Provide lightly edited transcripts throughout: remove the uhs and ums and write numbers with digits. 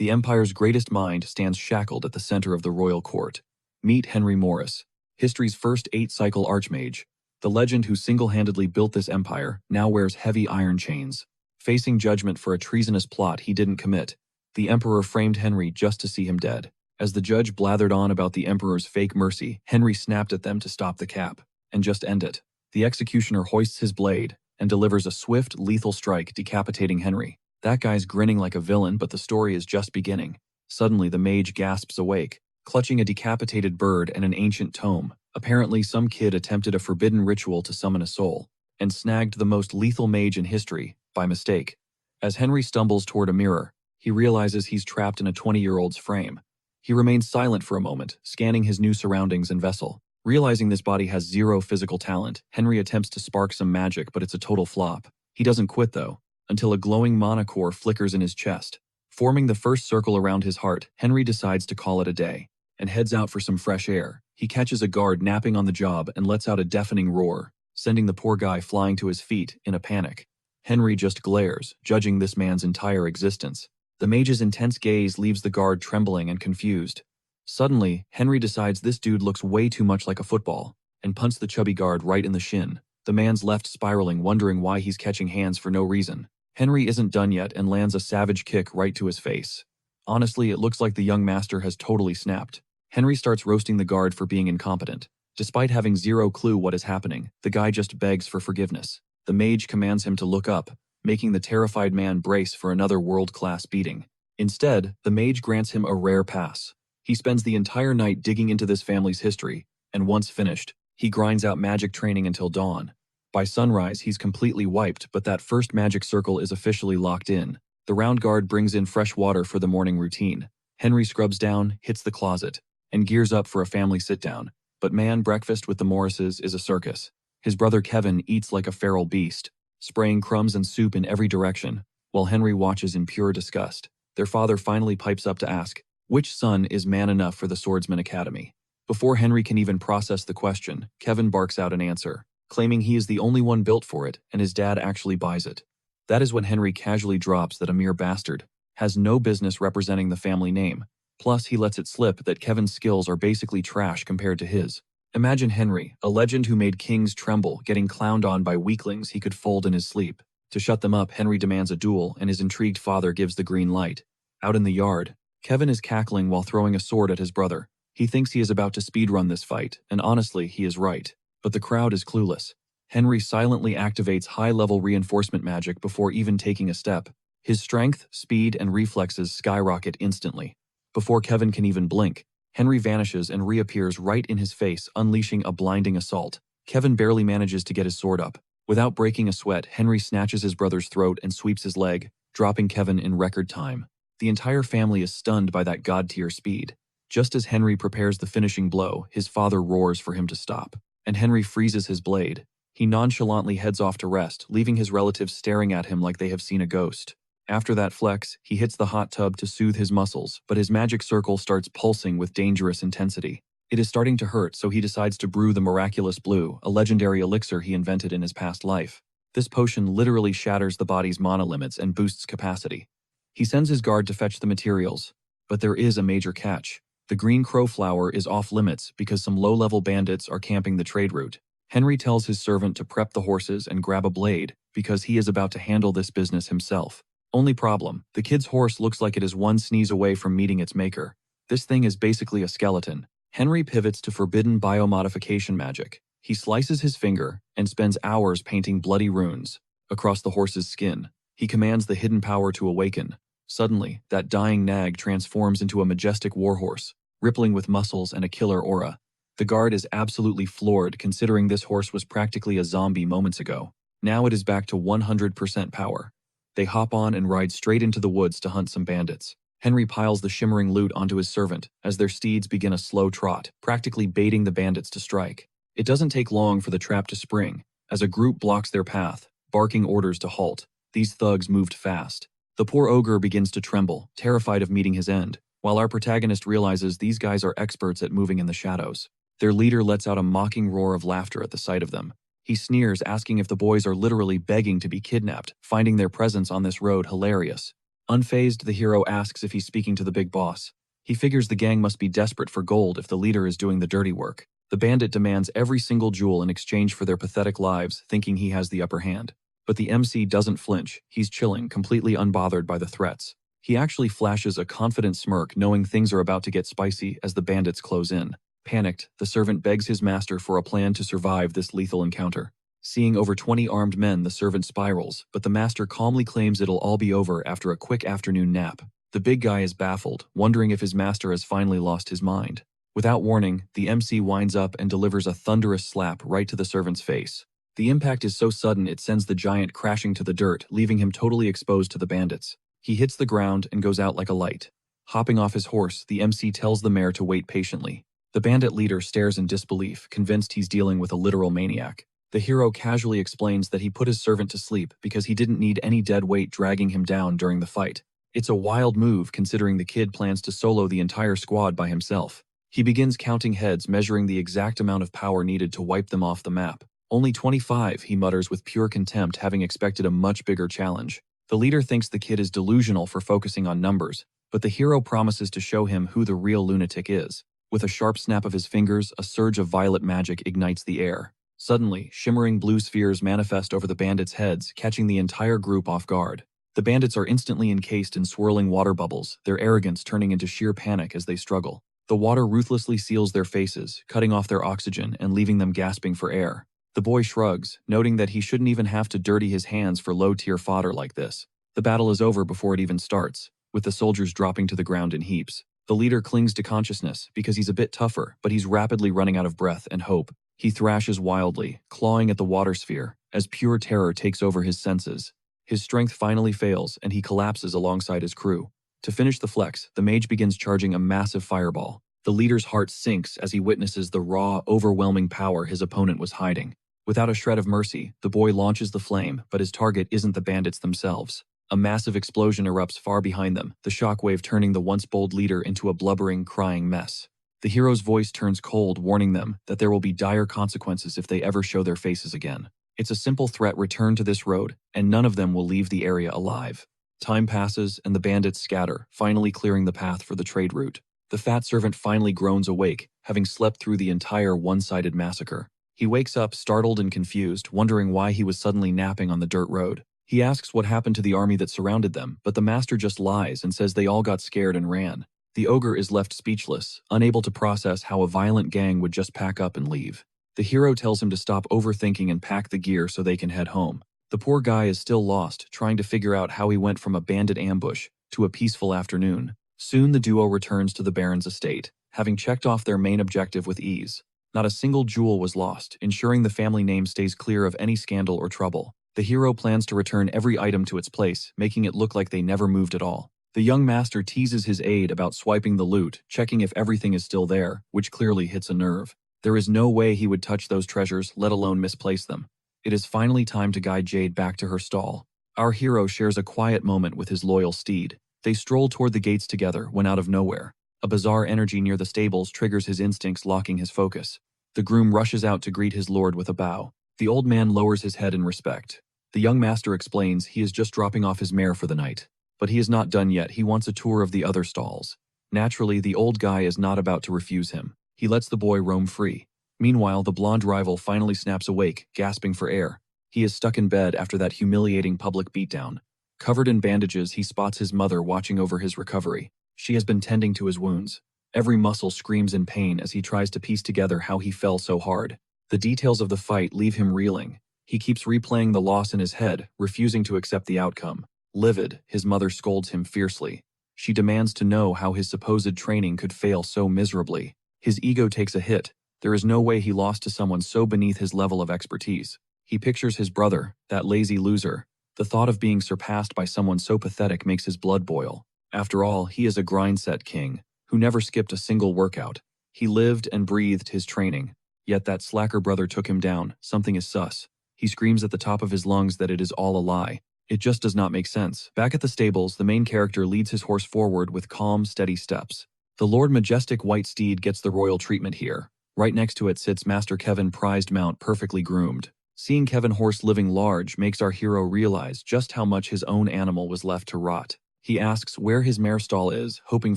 The Empire's greatest mind stands shackled at the center of the royal court. Meet Henry Morris, history's first 8-cycle Archmage. The legend who single-handedly built this empire now wears heavy iron chains. Facing judgment for a treasonous plot he didn't commit, the Emperor framed Henry just to see him dead. As the judge blathered on about the Emperor's fake mercy, Henry snapped at them to stop the cap and just end it. The executioner hoists his blade and delivers a swift, lethal strike, decapitating Henry. That guy's grinning like a villain, but the story is just beginning. Suddenly, the mage gasps awake, clutching a decapitated bird and an ancient tome. Apparently, some kid attempted a forbidden ritual to summon a soul and snagged the most lethal mage in history by mistake. As Henry stumbles toward a mirror, he realizes he's trapped in a 20-year-old's frame. He remains silent for a moment, scanning his new surroundings and vessel. Realizing this body has zero physical talent, Henry attempts to spark some magic, but it's a total flop. He doesn't quit, though, until a glowing mana core flickers in his chest. Forming the first circle around his heart, Henry decides to call it a day and heads out for some fresh air. He catches a guard napping on the job and lets out a deafening roar, sending the poor guy flying to his feet in a panic. Henry just glares, judging this man's entire existence. The mage's intense gaze leaves the guard trembling and confused. Suddenly, Henry decides this dude looks way too much like a football and punts the chubby guard right in the shin. The man's left spiraling, wondering why he's catching hands for no reason. Henry isn't done yet and lands a savage kick right to his face. Honestly, it looks like the young master has totally snapped. Henry starts roasting the guard for being incompetent. Despite having zero clue what is happening, the guy just begs for forgiveness. The mage commands him to look up, making the terrified man brace for another world-class beating. Instead, the mage grants him a rare pass. He spends the entire night digging into this family's history, and once finished, he grinds out magic training until dawn. By sunrise, he's completely wiped, but that first magic circle is officially locked in. The round guard brings in fresh water for the morning routine. Henry scrubs down, hits the closet, and gears up for a family sit-down. But man, breakfast with the Morrises is a circus. His brother Kevin eats like a feral beast, spraying crumbs and soup in every direction, while Henry watches in pure disgust. Their father finally pipes up to ask, which son is man enough for the Swordsman Academy? Before Henry can even process the question, Kevin barks out an answer, claiming he is the only one built for it, and his dad actually buys it. That is when Henry casually drops that a mere bastard has no business representing the family name. Plus, he lets it slip that Kevin's skills are basically trash compared to his. Imagine Henry, a legend who made kings tremble, getting clowned on by weaklings he could fold in his sleep. To shut them up, Henry demands a duel, and his intrigued father gives the green light. Out in the yard, Kevin is cackling while throwing a sword at his brother. He thinks he is about to speedrun this fight, and honestly, he is right. But the crowd is clueless. Henry silently activates high-level reinforcement magic before even taking a step. His strength, speed, and reflexes skyrocket instantly. Before Kevin can even blink, Henry vanishes and reappears right in his face, unleashing a blinding assault. Kevin barely manages to get his sword up. Without breaking a sweat, Henry snatches his brother's throat and sweeps his leg, dropping Kevin in record time. The entire family is stunned by that god-tier speed. Just as Henry prepares the finishing blow, his father roars for him to stop, and Henry freezes his blade. He nonchalantly heads off to rest, leaving his relatives staring at him like they have seen a ghost. After that flex, he hits the hot tub to soothe his muscles, but his magic circle starts pulsing with dangerous intensity. It is starting to hurt, so he decides to brew the Miraculous Blue, a legendary elixir he invented in his past life. This potion literally shatters the body's mana limits and boosts capacity. He sends his guard to fetch the materials, but there is a major catch. The green crow flower is off limits because some low-level bandits are camping the trade route. Henry tells his servant to prep the horses and grab a blade because he is about to handle this business himself. Only problem, the kid's horse looks like it is one sneeze away from meeting its maker. This thing is basically a skeleton. Henry pivots to forbidden biomodification magic. He slices his finger and spends hours painting bloody runes across the horse's skin. He commands the hidden power to awaken. Suddenly, that dying nag transforms into a majestic warhorse, rippling with muscles and a killer aura. The guard is absolutely floored considering this horse was practically a zombie moments ago. Now it is back to 100% power. They hop on and ride straight into the woods to hunt some bandits. Henry piles the shimmering loot onto his servant as their steeds begin a slow trot, practically baiting the bandits to strike. It doesn't take long for the trap to spring, as a group blocks their path, barking orders to halt. These thugs moved fast. The poor ogre begins to tremble, terrified of meeting his end, while our protagonist realizes these guys are experts at moving in the shadows. Their leader lets out a mocking roar of laughter at the sight of them. He sneers, asking if the boys are literally begging to be kidnapped, finding their presence on this road hilarious. Unfazed, the hero asks if he's speaking to the big boss. He figures the gang must be desperate for gold if the leader is doing the dirty work. The bandit demands every single jewel in exchange for their pathetic lives, thinking he has the upper hand. But the MC doesn't flinch. He's chilling, completely unbothered by the threats. He actually flashes a confident smirk, knowing things are about to get spicy as the bandits close in. Panicked, the servant begs his master for a plan to survive this lethal encounter. Seeing over 20 armed men, the servant spirals, but the master calmly claims it'll all be over after a quick afternoon nap. The big guy is baffled, wondering if his master has finally lost his mind. Without warning, the MC winds up and delivers a thunderous slap right to the servant's face. The impact is so sudden it sends the giant crashing to the dirt, leaving him totally exposed to the bandits. He hits the ground and goes out like a light. Hopping off his horse, the MC tells the mare to wait patiently. The bandit leader stares in disbelief, convinced he's dealing with a literal maniac. The hero casually explains that he put his servant to sleep because he didn't need any dead weight dragging him down during the fight. It's a wild move considering the kid plans to solo the entire squad by himself. He begins counting heads, measuring the exact amount of power needed to wipe them off the map. Only 25, he mutters with pure contempt, having expected a much bigger challenge. The leader thinks the kid is delusional for focusing on numbers, but the hero promises to show him who the real lunatic is. With a sharp snap of his fingers, a surge of violet magic ignites the air. Suddenly, shimmering blue spheres manifest over the bandits' heads, catching the entire group off guard. The bandits are instantly encased in swirling water bubbles, their arrogance turning into sheer panic as they struggle. The water ruthlessly seals their faces, cutting off their oxygen and leaving them gasping for air. The boy shrugs, noting that he shouldn't even have to dirty his hands for low-tier fodder like this. The battle is over before it even starts, with the soldiers dropping to the ground in heaps. The leader clings to consciousness because he's a bit tougher, but he's rapidly running out of breath and hope. He thrashes wildly, clawing at the water sphere, as pure terror takes over his senses. His strength finally fails, and he collapses alongside his crew. To finish the flex, the mage begins charging a massive fireball. The leader's heart sinks as he witnesses the raw, overwhelming power his opponent was hiding. Without a shred of mercy, the boy launches the flame, but his target isn't the bandits themselves. A massive explosion erupts far behind them, the shockwave turning the once bold leader into a blubbering, crying mess. The hero's voice turns cold, warning them that there will be dire consequences if they ever show their faces again. It's a simple threat: return to this road, and none of them will leave the area alive. Time passes, and the bandits scatter, finally clearing the path for the trade route. The fat servant finally groans awake, having slept through the entire one-sided massacre. He wakes up, startled and confused, wondering why he was suddenly napping on the dirt road. He asks what happened to the army that surrounded them, but the master just lies and says they all got scared and ran. The ogre is left speechless, unable to process how a violent gang would just pack up and leave. The hero tells him to stop overthinking and pack the gear so they can head home. The poor guy is still lost, trying to figure out how he went from a bandit ambush to a peaceful afternoon. Soon the duo returns to the Baron's estate, having checked off their main objective with ease. Not a single jewel was lost, ensuring the family name stays clear of any scandal or trouble. The hero plans to return every item to its place, making it look like they never moved at all. The young master teases his aide about swiping the loot, checking if everything is still there, which clearly hits a nerve. There is no way he would touch those treasures, let alone misplace them. It is finally time to guide Jade back to her stall. Our hero shares a quiet moment with his loyal steed. They stroll toward the gates together when out of nowhere, a bizarre energy near the stables triggers his instincts, locking his focus. The groom rushes out to greet his lord with a bow. The old man lowers his head in respect. The young master explains he is just dropping off his mare for the night. But he is not done yet. He wants a tour of the other stalls. Naturally, the old guy is not about to refuse him. He lets the boy roam free. Meanwhile, the blonde rival finally snaps awake, gasping for air. He is stuck in bed after that humiliating public beatdown. Covered in bandages, he spots his mother watching over his recovery. She has been tending to his wounds. Every muscle screams in pain as he tries to piece together how he fell so hard. The details of the fight leave him reeling. He keeps replaying the loss in his head, refusing to accept the outcome. Livid, his mother scolds him fiercely. She demands to know how his supposed training could fail so miserably. His ego takes a hit. There is no way he lost to someone so beneath his level of expertise. He pictures his brother, that lazy loser. The thought of being surpassed by someone so pathetic makes his blood boil. After all, he is a grind-set king, who never skipped a single workout. He lived and breathed his training. Yet that slacker brother took him down. Something is sus. He screams at the top of his lungs that it is all a lie. It just does not make sense. Back at the stables, the main character leads his horse forward with calm, steady steps. The Lord Majestic White Steed gets the royal treatment here. Right next to it sits Master Kevin prized mount, perfectly groomed. Seeing Kevin horse living large makes our hero realize just how much his own animal was left to rot. He asks where his mare stall is, hoping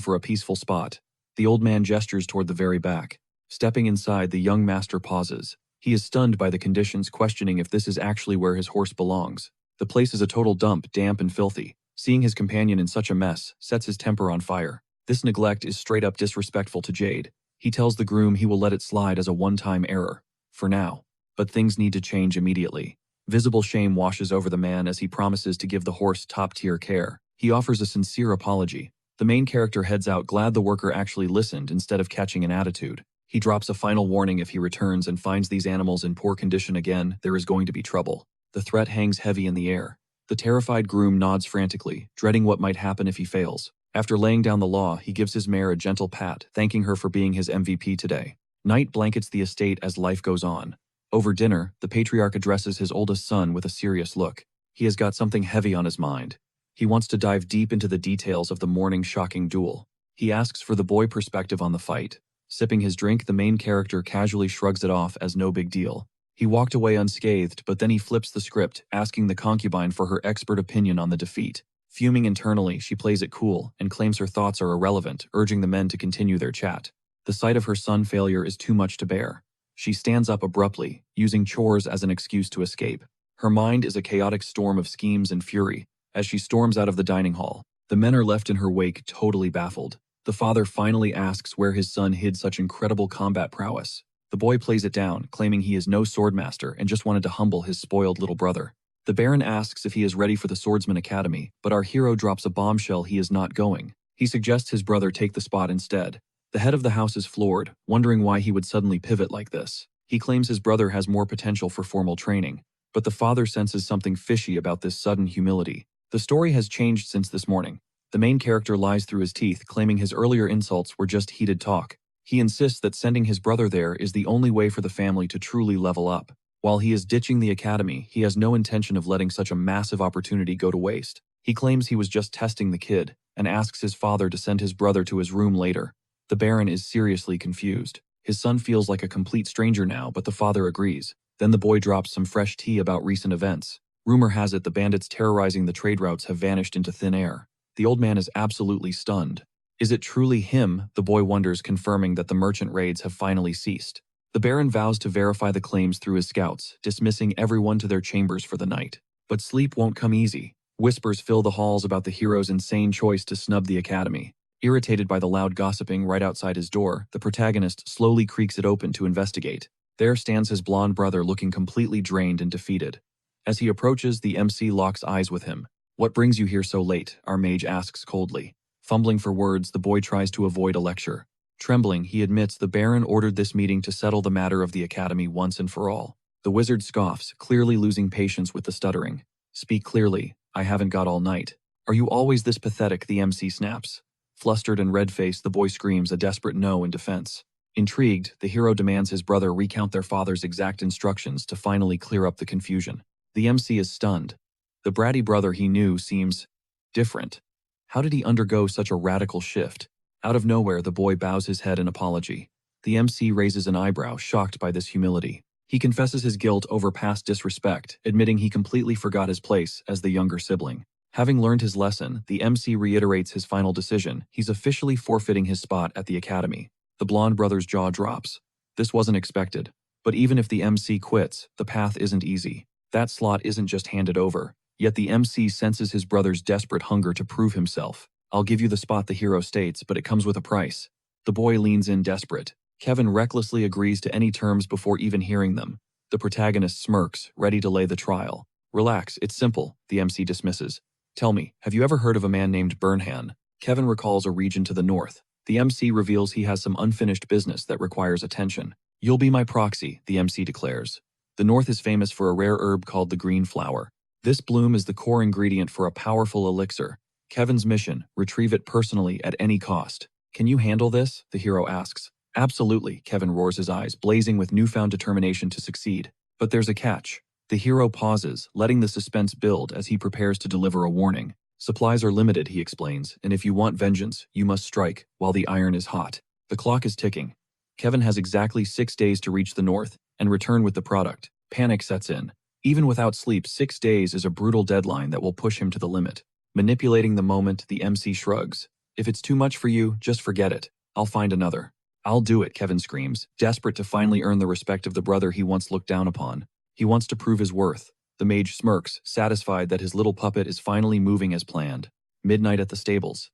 for a peaceful spot. The old man gestures toward the very back. Stepping inside, the young master pauses. He is stunned by the conditions, questioning if this is actually where his horse belongs. The place is a total dump, damp and filthy. Seeing his companion in such a mess sets his temper on fire. This neglect is straight up disrespectful to Jade. He tells the groom he will let it slide as a one-time error. For now. But things need to change immediately. Visible shame washes over the man as he promises to give the horse top-tier care. He offers a sincere apology. The main character heads out, glad the worker actually listened instead of catching an attitude. He drops a final warning: if he returns and finds these animals in poor condition again, there is going to be trouble. The threat hangs heavy in the air. The terrified groom nods frantically, dreading what might happen if he fails. After laying down the law, he gives his mare a gentle pat, thanking her for being his MVP today. Night blankets the estate as life goes on. Over dinner, the patriarch addresses his oldest son with a serious look. He has got something heavy on his mind. He wants to dive deep into the details of the morning's shocking duel. He asks for the boy perspective on the fight. Sipping his drink, the main character casually shrugs it off as no big deal. He walked away unscathed, but then he flips the script, asking the concubine for her expert opinion on the defeat. Fuming internally, she plays it cool and claims her thoughts are irrelevant, urging the men to continue their chat. The sight of her son's failure is too much to bear. She stands up abruptly, using chores as an excuse to escape. Her mind is a chaotic storm of schemes and fury. As she storms out of the dining hall, the men are left in her wake, totally baffled. The father finally asks where his son hid such incredible combat prowess. The boy plays it down, claiming he is no swordmaster and just wanted to humble his spoiled little brother. The Baron asks if he is ready for the Swordsman Academy, but our hero drops a bombshell: he is not going. He suggests his brother take the spot instead. The head of the house is floored, wondering why he would suddenly pivot like this. He claims his brother has more potential for formal training, but the father senses something fishy about this sudden humility. The story has changed since this morning. The main character lies through his teeth, claiming his earlier insults were just heated talk. He insists that sending his brother there is the only way for the family to truly level up. While he is ditching the academy, he has no intention of letting such a massive opportunity go to waste. He claims he was just testing the kid, and asks his father to send his brother to his room later. The Baron is seriously confused. His son feels like a complete stranger now, but the father agrees. Then the boy drops some fresh tea about recent events. Rumor has it the bandits terrorizing the trade routes have vanished into thin air. The old man is absolutely stunned. Is it truly him? The boy wonders, confirming that the merchant raids have finally ceased. The Baron vows to verify the claims through his scouts, dismissing everyone to their chambers for the night. But sleep won't come easy. Whispers fill the halls about the hero's insane choice to snub the academy. Irritated by the loud gossiping right outside his door, the protagonist slowly creaks it open to investigate. There stands his blonde brother, looking completely drained and defeated. As he approaches, the MC locks eyes with him. "What brings you here so late?" our mage asks coldly. Fumbling for words, the boy tries to avoid a lecture. Trembling, he admits the Baron ordered this meeting to settle the matter of the academy once and for all. The wizard scoffs, clearly losing patience with the stuttering. "Speak clearly. I haven't got all night." "Are you always this pathetic?" the MC snaps. Flustered and red-faced, the boy screams a desperate no in defense. Intrigued, the hero demands his brother recount their father's exact instructions to finally clear up the confusion. The MC is stunned. The bratty brother he knew seems different. How did he undergo such a radical shift? Out of nowhere, the boy bows his head in apology. The MC raises an eyebrow, shocked by this humility. He confesses his guilt over past disrespect, admitting he completely forgot his place as the younger sibling. Having learned his lesson, the MC reiterates his final decision. He's officially forfeiting his spot at the academy. The blonde brother's jaw drops. This wasn't expected. But even if the MC quits, the path isn't easy. That slot isn't just handed over. Yet the MC senses his brother's desperate hunger to prove himself. "I'll give you the spot," the hero states, "but it comes with a price." The boy leans in, desperate. Kevin recklessly agrees to any terms before even hearing them. The protagonist smirks, ready to lay the trial. "Relax, it's simple," the MC dismisses. "Tell me, have you ever heard of a man named Burnham?" Kevin recalls a region to the north. The MC reveals he has some unfinished business that requires attention. "You'll be my proxy," the MC declares. The north is famous for a rare herb called the green flower. This bloom is the core ingredient for a powerful elixir. Kevin's mission: retrieve it personally at any cost. "Can you handle this?" the hero asks. "Absolutely," Kevin roars, his eyes blazing with newfound determination to succeed. But there's a catch. The hero pauses, letting the suspense build as he prepares to deliver a warning. "Supplies are limited," he explains, "and if you want vengeance, you must strike while the iron is hot." The clock is ticking. Kevin has exactly 6 days to reach the north and return with the product. Panic sets in. Even without sleep, 6 days is a brutal deadline that will push him to the limit. Manipulating the moment, the MC shrugs. If it's too much for you, just forget it. I'll find another. I'll do it, Kevin screams, desperate to finally earn the respect of the brother he once looked down upon. He wants to prove his worth. The mage smirks, satisfied that his little puppet is finally moving as planned. Midnight at the stables.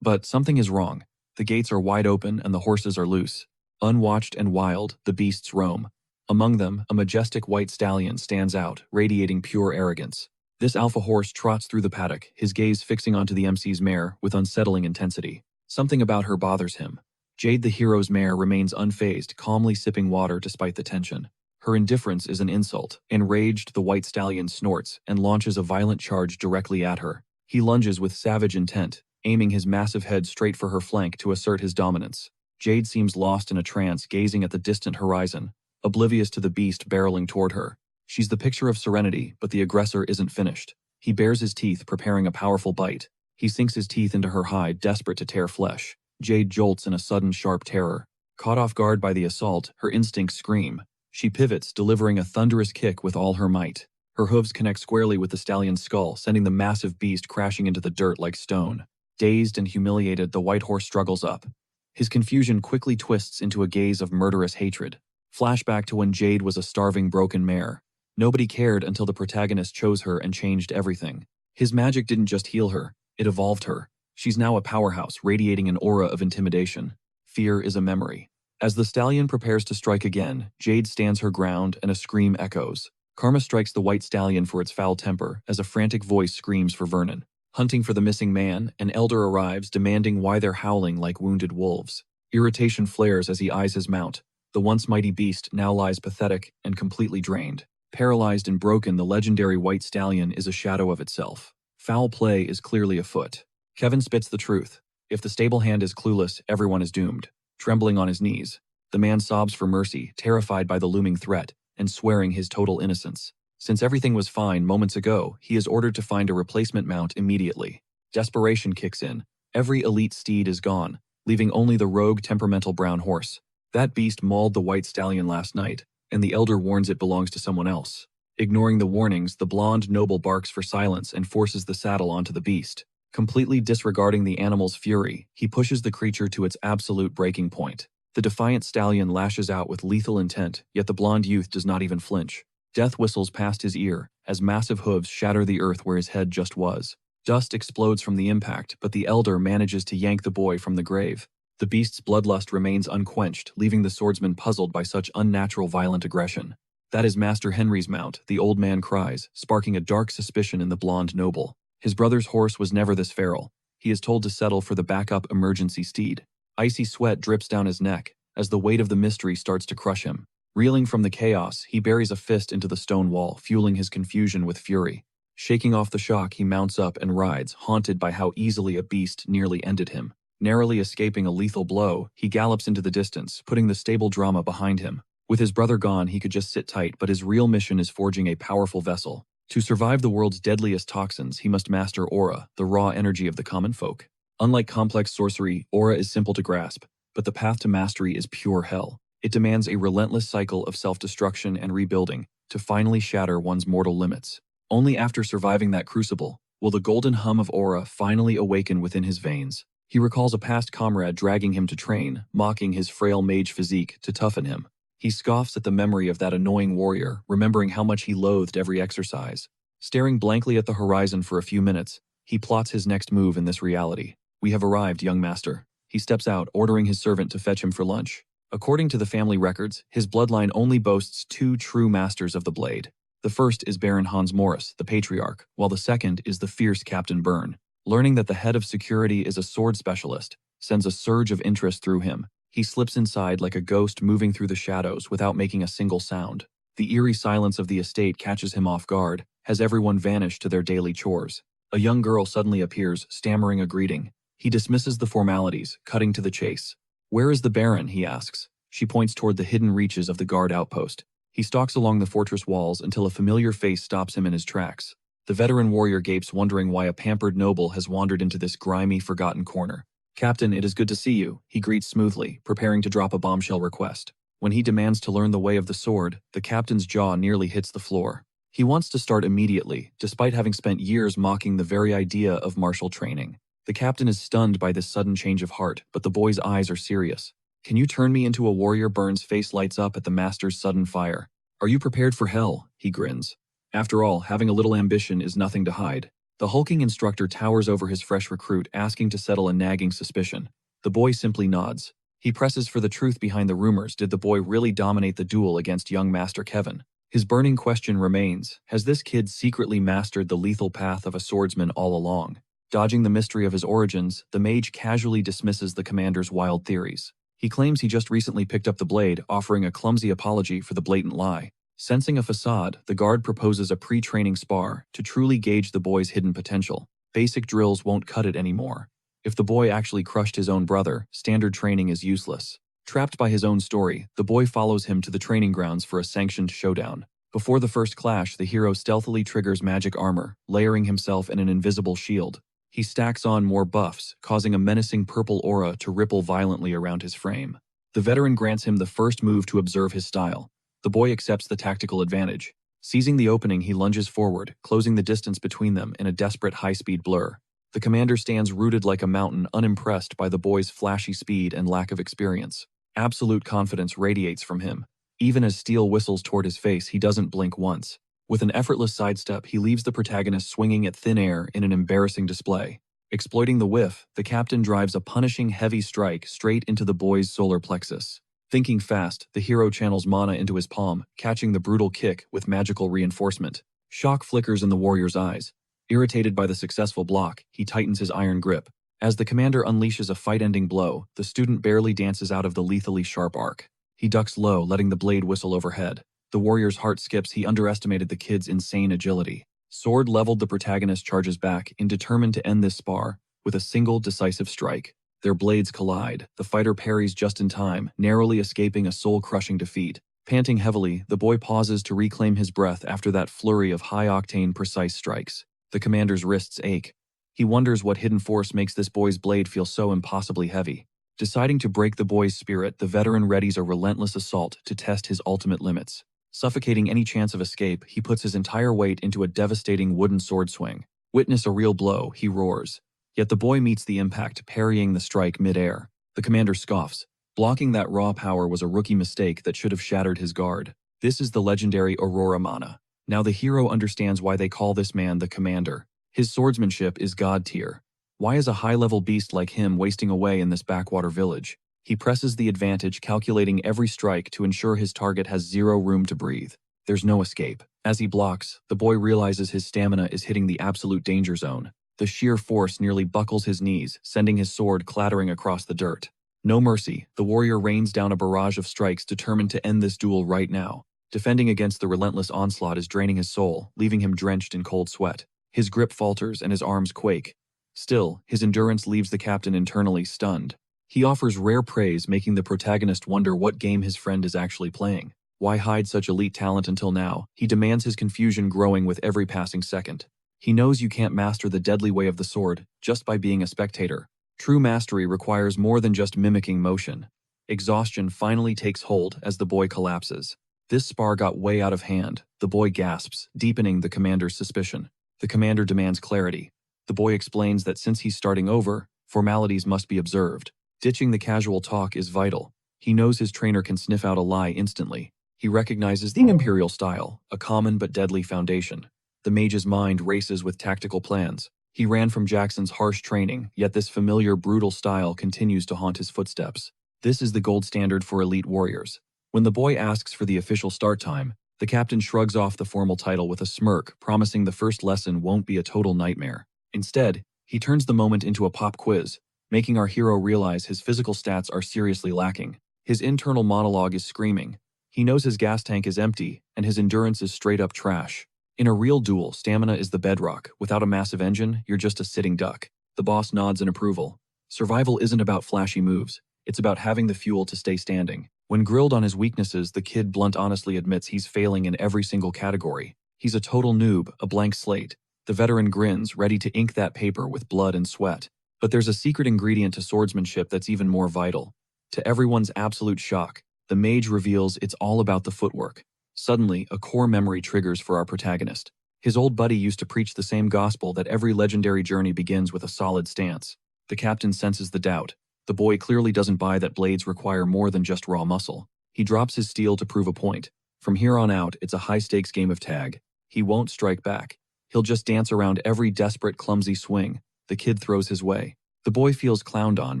But something is wrong. The gates are wide open and the horses are loose. Unwatched and wild, the beasts roam. Among them, a majestic white stallion stands out, radiating pure arrogance. This alpha horse trots through the paddock, his gaze fixing onto the MC's mare with unsettling intensity. Something about her bothers him. Jade the hero's mare remains unfazed, calmly sipping water despite the tension. Her indifference is an insult. Enraged, the white stallion snorts and launches a violent charge directly at her. He lunges with savage intent, aiming his massive head straight for her flank to assert his dominance. Jade seems lost in a trance, gazing at the distant horizon, oblivious to the beast barreling toward her. She's the picture of serenity, but the aggressor isn't finished. He bares his teeth, preparing a powerful bite. He sinks his teeth into her hide, desperate to tear flesh. Jade jolts in a sudden, sharp terror. Caught off guard by the assault, her instincts scream. She pivots, delivering a thunderous kick with all her might. Her hooves connect squarely with the stallion's skull, sending the massive beast crashing into the dirt like stone. Dazed and humiliated, the white horse struggles up. His confusion quickly twists into a gaze of murderous hatred. Flashback to when Jade was a starving, broken mare. Nobody cared until the protagonist chose her and changed everything. His magic didn't just heal her, it evolved her. She's now a powerhouse, radiating an aura of intimidation. Fear is a memory. As the stallion prepares to strike again, Jade stands her ground and a scream echoes. Karma strikes the white stallion for its foul temper as a frantic voice screams for Vernon. Hunting for the missing man, an elder arrives demanding why they're howling like wounded wolves. Irritation flares as he eyes his mount. The once mighty beast now lies pathetic and completely drained. Paralyzed and broken, the legendary white stallion is a shadow of itself. Foul play is clearly afoot. Kevin spits the truth. If the stable hand is clueless, everyone is doomed. Trembling on his knees, the man sobs for mercy, terrified by the looming threat, and swearing his total innocence. Since everything was fine moments ago, he is ordered to find a replacement mount immediately. Desperation kicks in. Every elite steed is gone, leaving only the rogue temperamental brown horse. That beast mauled the white stallion last night, and the elder warns it belongs to someone else. Ignoring the warnings, the blonde noble barks for silence and forces the saddle onto the beast. Completely disregarding the animal's fury, he pushes the creature to its absolute breaking point. The defiant stallion lashes out with lethal intent, yet the blonde youth does not even flinch. Death whistles past his ear, as massive hooves shatter the earth where his head just was. Dust explodes from the impact, but the elder manages to yank the boy from the grave. The beast's bloodlust remains unquenched, leaving the swordsman puzzled by such unnatural violent aggression. That is Master Henry's mount, the old man cries, sparking a dark suspicion in the blonde noble. His brother's horse was never this feral. He is told to settle for the backup emergency steed. Icy sweat drips down his neck, as the weight of the mystery starts to crush him. Reeling from the chaos, he buries a fist into the stone wall, fueling his confusion with fury. Shaking off the shock, he mounts up and rides, haunted by how easily a beast nearly ended him. Narrowly escaping a lethal blow, he gallops into the distance, putting the stable drama behind him. With his brother gone, he could just sit tight, but his real mission is forging a powerful vessel. To survive the world's deadliest toxins, he must master aura, the raw energy of the common folk. Unlike complex sorcery, aura is simple to grasp, but the path to mastery is pure hell. It demands a relentless cycle of self-destruction and rebuilding to finally shatter one's mortal limits. Only after surviving that crucible will the golden hum of aura finally awaken within his veins. He recalls a past comrade dragging him to train, mocking his frail mage physique to toughen him. He scoffs at the memory of that annoying warrior, remembering how much he loathed every exercise. Staring blankly at the horizon for a few minutes, he plots his next move in this reality. "We have arrived, young master." He steps out, ordering his servant to fetch him for lunch. According to the family records, his bloodline only boasts 2 true masters of the blade. The first is Baron Hans Morris, the patriarch, while the second is the fierce Captain Byrne. Learning that the head of security is a sword specialist sends a surge of interest through him. He slips inside like a ghost moving through the shadows without making a single sound. The eerie silence of the estate catches him off guard, as everyone vanished to their daily chores. A young girl suddenly appears, stammering a greeting. He dismisses the formalities, cutting to the chase. "Where is the Baron?" he asks. She points toward the hidden reaches of the guard outpost. He stalks along the fortress walls until a familiar face stops him in his tracks. The veteran warrior gapes, wondering why a pampered noble has wandered into this grimy, forgotten corner. "Captain, it is good to see you," he greets smoothly, preparing to drop a bombshell request. When he demands to learn the way of the sword, the captain's jaw nearly hits the floor. He wants to start immediately, despite having spent years mocking the very idea of martial training. The captain is stunned by this sudden change of heart, but the boy's eyes are serious. "Can you turn me into a warrior?" Burn's face lights up at the master's sudden fire. "Are you prepared for hell?" He grins. After all, having a little ambition is nothing to hide. The hulking instructor towers over his fresh recruit, asking to settle a nagging suspicion. The boy simply nods. He presses for the truth behind the rumors. Did the boy really dominate the duel against young Master Kevin? His burning question remains, has this kid secretly mastered the lethal path of a swordsman all along? Dodging the mystery of his origins, the mage casually dismisses the commander's wild theories. He claims he just recently picked up the blade, offering a clumsy apology for the blatant lie. Sensing a facade, the guard proposes a pre-training spar to truly gauge the boy's hidden potential. Basic drills won't cut it anymore. If the boy actually crushed his own brother, standard training is useless. Trapped by his own story, the boy follows him to the training grounds for a sanctioned showdown. Before the first clash, the hero stealthily triggers magic armor, layering himself in an invisible shield. He stacks on more buffs, causing a menacing purple aura to ripple violently around his frame. The veteran grants him the first move to observe his style. The boy accepts the tactical advantage. Seizing the opening, he lunges forward, closing the distance between them in a desperate high-speed blur. The commander stands rooted like a mountain, unimpressed by the boy's flashy speed and lack of experience. Absolute confidence radiates from him. Even as steel whistles toward his face, he doesn't blink once. With an effortless sidestep, he leaves the protagonist swinging at thin air in an embarrassing display. Exploiting the whiff, the captain drives a punishing heavy strike straight into the boy's solar plexus. Thinking fast, the hero channels mana into his palm, catching the brutal kick with magical reinforcement. Shock flickers in the warrior's eyes. Irritated by the successful block, he tightens his iron grip. As the commander unleashes a fight-ending blow, the student barely dances out of the lethally sharp arc. He ducks low, letting the blade whistle overhead. The warrior's heart skips. He underestimated the kid's insane agility. Sword leveled, the protagonist charges back, determined to end this spar with a single decisive strike. Their blades collide. The fighter parries just in time, narrowly escaping a soul-crushing defeat. Panting heavily, the boy pauses to reclaim his breath after that flurry of high-octane precise strikes. The commander's wrists ache. He wonders what hidden force makes this boy's blade feel so impossibly heavy. Deciding to break the boy's spirit, the veteran readies a relentless assault to test his ultimate limits. Suffocating any chance of escape, he puts his entire weight into a devastating wooden sword swing. "Witness a real blow," he roars. Yet the boy meets the impact, parrying the strike mid-air. The commander scoffs. Blocking that raw power was a rookie mistake that should have shattered his guard. This is the legendary Aurora Mana. Now the hero understands why they call this man the commander. His swordsmanship is god tier. Why is a high-level beast like him wasting away in this backwater village? He presses the advantage, calculating every strike to ensure his target has zero room to breathe. There's no escape. As he blocks, the boy realizes his stamina is hitting the absolute danger zone. The sheer force nearly buckles his knees, sending his sword clattering across the dirt. No mercy, the warrior rains down a barrage of strikes, determined to end this duel right now. Defending against the relentless onslaught is draining his soul, leaving him drenched in cold sweat. His grip falters and his arms quake. Still, his endurance leaves the captain internally stunned. He offers rare praise, making the protagonist wonder what game his friend is actually playing. Why hide such elite talent until now? He demands, his confusion growing with every passing second. He knows you can't master the deadly way of the sword just by being a spectator. True mastery requires more than just mimicking motion. Exhaustion finally takes hold as the boy collapses. This spar got way out of hand. The boy gasps, deepening the commander's suspicion. The commander demands clarity. The boy explains that since he's starting over, formalities must be observed. Ditching the casual talk is vital. He knows his trainer can sniff out a lie instantly. He recognizes the imperial style, a common but deadly foundation. The mage's mind races with tactical plans. He ran from Jackson's harsh training, yet this familiar, brutal style continues to haunt his footsteps. This is the gold standard for elite warriors. When the boy asks for the official start time, the captain shrugs off the formal title with a smirk, promising the first lesson won't be a total nightmare. Instead, he turns the moment into a pop quiz, making our hero realize his physical stats are seriously lacking. His internal monologue is screaming. He knows his gas tank is empty, and his endurance is straight-up trash. In a real duel, stamina is the bedrock. Without a massive engine, you're just a sitting duck. The boss nods in approval. Survival isn't about flashy moves. It's about having the fuel to stay standing. When grilled on his weaknesses, the kid blunt honestly admits he's failing in every single category. He's a total noob, a blank slate. The veteran grins, ready to ink that paper with blood and sweat. But there's a secret ingredient to swordsmanship that's even more vital. To everyone's absolute shock, the mage reveals it's all about the footwork. Suddenly, a core memory triggers for our protagonist. His old buddy used to preach the same gospel that every legendary journey begins with a solid stance. The captain senses the doubt. The boy clearly doesn't buy that blades require more than just raw muscle. He drops his steel to prove a point. From here on out, it's a high-stakes game of tag. He won't strike back. He'll just dance around every desperate, clumsy swing the kid throws his way. The boy feels clowned on,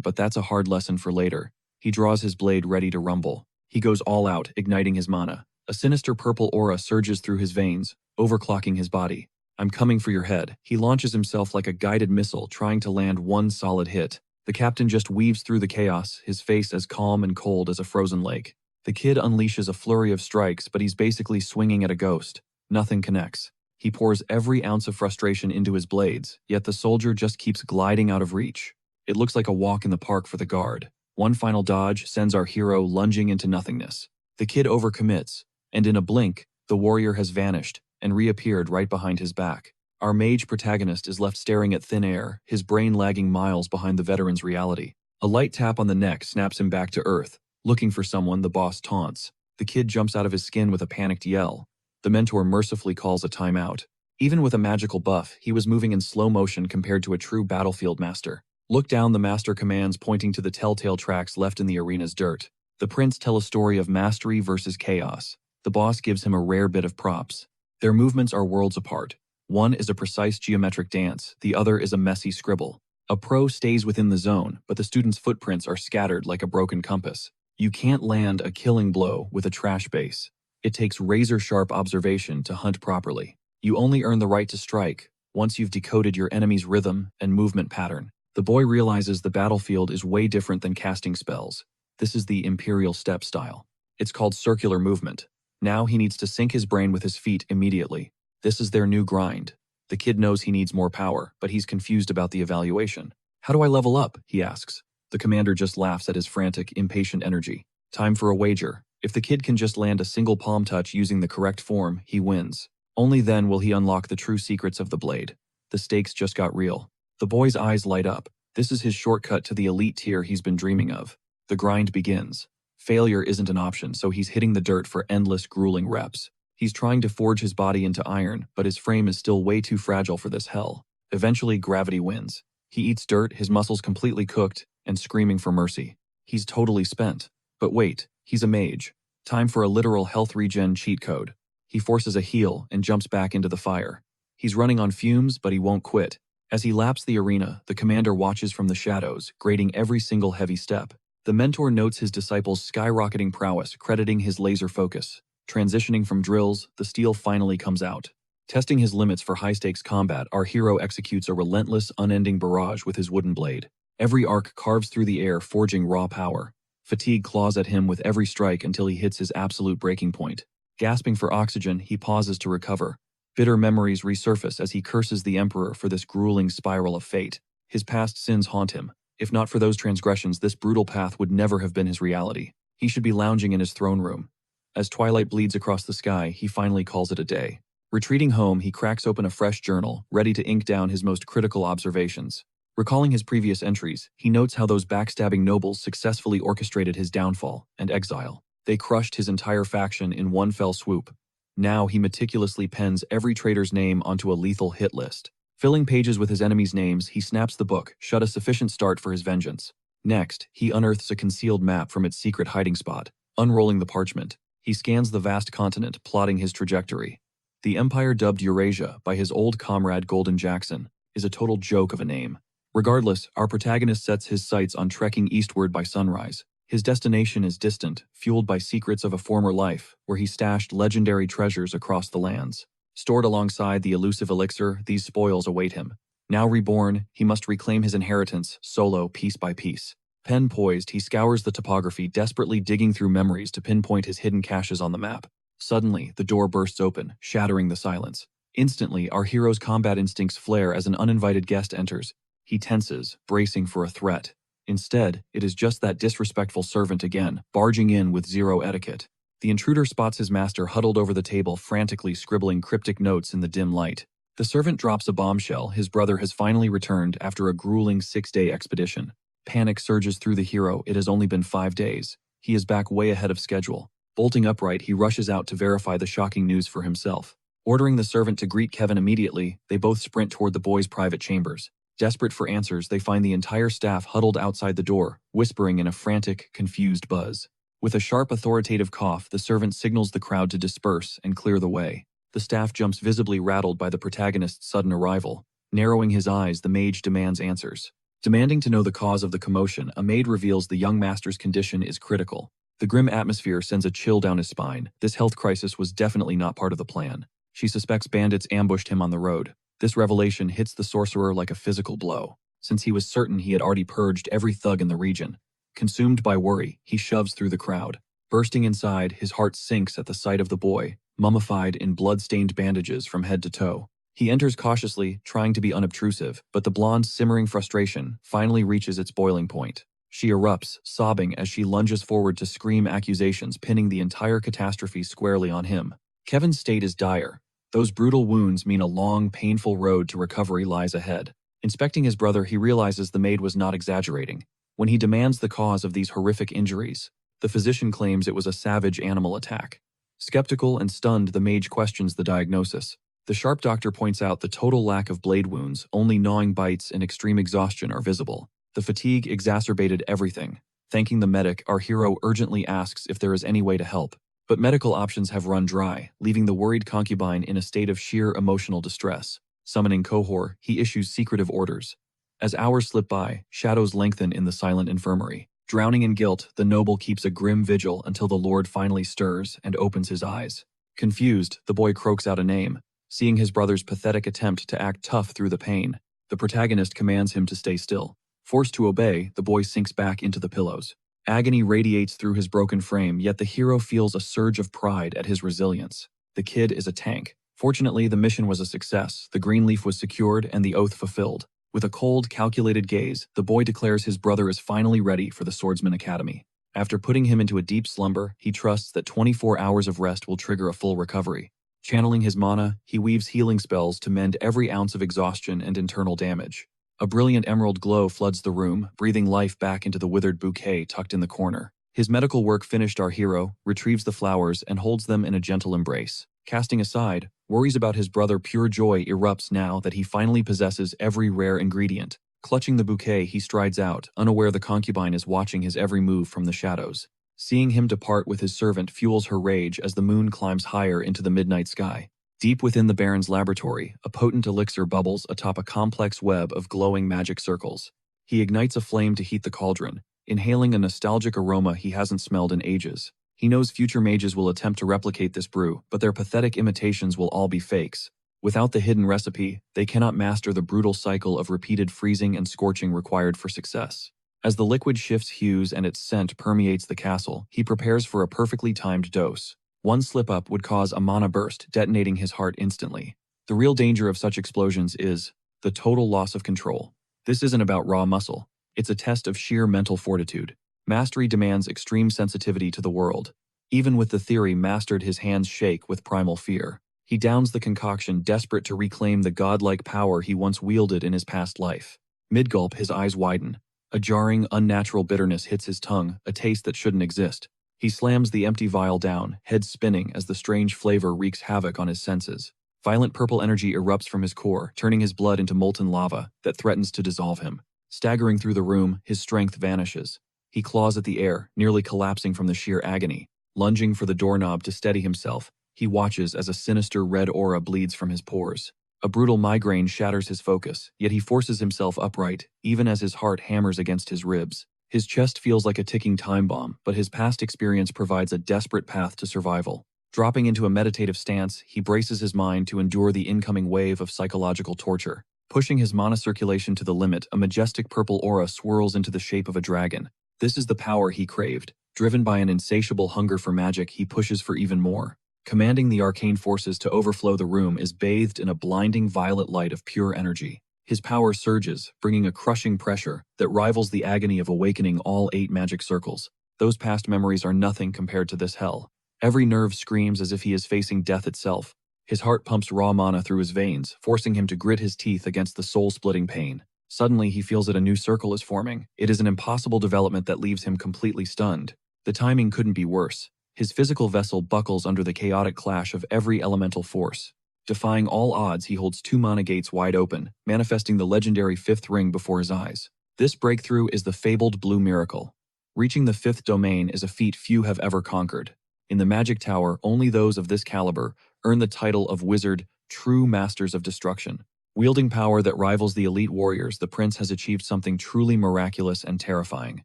but that's a hard lesson for later. He draws his blade ready to rumble. He goes all out, igniting his mana. A sinister purple aura surges through his veins, overclocking his body. I'm coming for your head. He launches himself like a guided missile, trying to land one solid hit. The captain just weaves through the chaos, his face as calm and cold as a frozen lake. The kid unleashes a flurry of strikes, but he's basically swinging at a ghost. Nothing connects. He pours every ounce of frustration into his blades, yet the soldier just keeps gliding out of reach. It looks like a walk in the park for the guard. One final dodge sends our hero lunging into nothingness. The kid overcommits, and in a blink, the warrior has vanished and reappeared right behind his back. Our mage protagonist is left staring at thin air, his brain lagging miles behind the veteran's reality. A light tap on the neck snaps him back to earth. Looking for someone, the boss taunts. The kid jumps out of his skin with a panicked yell. The mentor mercifully calls a timeout. Even with a magical buff, he was moving in slow motion compared to a true battlefield master. Look down, the master commands, pointing to the telltale tracks left in the arena's dirt. The prints tell a story of mastery versus chaos. The boss gives him a rare bit of props. Their movements are worlds apart. One is a precise geometric dance, the other is a messy scribble. A pro stays within the zone, but the student's footprints are scattered like a broken compass. You can't land a killing blow with a trash base. It takes razor-sharp observation to hunt properly. You only earn the right to strike once you've decoded your enemy's rhythm and movement pattern. The boy realizes the battlefield is way different than casting spells. This is the Imperial Step style. It's called circular movement. Now he needs to sync his brain with his feet immediately. This is their new grind. The kid knows he needs more power, but he's confused about the evaluation. How do I level up? He asks. The commander just laughs at his frantic, impatient energy. Time for a wager. If the kid can just land a single palm touch using the correct form, he wins. Only then will he unlock the true secrets of the blade. The stakes just got real. The boy's eyes light up. This is his shortcut to the elite tier he's been dreaming of. The grind begins. Failure isn't an option, so he's hitting the dirt for endless, grueling reps. He's trying to forge his body into iron, but his frame is still way too fragile for this hell. Eventually, gravity wins. He eats dirt, his muscles completely cooked, and screaming for mercy. He's totally spent. But wait, he's a mage. Time for a literal health regen cheat code. He forces a heal and jumps back into the fire. He's running on fumes, but he won't quit. As he laps the arena, the commander watches from the shadows, grading every single heavy step. The mentor notes his disciple's skyrocketing prowess, crediting his laser focus. Transitioning from drills, the steel finally comes out. Testing his limits for high-stakes combat, our hero executes a relentless, unending barrage with his wooden blade. Every arc carves through the air, forging raw power. Fatigue claws at him with every strike until he hits his absolute breaking point. Gasping for oxygen, he pauses to recover. Bitter memories resurface as he curses the Emperor for this grueling spiral of fate. His past sins haunt him. If not for those transgressions, this brutal path would never have been his reality. He should be lounging in his throne room. As twilight bleeds across the sky, he finally calls it a day. Retreating home, he cracks open a fresh journal, ready to ink down his most critical observations. Recalling his previous entries, he notes how those backstabbing nobles successfully orchestrated his downfall and exile. They crushed his entire faction in one fell swoop. Now he meticulously pens every traitor's name onto a lethal hit list. Filling pages with his enemies' names, he snaps the book, shut a sufficient start for his vengeance. Next, he unearths a concealed map from its secret hiding spot. Unrolling the parchment, he scans the vast continent, plotting his trajectory. The empire dubbed Eurasia by his old comrade Golden Jackson is a total joke of a name. Regardless, our protagonist sets his sights on trekking eastward by sunrise. His destination is distant, fueled by secrets of a former life, where he stashed legendary treasures across the lands. Stored alongside the elusive Elixir, these spoils await him. Now reborn, he must reclaim his inheritance, solo, piece by piece. Pen poised, he scours the topography, desperately digging through memories to pinpoint his hidden caches on the map. Suddenly, the door bursts open, shattering the silence. Instantly, our hero's combat instincts flare as an uninvited guest enters. He tenses, bracing for a threat. Instead, it is just that disrespectful servant again, barging in with zero etiquette. The intruder spots his master huddled over the table, frantically scribbling cryptic notes in the dim light. The servant drops a bombshell. His brother has finally returned after a grueling 6-day expedition. Panic surges through the hero. It has only been 5 days. He is back way ahead of schedule. Bolting upright, he rushes out to verify the shocking news for himself. Ordering the servant to greet Kevin immediately, they both sprint toward the boys' private chambers. Desperate for answers, they find the entire staff huddled outside the door, whispering in a frantic, confused buzz. With a sharp, authoritative cough, the servant signals the crowd to disperse and clear the way. The staff jumps visibly rattled by the protagonist's sudden arrival. Narrowing his eyes, the mage demands answers. Demanding to know the cause of the commotion, a maid reveals the young master's condition is critical. The grim atmosphere sends a chill down his spine. This health crisis was definitely not part of the plan. She suspects bandits ambushed him on the road. This revelation hits the sorcerer like a physical blow, since he was certain he had already purged every thug in the region. Consumed by worry, he shoves through the crowd. Bursting inside, his heart sinks at the sight of the boy, mummified in blood-stained bandages from head to toe. He enters cautiously, trying to be unobtrusive, but the blonde's simmering frustration finally reaches its boiling point. She erupts, sobbing as she lunges forward to scream accusations, pinning the entire catastrophe squarely on him. Kevin's state is dire. Those brutal wounds mean a long, painful road to recovery lies ahead. Inspecting his brother, he realizes the maid was not exaggerating. When he demands the cause of these horrific injuries, the physician claims it was a savage animal attack. Skeptical and stunned, the mage questions the diagnosis. The sharp doctor points out the total lack of blade wounds, only gnawing bites and extreme exhaustion are visible. The fatigue exacerbated everything. Thanking the medic, our hero urgently asks if there is any way to help. But medical options have run dry, leaving the worried concubine in a state of sheer emotional distress. Summoning Cohor, he issues secretive orders. As hours slip by, shadows lengthen in the silent infirmary. Drowning in guilt, the noble keeps a grim vigil until the Lord finally stirs and opens his eyes. Confused, the boy croaks out a name. Seeing his brother's pathetic attempt to act tough through the pain, the protagonist commands him to stay still. Forced to obey, the boy sinks back into the pillows. Agony radiates through his broken frame, yet the hero feels a surge of pride at his resilience. The kid is a tank. Fortunately, the mission was a success. The green leaf was secured and the oath fulfilled. With a cold, calculated gaze, the boy declares his brother is finally ready for the Swordsman Academy. After putting him into a deep slumber, he trusts that 24 hours of rest will trigger a full recovery. Channeling his mana, he weaves healing spells to mend every ounce of exhaustion and internal damage. A brilliant emerald glow floods the room, breathing life back into the withered bouquet tucked in the corner. His medical work finished, our hero retrieves the flowers and holds them in a gentle embrace. Casting aside worries about his brother, pure joy erupts now that he finally possesses every rare ingredient. Clutching the bouquet, he strides out, unaware the concubine is watching his every move from the shadows. Seeing him depart with his servant fuels her rage as the moon climbs higher into the midnight sky. Deep within the Baron's laboratory, a potent elixir bubbles atop a complex web of glowing magic circles. He ignites a flame to heat the cauldron, inhaling a nostalgic aroma he hasn't smelled in ages. He knows future mages will attempt to replicate this brew, but their pathetic imitations will all be fakes. Without the hidden recipe, they cannot master the brutal cycle of repeated freezing and scorching required for success. As the liquid shifts hues and its scent permeates the castle, he prepares for a perfectly timed dose. One slip-up would cause a mana burst, detonating his heart instantly. The real danger of such explosions is the total loss of control. This isn't about raw muscle. It's a test of sheer mental fortitude. Mastery demands extreme sensitivity to the world. Even with the theory mastered, his hands shake with primal fear. He downs the concoction, desperate to reclaim the godlike power he once wielded in his past life. Mid-gulp, his eyes widen. A jarring, unnatural bitterness hits his tongue, a taste that shouldn't exist. He slams the empty vial down, head spinning as the strange flavor wreaks havoc on his senses. Violent purple energy erupts from his core, turning his blood into molten lava that threatens to dissolve him. Staggering through the room, his strength vanishes. He claws at the air, nearly collapsing from the sheer agony. Lunging for the doorknob to steady himself, he watches as a sinister red aura bleeds from his pores. A brutal migraine shatters his focus, yet he forces himself upright, even as his heart hammers against his ribs. His chest feels like a ticking time bomb, but his past experience provides a desperate path to survival. Dropping into a meditative stance, he braces his mind to endure the incoming wave of psychological torture. Pushing his mana circulation to the limit, a majestic purple aura swirls into the shape of a dragon. This is the power he craved. Driven by an insatiable hunger for magic, he pushes for even more. Commanding the arcane forces to overflow, the room is bathed in a blinding violet light of pure energy. His power surges, bringing a crushing pressure that rivals the agony of awakening all 8 magic circles. Those past memories are nothing compared to this hell. Every nerve screams as if he is facing death itself. His heart pumps raw mana through his veins, forcing him to grit his teeth against the soul-splitting pain. Suddenly, he feels that a new circle is forming. It is an impossible development that leaves him completely stunned. The timing couldn't be worse. His physical vessel buckles under the chaotic clash of every elemental force. Defying all odds, he holds 2 mana gates wide open, manifesting the legendary 5th ring before his eyes. This breakthrough is the fabled Blue Miracle. Reaching the 5th domain is a feat few have ever conquered. In the Magic Tower, only those of this caliber earn the title of Wizard, true masters of destruction. Wielding power that rivals the elite warriors, the prince has achieved something truly miraculous and terrifying.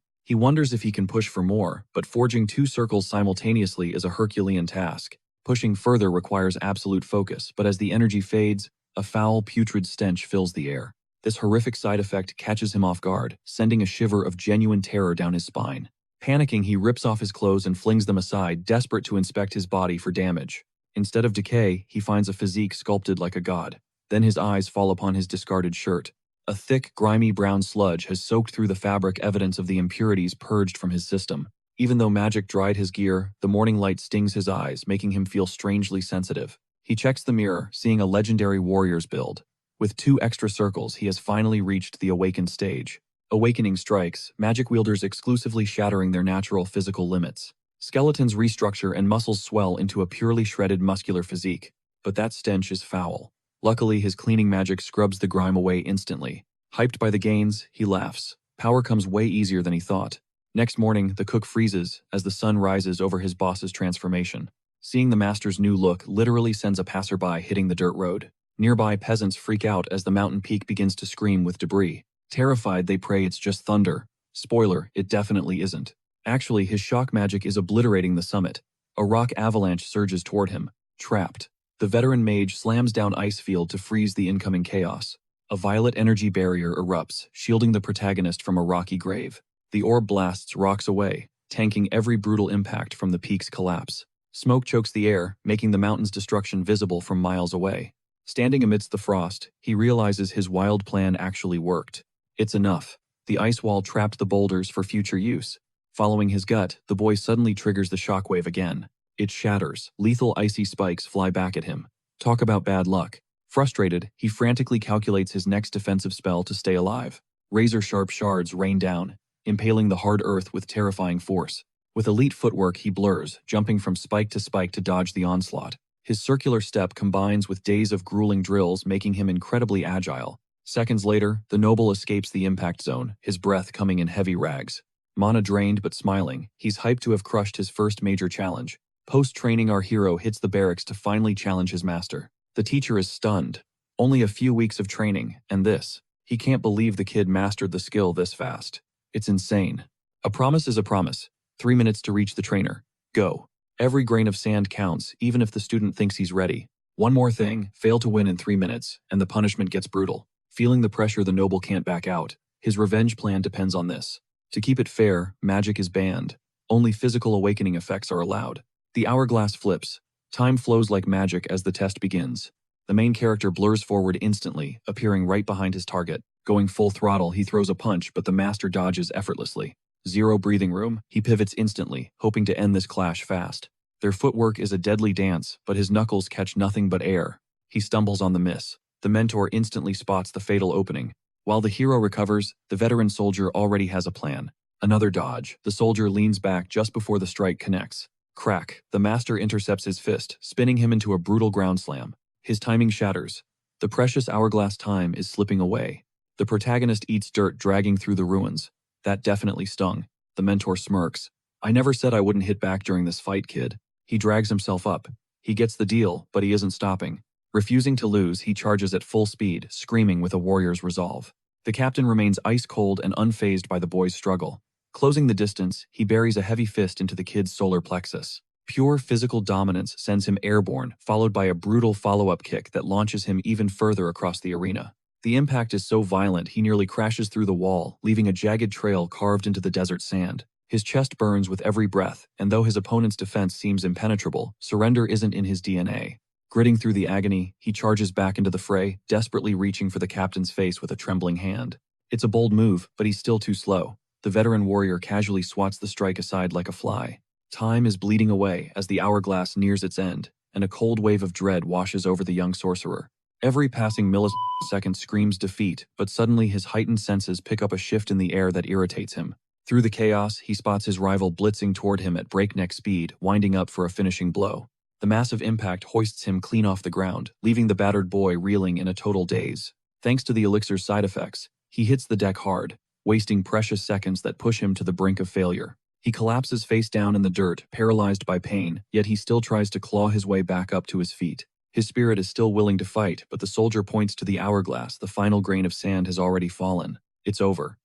He wonders if he can push for more, but forging 2 circles simultaneously is a Herculean task. Pushing further requires absolute focus, but as the energy fades, a foul, putrid stench fills the air. This horrific side effect catches him off guard, sending a shiver of genuine terror down his spine. Panicking, he rips off his clothes and flings them aside, desperate to inspect his body for damage. Instead of decay, he finds a physique sculpted like a god. Then his eyes fall upon his discarded shirt. A thick, grimy brown sludge has soaked through the fabric, evidence of the impurities purged from his system. Even though magic dried his gear, the morning light stings his eyes, making him feel strangely sensitive. He checks the mirror, seeing a legendary warrior's build. With 2 extra circles, he has finally reached the awakened stage. Awakening strikes, magic wielders exclusively shattering their natural physical limits. Skeletons restructure and muscles swell into a purely shredded muscular physique. But that stench is foul. Luckily, his cleaning magic scrubs the grime away instantly. Hyped by the gains, he laughs. Power comes way easier than he thought. Next morning, the cook freezes as the sun rises over his boss's transformation. Seeing the master's new look literally sends a passerby hitting the dirt road. Nearby peasants freak out as the mountain peak begins to scream with debris. Terrified, they pray it's just thunder. Spoiler, it definitely isn't. Actually, his shock magic is obliterating the summit. A rock avalanche surges toward him. Trapped. The veteran mage slams down ice field to freeze the incoming chaos. A violet energy barrier erupts, shielding the protagonist from a rocky grave. The orb blasts rocks away, tanking every brutal impact from the peak's collapse. Smoke chokes the air, making the mountain's destruction visible from miles away. Standing amidst the frost, he realizes his wild plan actually worked. It's enough. The ice wall trapped the boulders for future use. Following his gut, the boy suddenly triggers the shockwave again. It shatters. Lethal icy spikes fly back at him. Talk about bad luck. Frustrated, he frantically calculates his next defensive spell to stay alive. Razor-sharp shards rain down, impaling the hard earth with terrifying force. With elite footwork, he blurs, jumping from spike to dodge the onslaught. His circular step combines with days of grueling drills, making him incredibly agile. Seconds later, the noble escapes the impact zone, his breath coming in heavy rags. Mana drained but smiling, he's hyped to have crushed his first major challenge. Post-training, our hero hits the barracks to finally challenge his master. The teacher is stunned. Only a few weeks of training, and this. He can't believe the kid mastered the skill this fast. It's insane. A promise is a promise. 3 minutes to reach the trainer. Go. Every grain of sand counts, even if the student thinks he's ready. One more thing, fail to win in 3 minutes, and the punishment gets brutal. Feeling the pressure, the noble can't back out. His revenge plan depends on this. To keep it fair, magic is banned. Only physical awakening effects are allowed. The hourglass flips. Time flows like magic as the test begins. The main character blurs forward instantly, appearing right behind his target. Going full throttle, he throws a punch, but the master dodges effortlessly. Zero breathing room, he pivots instantly, hoping to end this clash fast. Their footwork is a deadly dance, but his knuckles catch nothing but air. He stumbles on the miss. The mentor instantly spots the fatal opening. While the hero recovers, the veteran soldier already has a plan. Another dodge. The soldier leans back just before the strike connects. Crack. The master intercepts his fist, spinning him into a brutal ground slam. His timing shatters. The precious hourglass time is slipping away. The protagonist eats dirt, dragging through the ruins. That definitely stung. The mentor smirks. I never said I wouldn't hit back during this fight, kid. He drags himself up. He gets the deal, but he isn't stopping. Refusing to lose, he charges at full speed, screaming with a warrior's resolve. The captain remains ice-cold and unfazed by the boy's struggle. Closing the distance, he buries a heavy fist into the kid's solar plexus. Pure physical dominance sends him airborne, followed by a brutal follow-up kick that launches him even further across the arena. The impact is so violent he nearly crashes through the wall, leaving a jagged trail carved into the desert sand. His chest burns with every breath, and though his opponent's defense seems impenetrable, surrender isn't in his DNA. Gritting through the agony, he charges back into the fray, desperately reaching for the captain's face with a trembling hand. It's a bold move, but he's still too slow. The veteran warrior casually swats the strike aside like a fly. Time is bleeding away as the hourglass nears its end, and a cold wave of dread washes over the young sorcerer. Every passing millisecond screams defeat, but suddenly his heightened senses pick up a shift in the air that irritates him. Through the chaos, he spots his rival blitzing toward him at breakneck speed, winding up for a finishing blow. The massive impact hoists him clean off the ground, leaving the battered boy reeling in a total daze. Thanks to the elixir's side effects, he hits the deck hard, wasting precious seconds that push him to the brink of failure. He collapses face down in the dirt, paralyzed by pain, yet he still tries to claw his way back up to his feet. His spirit is still willing to fight, but the soldier points to the hourglass. The final grain of sand has already fallen. It's over.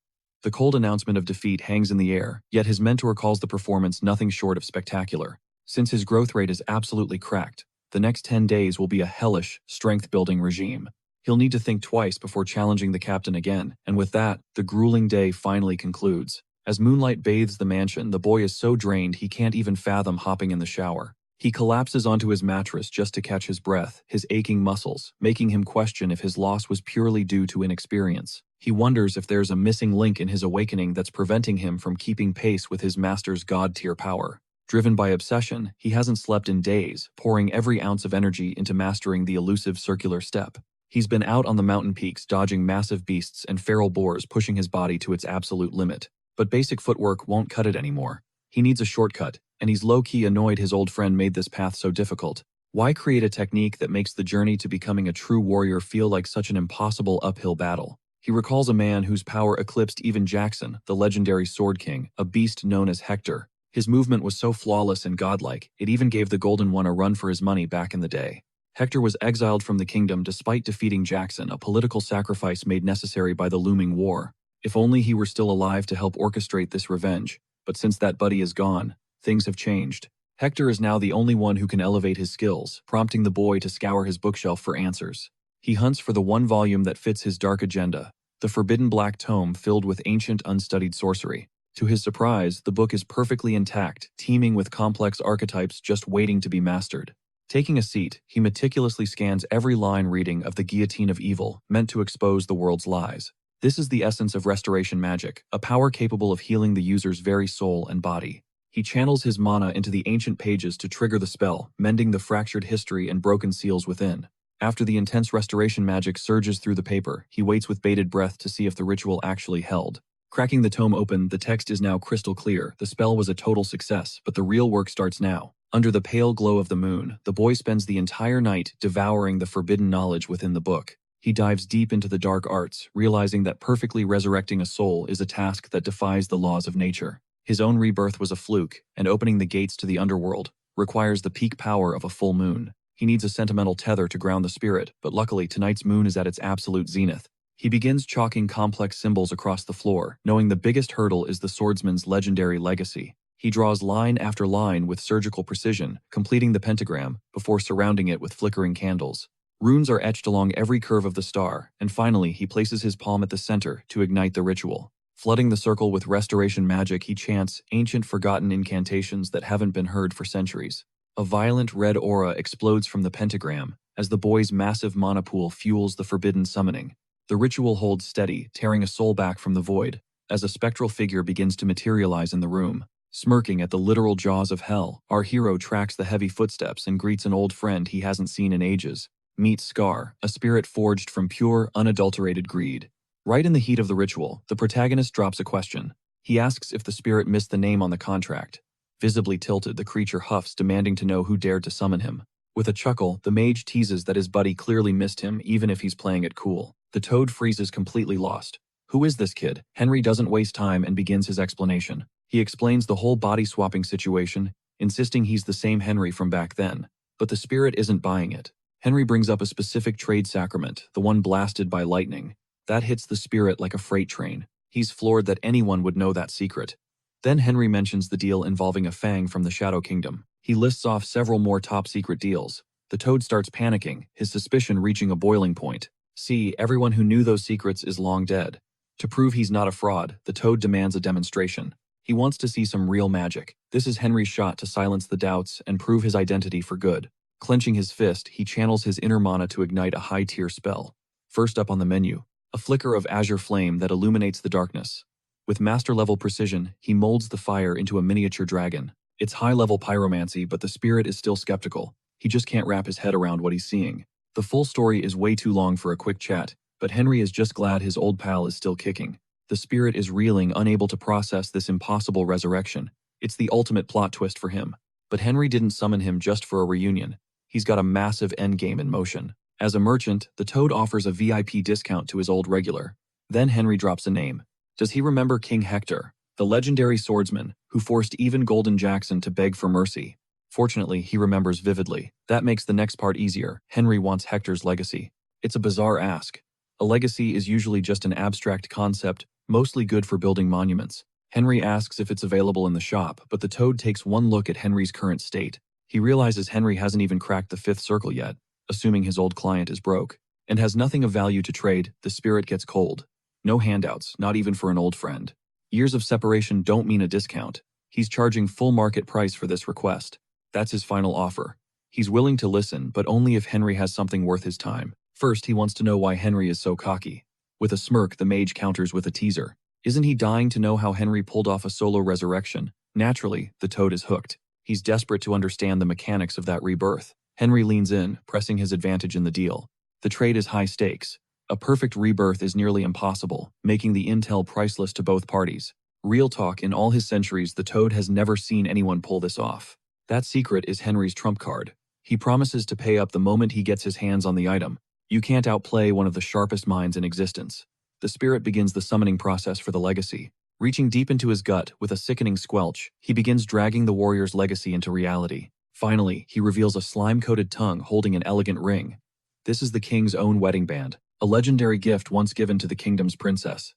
The cold announcement of defeat hangs in the air, yet his mentor calls the performance nothing short of spectacular. Since his growth rate is absolutely cracked, the next 10 days will be a hellish, strength-building regime. He'll need to think twice before challenging the captain again, and with that, the grueling day finally concludes. As moonlight bathes the mansion, the boy is so drained he can't even fathom hopping in the shower. He collapses onto his mattress just to catch his breath, his aching muscles, making him question if his loss was purely due to inexperience. He wonders if there's a missing link in his awakening that's preventing him from keeping pace with his master's god-tier power. Driven by obsession, he hasn't slept in days, pouring every ounce of energy into mastering the elusive circular step. He's been out on the mountain peaks dodging massive beasts and feral boars, pushing his body to its absolute limit. But basic footwork won't cut it anymore. He needs a shortcut, and he's low-key annoyed his old friend made this path so difficult. Why create a technique that makes the journey to becoming a true warrior feel like such an impossible uphill battle? He recalls a man whose power eclipsed even Jackson, the legendary Sword King, a beast known as Hector. His movement was so flawless and godlike, it even gave the Golden One a run for his money back in the day. Hector was exiled from the kingdom despite defeating Jackson, a political sacrifice made necessary by the looming war. If only he were still alive to help orchestrate this revenge. But since that buddy is gone, things have changed. Hector is now the only one who can elevate his skills, prompting the boy to scour his bookshelf for answers. He hunts for the one volume that fits his dark agenda, the forbidden black tome filled with ancient unstudied sorcery. To his surprise, the book is perfectly intact, teeming with complex archetypes just waiting to be mastered. Taking a seat, he meticulously scans every line reading of the Guillotine of Evil, meant to expose the world's lies. This is the essence of restoration magic, a power capable of healing the user's very soul and body. He channels his mana into the ancient pages to trigger the spell, mending the fractured history and broken seals within. After the intense restoration magic surges through the paper, he waits with bated breath to see if the ritual actually held. Cracking the tome open, the text is now crystal clear. The spell was a total success, but the real work starts now. Under the pale glow of the moon, the boy spends the entire night devouring the forbidden knowledge within the book. He dives deep into the dark arts, realizing that perfectly resurrecting a soul is a task that defies the laws of nature. His own rebirth was a fluke, and opening the gates to the underworld requires the peak power of a full moon. He needs a sentimental tether to ground the spirit, but luckily tonight's moon is at its absolute zenith. He begins chalking complex symbols across the floor, knowing the biggest hurdle is the swordsman's legendary legacy. He draws line after line with surgical precision, completing the pentagram before surrounding it with flickering candles. Runes are etched along every curve of the star, and finally he places his palm at the center to ignite the ritual. Flooding the circle with restoration magic, he chants ancient forgotten incantations that haven't been heard for centuries. A violent red aura explodes from the pentagram as the boy's massive mana pool fuels the forbidden summoning. The ritual holds steady, tearing a soul back from the void, as a spectral figure begins to materialize in the room. Smirking at the literal jaws of hell, our hero tracks the heavy footsteps and greets an old friend he hasn't seen in ages. Meet Scar, a spirit forged from pure, unadulterated greed. Right in the heat of the ritual, the protagonist drops a question. He asks if the spirit missed the name on the contract. Visibly tilted, the creature huffs, demanding to know who dared to summon him. With a chuckle, the mage teases that his buddy clearly missed him, even if he's playing it cool. The toad freezes, completely lost. Who is this kid? Henry doesn't waste time and begins his explanation. He explains the whole body-swapping situation, insisting he's the same Henry from back then. But the spirit isn't buying it. Henry brings up a specific trade sacrament, the one blasted by lightning. That hits the spirit like a freight train. He's floored that anyone would know that secret. Then Henry mentions the deal involving a fang from the Shadow Kingdom. He lists off several more top-secret deals. The toad starts panicking, his suspicion reaching a boiling point. See, everyone who knew those secrets is long dead. To prove he's not a fraud, the toad demands a demonstration. He wants to see some real magic. This is Henry's shot to silence the doubts and prove his identity for good. Clenching his fist, he channels his inner mana to ignite a high-tier spell. First up on the menu, a flicker of azure flame that illuminates the darkness. With master-level precision, he molds the fire into a miniature dragon. It's high-level pyromancy, but the spirit is still skeptical. He just can't wrap his head around what he's seeing. The full story is way too long for a quick chat, but Henry is just glad his old pal is still kicking. The spirit is reeling, unable to process this impossible resurrection. It's the ultimate plot twist for him. But Henry didn't summon him just for a reunion. He's got a massive endgame in motion. As a merchant, the Toad offers a VIP discount to his old regular. Then Henry drops a name. Does he remember King Hector, the legendary swordsman who forced even Golden Jackson to beg for mercy? Fortunately, he remembers vividly. That makes the next part easier. Henry wants Hector's legacy. It's a bizarre ask. A legacy is usually just an abstract concept, mostly good for building monuments. Henry asks if it's available in the shop, but the Toad takes one look at Henry's current state. He realizes Henry hasn't even cracked the 5th circle yet, assuming his old client is broke, and has nothing of value to trade. The spirit gets cold. No handouts, not even for an old friend. Years of separation don't mean a discount. He's charging full market price for this request. That's his final offer. He's willing to listen, but only if Henry has something worth his time. First, he wants to know why Henry is so cocky. With a smirk, the mage counters with a teaser. Isn't he dying to know how Henry pulled off a solo resurrection? Naturally, the Toad is hooked. He's desperate to understand the mechanics of that rebirth. Henry leans in, pressing his advantage in the deal. The trade is high stakes. A perfect rebirth is nearly impossible, making the intel priceless to both parties. Real talk, in all his centuries, the Toad has never seen anyone pull this off. That secret is Henry's trump card. He promises to pay up the moment he gets his hands on the item. You can't outplay one of the sharpest minds in existence. The spirit begins the summoning process for the legacy. Reaching deep into his gut with a sickening squelch, he begins dragging the warrior's legacy into reality. Finally, he reveals a slime-coated tongue holding an elegant ring. This is the king's own wedding band, a legendary gift once given to the kingdom's princess.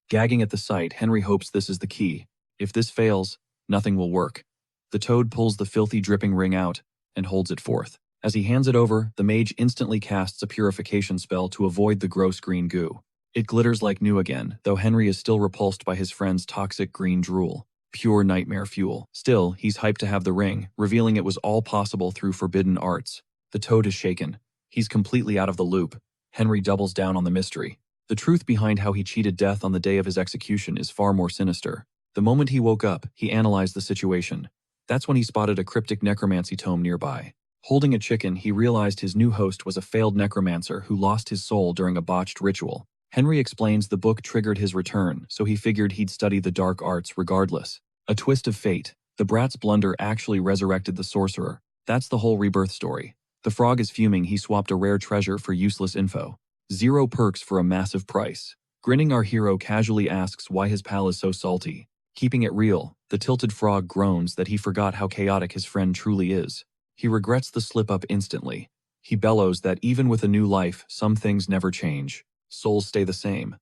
Gagging at the sight, Henry hopes this is the key. If this fails, nothing will work. The Toad pulls the filthy dripping ring out and holds it forth. As he hands it over, the mage instantly casts a purification spell to avoid the gross green goo. It glitters like new again, though Henry is still repulsed by his friend's toxic green drool. Pure nightmare fuel. Still, he's hyped to have the ring, revealing it was all possible through forbidden arts. The Toad is shaken. He's completely out of the loop. Henry doubles down on the mystery. The truth behind how he cheated death on the day of his execution is far more sinister. The moment he woke up, he analyzed the situation. That's when he spotted a cryptic necromancy tome nearby. Holding a chicken, he realized his new host was a failed necromancer who lost his soul during a botched ritual. Henry explains the book triggered his return, so he figured he'd study the dark arts regardless. A twist of fate. The brat's blunder actually resurrected the sorcerer. That's the whole rebirth story. The frog is fuming. He swapped a rare treasure for useless info. 0 perks for a massive price. Grinning, our hero casually asks why his pal is so salty. Keeping it real, the tilted frog groans that he forgot how chaotic his friend truly is. He regrets the slip-up instantly. He bellows that even with a new life, some things never change. Souls stay the same.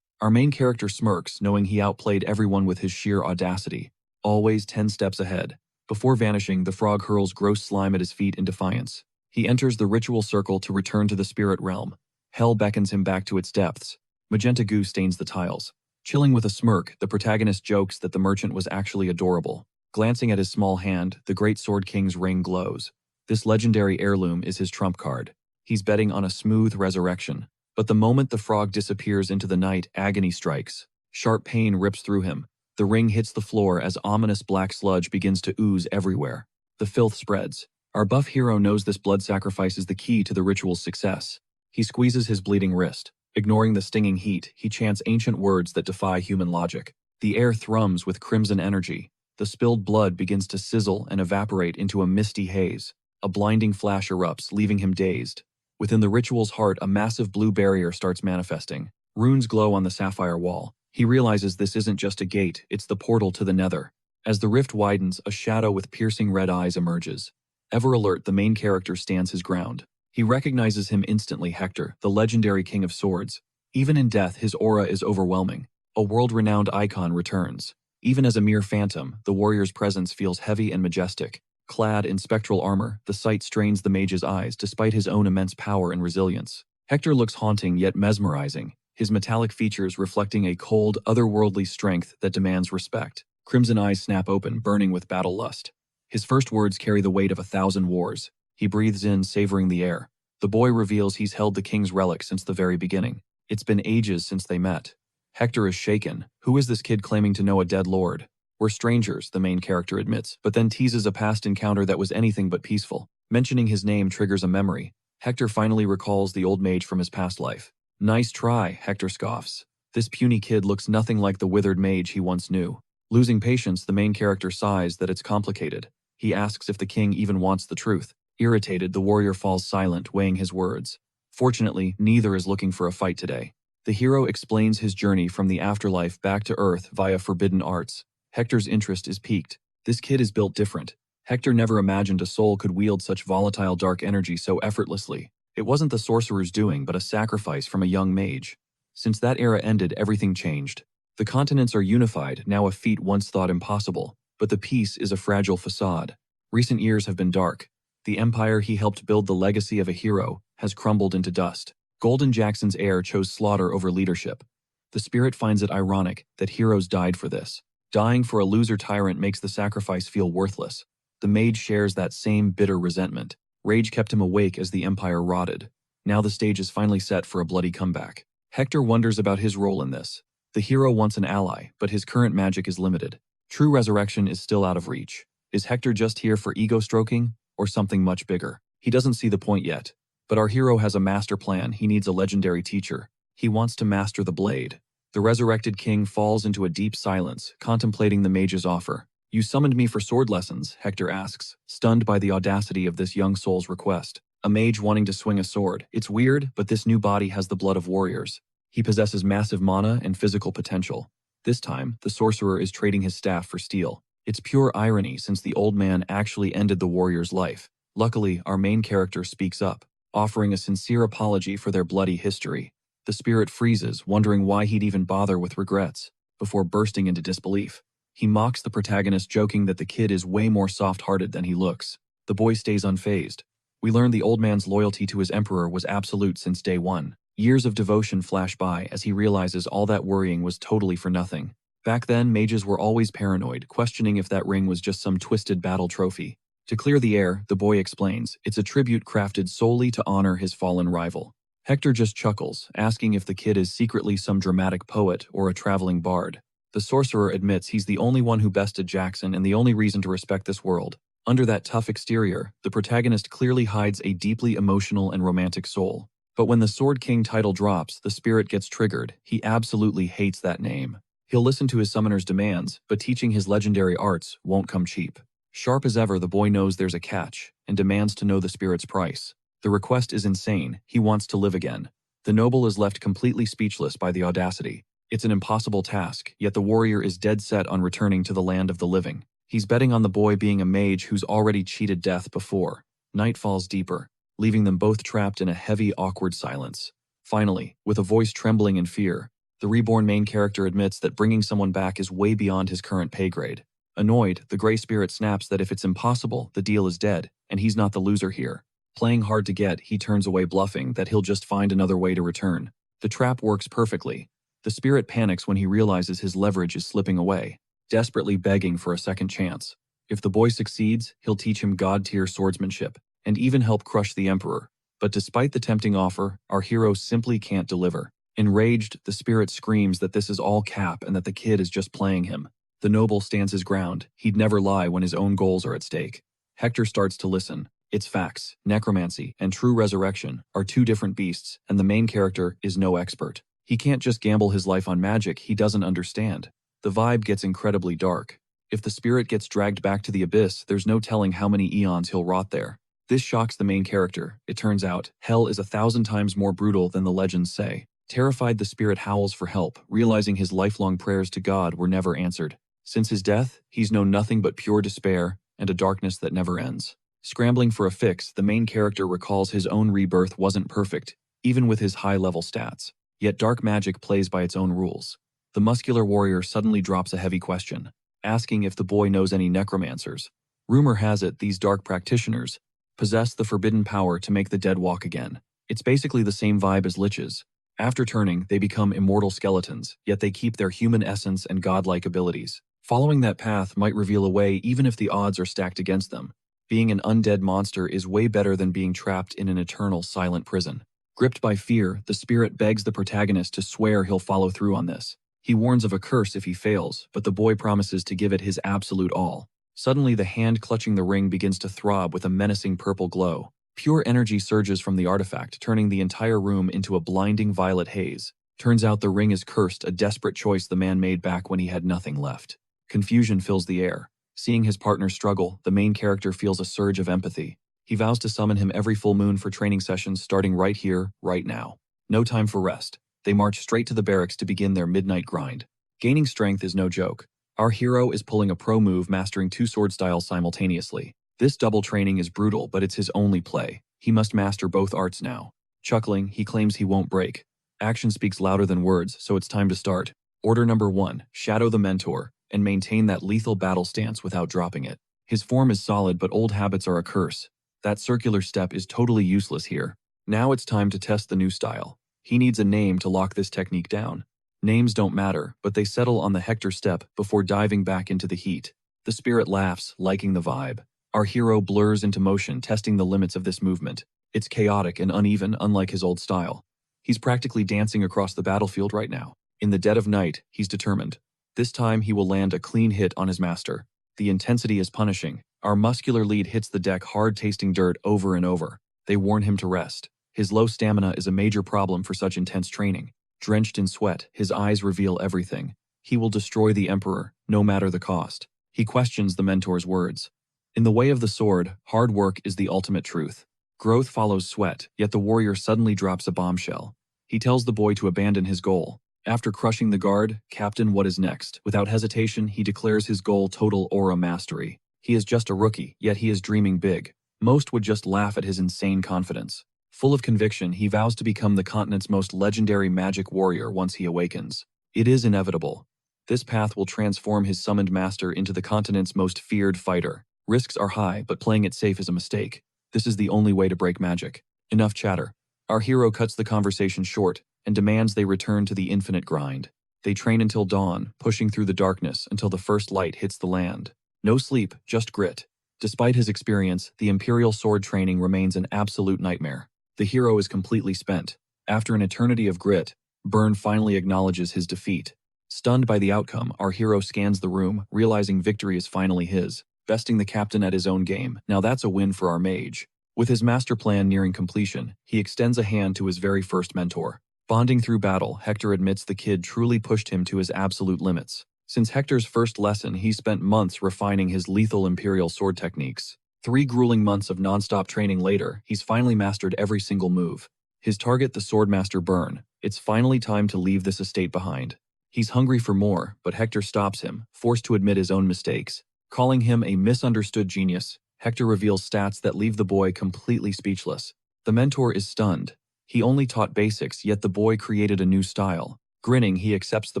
Our main character smirks, knowing he outplayed everyone with his sheer audacity. Always 10 steps ahead. Before vanishing, the frog hurls gross slime at his feet in defiance. He enters the ritual circle to return to the spirit realm. Hell beckons him back to its depths. Magenta goo stains the tiles. Chilling with a smirk, the protagonist jokes that the merchant was actually adorable. Glancing at his small hand, the Great Sword King's ring glows. This legendary heirloom is his trump card. He's betting on a smooth resurrection. But the moment the frog disappears into the night, agony strikes. Sharp pain rips through him. The ring hits the floor as ominous black sludge begins to ooze everywhere. The filth spreads. Our buff hero knows this blood sacrifice is the key to the ritual's success. He squeezes his bleeding wrist. Ignoring the stinging heat, he chants ancient words that defy human logic. The air thrums with crimson energy. The spilled blood begins to sizzle and evaporate into a misty haze. A blinding flash erupts, leaving him dazed. Within the ritual's heart, a massive blue barrier starts manifesting. Runes glow on the sapphire wall. He realizes this isn't just a gate, it's the portal to the nether. As the rift widens, a shadow with piercing red eyes emerges. Ever alert, the main character stands his ground. He recognizes him instantly: Hector, the legendary king of swords. Even in death, his aura is overwhelming. A world-renowned icon returns. Even as a mere phantom, the warrior's presence feels heavy and majestic. Clad in spectral armor, the sight strains the mage's eyes despite his own immense power and resilience. Hector looks haunting yet mesmerizing, his metallic features reflecting a cold, otherworldly strength that demands respect. Crimson eyes snap open, burning with battle lust. His first words carry the weight of 1,000 wars. He breathes in, savoring the air. The boy reveals he's held the king's relic since the very beginning. It's been ages since they met. Hector is shaken. Who is this kid claiming to know a dead lord? We're strangers, the main character admits, but then teases a past encounter that was anything but peaceful. Mentioning his name triggers a memory. Hector finally recalls the old mage from his past life. Nice try, Hector scoffs. This puny kid looks nothing like the withered mage he once knew. Losing patience, the main character sighs that it's complicated. He asks if the king even wants the truth. Irritated, the warrior falls silent, weighing his words. Fortunately, neither is looking for a fight today. The hero explains his journey from the afterlife back to Earth via forbidden arts. Hector's interest is piqued. This kid is built different. Hector never imagined a soul could wield such volatile dark energy so effortlessly. It wasn't the sorcerer's doing, but a sacrifice from a young mage. Since that era ended, everything changed. The continents are unified, now a feat once thought impossible. But the peace is a fragile facade. Recent years have been dark. The empire he helped build, the legacy of a hero, has crumbled into dust. Golden Jackson's heir chose slaughter over leadership. The spirit finds it ironic that heroes died for this. Dying for a loser tyrant makes the sacrifice feel worthless. The mage shares that same bitter resentment. Rage kept him awake as the empire rotted. Now the stage is finally set for a bloody comeback. Hector wonders about his role in this. The hero wants an ally, but his current magic is limited. True resurrection is still out of reach. Is Hector just here for ego stroking, or something much bigger? He doesn't see the point yet. But our hero has a master plan. He needs a legendary teacher. He wants to master the blade. The resurrected king falls into a deep silence, contemplating the mage's offer. "You summoned me for sword lessons," Hector asks, stunned by the audacity of this young soul's request. A mage wanting to swing a sword. It's weird, but this new body has the blood of warriors. He possesses massive mana and physical potential. This time, the sorcerer is trading his staff for steel. It's pure irony since the old man actually ended the warrior's life. Luckily, our main character speaks up, offering a sincere apology for their bloody history. The spirit freezes, wondering why he'd even bother with regrets, before bursting into disbelief. He mocks the protagonist, joking that the kid is way more soft-hearted than he looks. The boy stays unfazed. We learn the old man's loyalty to his emperor was absolute since day one. Years of devotion flash by as he realizes all that worrying was totally for nothing. Back then, mages were always paranoid, questioning if that ring was just some twisted battle trophy. To clear the air, the boy explains, it's a tribute crafted solely to honor his fallen rival. Hector just chuckles, asking if the kid is secretly some dramatic poet or a traveling bard. The sorcerer admits he's the only one who bested Jackson and the only reason to respect this world. Under that tough exterior, the protagonist clearly hides a deeply emotional and romantic soul. But when the Sword King title drops, the spirit gets triggered. He absolutely hates that name. He'll listen to his summoner's demands, but teaching his legendary arts won't come cheap. Sharp as ever, the boy knows there's a catch, and demands to know the spirit's price. The request is insane. He wants to live again. The noble is left completely speechless by the audacity. It's an impossible task, yet the warrior is dead set on returning to the land of the living. He's betting on the boy being a mage who's already cheated death before. Night falls deeper, leaving them both trapped in a heavy, awkward silence. Finally, with a voice trembling in fear, the reborn main character admits that bringing someone back is way beyond his current pay grade. Annoyed, the gray spirit snaps that if it's impossible, the deal is dead, and he's not the loser here. Playing hard to get, he turns away, bluffing that he'll just find another way to return. The trap works perfectly. The spirit panics when he realizes his leverage is slipping away, desperately begging for a second chance. If the boy succeeds, he'll teach him god-tier swordsmanship, and even help crush the emperor. But despite the tempting offer, our hero simply can't deliver. Enraged, the spirit screams that this is all cap and that the kid is just playing him. The noble stands his ground. He'd never lie when his own goals are at stake. Hector starts to listen. It's facts, necromancy, and true resurrection are two different beasts, and the main character is no expert. He can't just gamble his life on magic he doesn't understand. The vibe gets incredibly dark. If the spirit gets dragged back to the abyss, there's no telling how many eons he'll rot there. This shocks the main character. It turns out, hell is 1,000 times more brutal than the legends say. Terrified, the spirit howls for help, realizing his lifelong prayers to God were never answered. Since his death, he's known nothing but pure despair and a darkness that never ends. Scrambling for a fix, the main character recalls his own rebirth wasn't perfect, even with his high-level stats. Yet dark magic plays by its own rules. The muscular warrior suddenly drops a heavy question, asking if the boy knows any necromancers. Rumor has it these dark practitioners possess the forbidden power to make the dead walk again. It's basically the same vibe as liches. After turning, they become immortal skeletons, yet they keep their human essence and godlike abilities. Following that path might reveal a way even if the odds are stacked against them. Being an undead monster is way better than being trapped in an eternal silent prison. Gripped by fear, the spirit begs the protagonist to swear he'll follow through on this. He warns of a curse if he fails, but the boy promises to give it his absolute all. Suddenly, the hand clutching the ring begins to throb with a menacing purple glow. Pure energy surges from the artifact, turning the entire room into a blinding violet haze. Turns out the ring is cursed, a desperate choice the man made back when he had nothing left. Confusion fills the air. Seeing his partner struggle, the main character feels a surge of empathy. He vows to summon him every full moon for training sessions starting right here, right now. No time for rest. They march straight to the barracks to begin their midnight grind. Gaining strength is no joke. Our hero is pulling a pro move, mastering 2 sword styles simultaneously. This double training is brutal, but it's his only play. He must master both arts now. Chuckling, he claims he won't break. Action speaks louder than words, so it's time to start. Order number 1, shadow the mentor, and maintain that lethal battle stance without dropping it. His form is solid, but old habits are a curse. That circular step is totally useless here. Now it's time to test the new style. He needs a name to lock this technique down. Names don't matter, but they settle on the Hector step before diving back into the heat. The spirit laughs, liking the vibe. Our hero blurs into motion, testing the limits of this movement. It's chaotic and uneven, unlike his old style. He's practically dancing across the battlefield right now. In the dead of night, he's determined. This time he will land a clean hit on his master. The intensity is punishing. Our muscular lead hits the deck hard, tasting dirt over and over. They warn him to rest. His low stamina is a major problem for such intense training. Drenched in sweat, his eyes reveal everything. He will destroy the Emperor, no matter the cost. He questions the mentor's words. In the way of the sword, hard work is the ultimate truth. Growth follows sweat, yet the warrior suddenly drops a bombshell. He tells the boy to abandon his goal. After crushing the guard, Captain, what is next? Without hesitation, he declares his goal total aura mastery. He is just a rookie, yet he is dreaming big. Most would just laugh at his insane confidence. Full of conviction, he vows to become the continent's most legendary magic warrior once he awakens. It is inevitable. This path will transform his summoned master into the continent's most feared fighter. Risks are high, but playing it safe is a mistake. This is the only way to break magic. Enough chatter. Our hero cuts the conversation short and demands they return to the infinite grind. They train until dawn, pushing through the darkness until the first light hits the land. No sleep, just grit. Despite his experience, the Imperial sword training remains an absolute nightmare. The hero is completely spent. After an eternity of grit, Byrne finally acknowledges his defeat. Stunned by the outcome, our hero scans the room, realizing victory is finally his. Besting the captain at his own game, now that's a win for our mage. With his master plan nearing completion, he extends a hand to his very first mentor. Bonding through battle, Hector admits the kid truly pushed him to his absolute limits. Since Hector's first lesson, he spent months refining his lethal Imperial sword techniques. 3 grueling months of non-stop training later, he's finally mastered every single move. His target, the swordmaster Byrne. It's finally time to leave this estate behind. He's hungry for more, but Hector stops him, forced to admit his own mistakes. Calling him a misunderstood genius, Hector reveals stats that leave the boy completely speechless. The mentor is stunned. He only taught basics, yet the boy created a new style. Grinning, he accepts the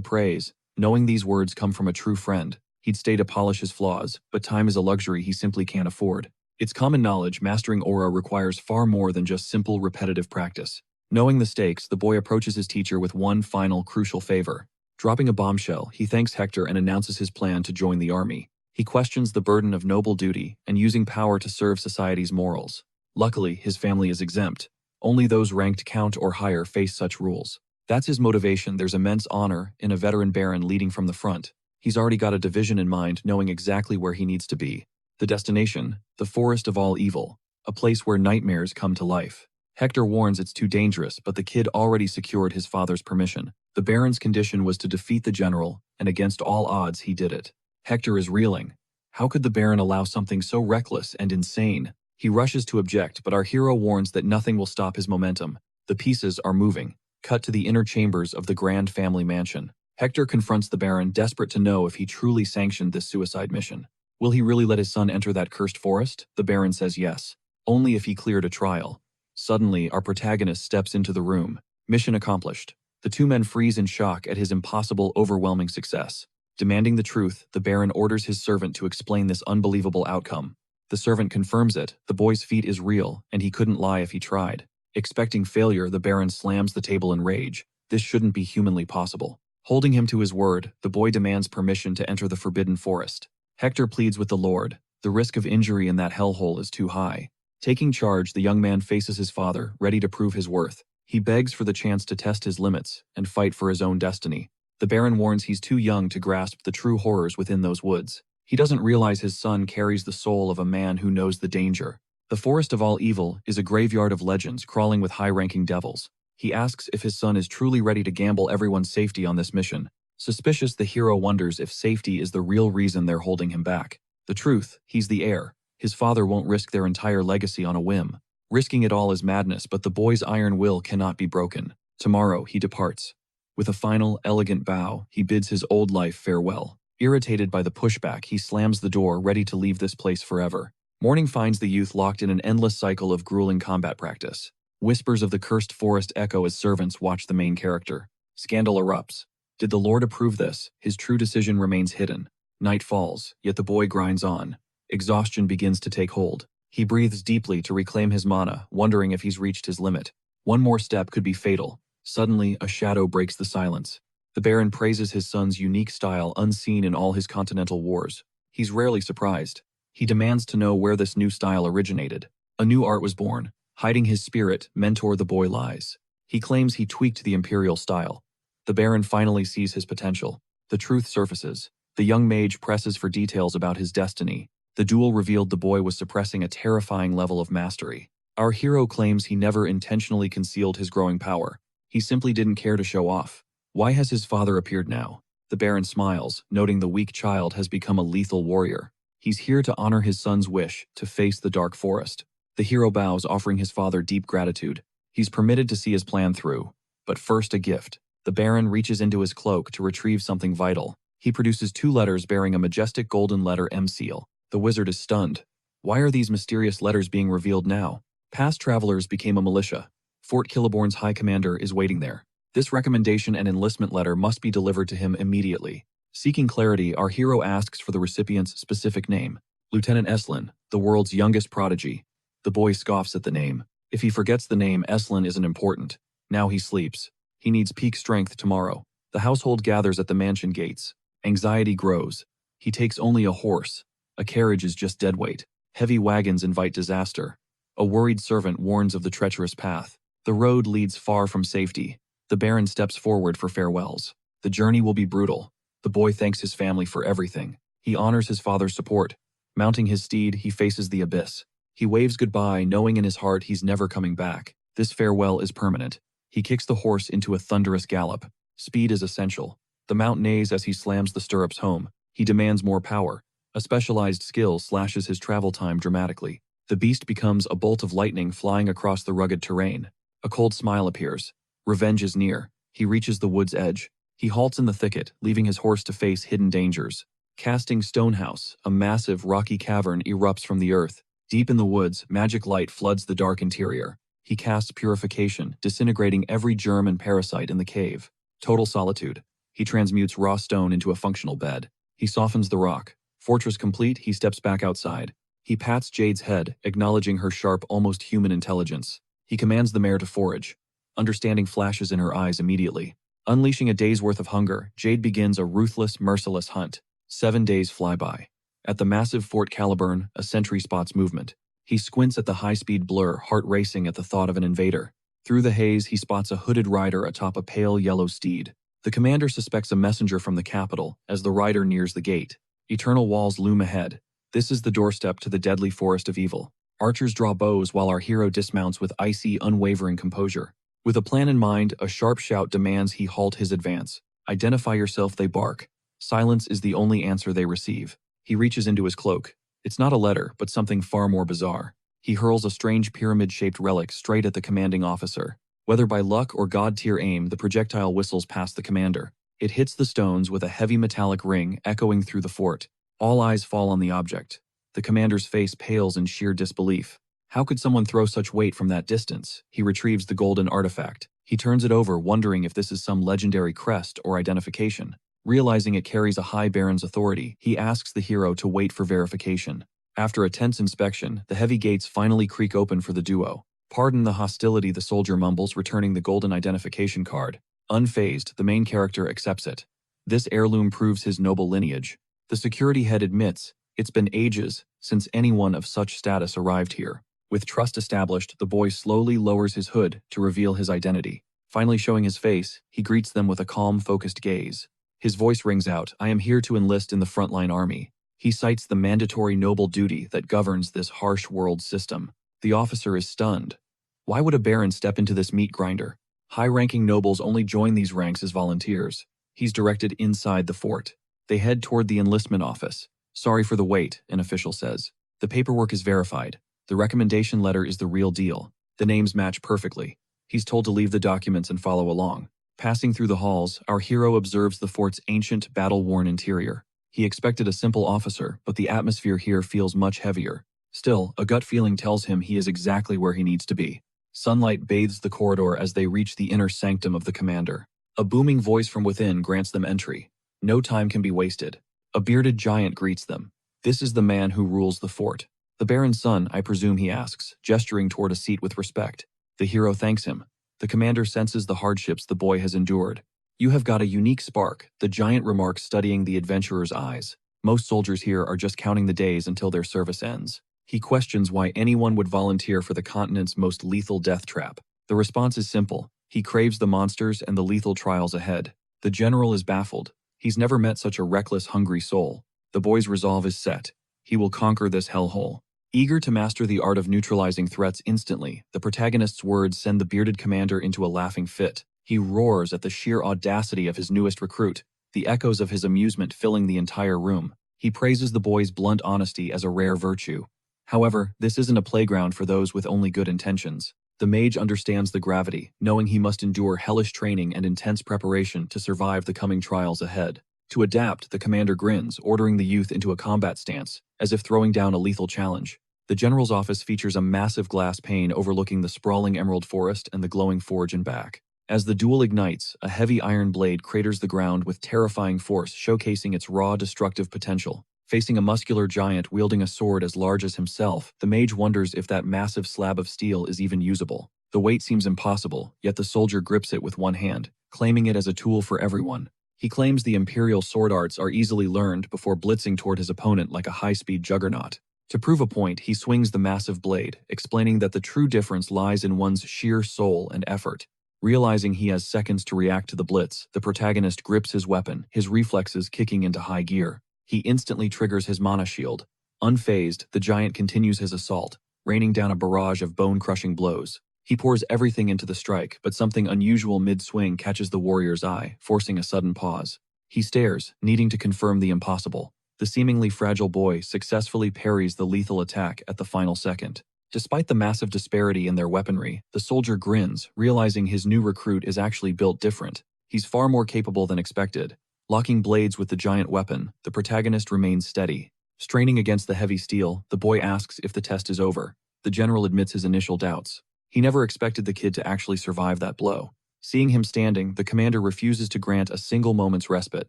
praise. Knowing these words come from a true friend, he'd stay to polish his flaws, but time is a luxury he simply can't afford. It's common knowledge mastering aura requires far more than just simple repetitive practice. Knowing the stakes, the boy approaches his teacher with one final crucial favor. Dropping a bombshell, he thanks Hector and announces his plan to join the army. He questions the burden of noble duty and using power to serve society's morals. Luckily, his family is exempt. Only those ranked Count or higher face such rules. That's his motivation. There's immense honor in a veteran baron leading from the front. He's already got a division in mind, knowing exactly where he needs to be. The destination, the forest of all evil, a place where nightmares come to life. Hector warns it's too dangerous, but the kid already secured his father's permission. The baron's condition was to defeat the general, and against all odds he did it. Hector is reeling. How could the baron allow something so reckless and insane? He rushes to object, but our hero warns that nothing will stop his momentum. The pieces are moving. Cut to the inner chambers of the grand family mansion. Hector confronts the baron, desperate to know if he truly sanctioned this suicide mission. Will he really let his son enter that cursed forest? The baron says yes, only if he cleared a trial. Suddenly, our protagonist steps into the room. Mission accomplished. The 2 men freeze in shock at his impossible, overwhelming success. Demanding the truth, the baron orders his servant to explain this unbelievable outcome. The servant confirms it. The boy's feat is real, and he couldn't lie if he tried. Expecting failure, the baron slams the table in rage. This shouldn't be humanly possible. Holding him to his word, the boy demands permission to enter the forbidden forest. Hector pleads with the Lord. The risk of injury in that hellhole is too high. Taking charge, the young man faces his father, ready to prove his worth. He begs for the chance to test his limits and fight for his own destiny. The baron warns he's too young to grasp the true horrors within those woods. He doesn't realize his son carries the soul of a man who knows the danger. The forest of all evil is a graveyard of legends crawling with high-ranking devils. He asks if his son is truly ready to gamble everyone's safety on this mission. Suspicious, the hero wonders if safety is the real reason they're holding him back. The truth, he's the heir. His father won't risk their entire legacy on a whim. Risking it all is madness, but the boy's iron will cannot be broken. Tomorrow, he departs. With a final, elegant bow, he bids his old life farewell. Irritated by the pushback, he slams the door, ready to leave this place forever. Morning finds the youth locked in an endless cycle of grueling combat practice. Whispers of the cursed forest echo as servants watch the main character. Scandal erupts. Did the Lord approve this? His true decision remains hidden. Night falls, yet the boy grinds on. Exhaustion begins to take hold. He breathes deeply to reclaim his mana, wondering if he's reached his limit. One more step could be fatal. Suddenly, a shadow breaks the silence. The Baron praises his son's unique style, unseen in all his continental wars. He's rarely surprised. He demands to know where this new style originated. A new art was born. Hiding his spirit, mentor the boy lies. He claims he tweaked the imperial style. The Baron finally sees his potential. The truth surfaces. The young mage presses for details about his destiny. The duel revealed the boy was suppressing a terrifying level of mastery. Our hero claims he never intentionally concealed his growing power. He simply didn't care to show off. Why has his father appeared now? The Baron smiles, noting the weak child has become a lethal warrior. He's here to honor his son's wish to face the dark forest. The hero bows, offering his father deep gratitude. He's permitted to see his plan through. But first, a gift. The Baron reaches into his cloak to retrieve something vital. He produces 2 letters bearing a majestic golden letter M seal. The wizard is stunned. Why are these mysterious letters being revealed now? Past travelers became a militia. Fort Caliburn's high commander is waiting there. This recommendation and enlistment letter must be delivered to him immediately. Seeking clarity, our hero asks for the recipient's specific name. Lieutenant Eslin, the world's youngest prodigy. The boy scoffs at the name. If he forgets the name, Eslin isn't important. Now he sleeps. He needs peak strength tomorrow. The household gathers at the mansion gates. Anxiety grows. He takes only a horse. A carriage is just deadweight. Heavy wagons invite disaster. A worried servant warns of the treacherous path. The road leads far from safety. The Baron steps forward for farewells. The journey will be brutal. The boy thanks his family for everything. He honors his father's support. Mounting his steed, he faces the abyss. He waves goodbye, knowing in his heart he's never coming back. This farewell is permanent. He kicks the horse into a thunderous gallop. Speed is essential. The mount neighs as he slams the stirrups home. He demands more power. A specialized skill slashes his travel time dramatically. The beast becomes a bolt of lightning flying across the rugged terrain. A cold smile appears. Revenge is near. He reaches the wood's edge. He halts in the thicket, leaving his horse to face hidden dangers. Casting Stonehouse, a massive rocky cavern erupts from the earth. Deep in the woods, magic light floods the dark interior. He casts Purification, disintegrating every germ and parasite in the cave. Total solitude. He transmutes raw stone into a functional bed. He softens the rock. Fortress complete, he steps back outside. He pats Jade's head, acknowledging her sharp, almost human intelligence. He commands the mare to forage. Understanding flashes in her eyes immediately. Unleashing a day's worth of hunger, Jade begins a ruthless, merciless hunt. 7 days fly by. At the massive Fort Caliburn, a sentry spots movement. He squints at the high-speed blur, heart racing at the thought of an invader. Through the haze, he spots a hooded rider atop a pale yellow steed. The commander suspects a messenger from the capital as the rider nears the gate. Eternal walls loom ahead. This is the doorstep to the deadly forest of evil. Archers draw bows while our hero dismounts with icy, unwavering composure. With a plan in mind, a sharp shout demands he halt his advance. Identify yourself, they bark. Silence is the only answer they receive. He reaches into his cloak. It's not a letter, but something far more bizarre. He hurls a strange pyramid-shaped relic straight at the commanding officer. Whether by luck or god-tier aim, the projectile whistles past the commander. It hits the stones with a heavy metallic ring echoing through the fort. All eyes fall on the object. The commander's face pales in sheer disbelief. How could someone throw such weight from that distance? He retrieves the golden artifact. He turns it over, wondering if this is some legendary crest or identification. Realizing it carries a high baron's authority, he asks the hero to wait for verification. After a tense inspection, the heavy gates finally creak open for the duo. Pardon the hostility, the soldier mumbles, returning the golden identification card. Unfazed, the main character accepts it. This heirloom proves his noble lineage. The security head admits, it's been ages since anyone of such status arrived here. With trust established, the boy slowly lowers his hood to reveal his identity. Finally showing his face, he greets them with a calm, focused gaze. His voice rings out, I am here to enlist in the frontline army. He cites the mandatory noble duty that governs this harsh world system. The officer is stunned. Why would a baron step into this meat grinder? High-ranking nobles only join these ranks as volunteers. He's directed inside the fort. They head toward the enlistment office. "Sorry for the wait," an official says. "The paperwork is verified. The recommendation letter is the real deal. The names match perfectly." He's told to leave the documents and follow along. Passing through the halls, our hero observes the fort's ancient, battle-worn interior. He expected a simple officer, but the atmosphere here feels much heavier. Still, a gut feeling tells him he is exactly where he needs to be. Sunlight bathes the corridor as they reach the inner sanctum of the commander. A booming voice from within grants them entry. No time can be wasted. A bearded giant greets them. This is the man who rules the fort. "The Baron's son, I presume," he asks, gesturing toward a seat with respect. The hero thanks him. The commander senses the hardships the boy has endured. "You have got a unique spark," the giant remarks, studying the adventurer's eyes. "Most soldiers here are just counting the days until their service ends." He questions why anyone would volunteer for the continent's most lethal death trap. The response is simple. He craves the monsters and the lethal trials ahead. The general is baffled. He's never met such a reckless, hungry soul. The boy's resolve is set. He will conquer this hellhole. Eager to master the art of neutralizing threats instantly, the protagonist's words send the bearded commander into a laughing fit. He roars at the sheer audacity of his newest recruit, the echoes of his amusement filling the entire room. He praises the boy's blunt honesty as a rare virtue. However, this isn't a playground for those with only good intentions. The mage understands the gravity, knowing he must endure hellish training and intense preparation to survive the coming trials ahead. To adapt, the commander grins, ordering the youth into a combat stance, as if throwing down a lethal challenge. The general's office features a massive glass pane overlooking the sprawling emerald forest and the glowing forge and back. As the duel ignites, a heavy iron blade craters the ground with terrifying force, showcasing its raw, destructive potential. Facing a muscular giant wielding a sword as large as himself, the mage wonders if that massive slab of steel is even usable. The weight seems impossible, yet the soldier grips it with one hand, claiming it as a tool for everyone. He claims the imperial sword arts are easily learned before blitzing toward his opponent like a high-speed juggernaut. To prove a point, he swings the massive blade, explaining that the true difference lies in one's sheer soul and effort. Realizing he has seconds to react to the blitz, the protagonist grips his weapon, his reflexes kicking into high gear. He instantly triggers his mana shield. Unfazed, the giant continues his assault, raining down a barrage of bone-crushing blows. He pours everything into the strike, but something unusual mid-swing catches the warrior's eye, forcing a sudden pause. He stares, needing to confirm the impossible. The seemingly fragile boy successfully parries the lethal attack at the final second. Despite the massive disparity in their weaponry, the soldier grins, realizing his new recruit is actually built different. He's far more capable than expected. Locking blades with the giant weapon, the protagonist remains steady. Straining against the heavy steel, the boy asks if the test is over. The general admits his initial doubts. He never expected the kid to actually survive that blow. Seeing him standing, the commander refuses to grant a single moment's respite.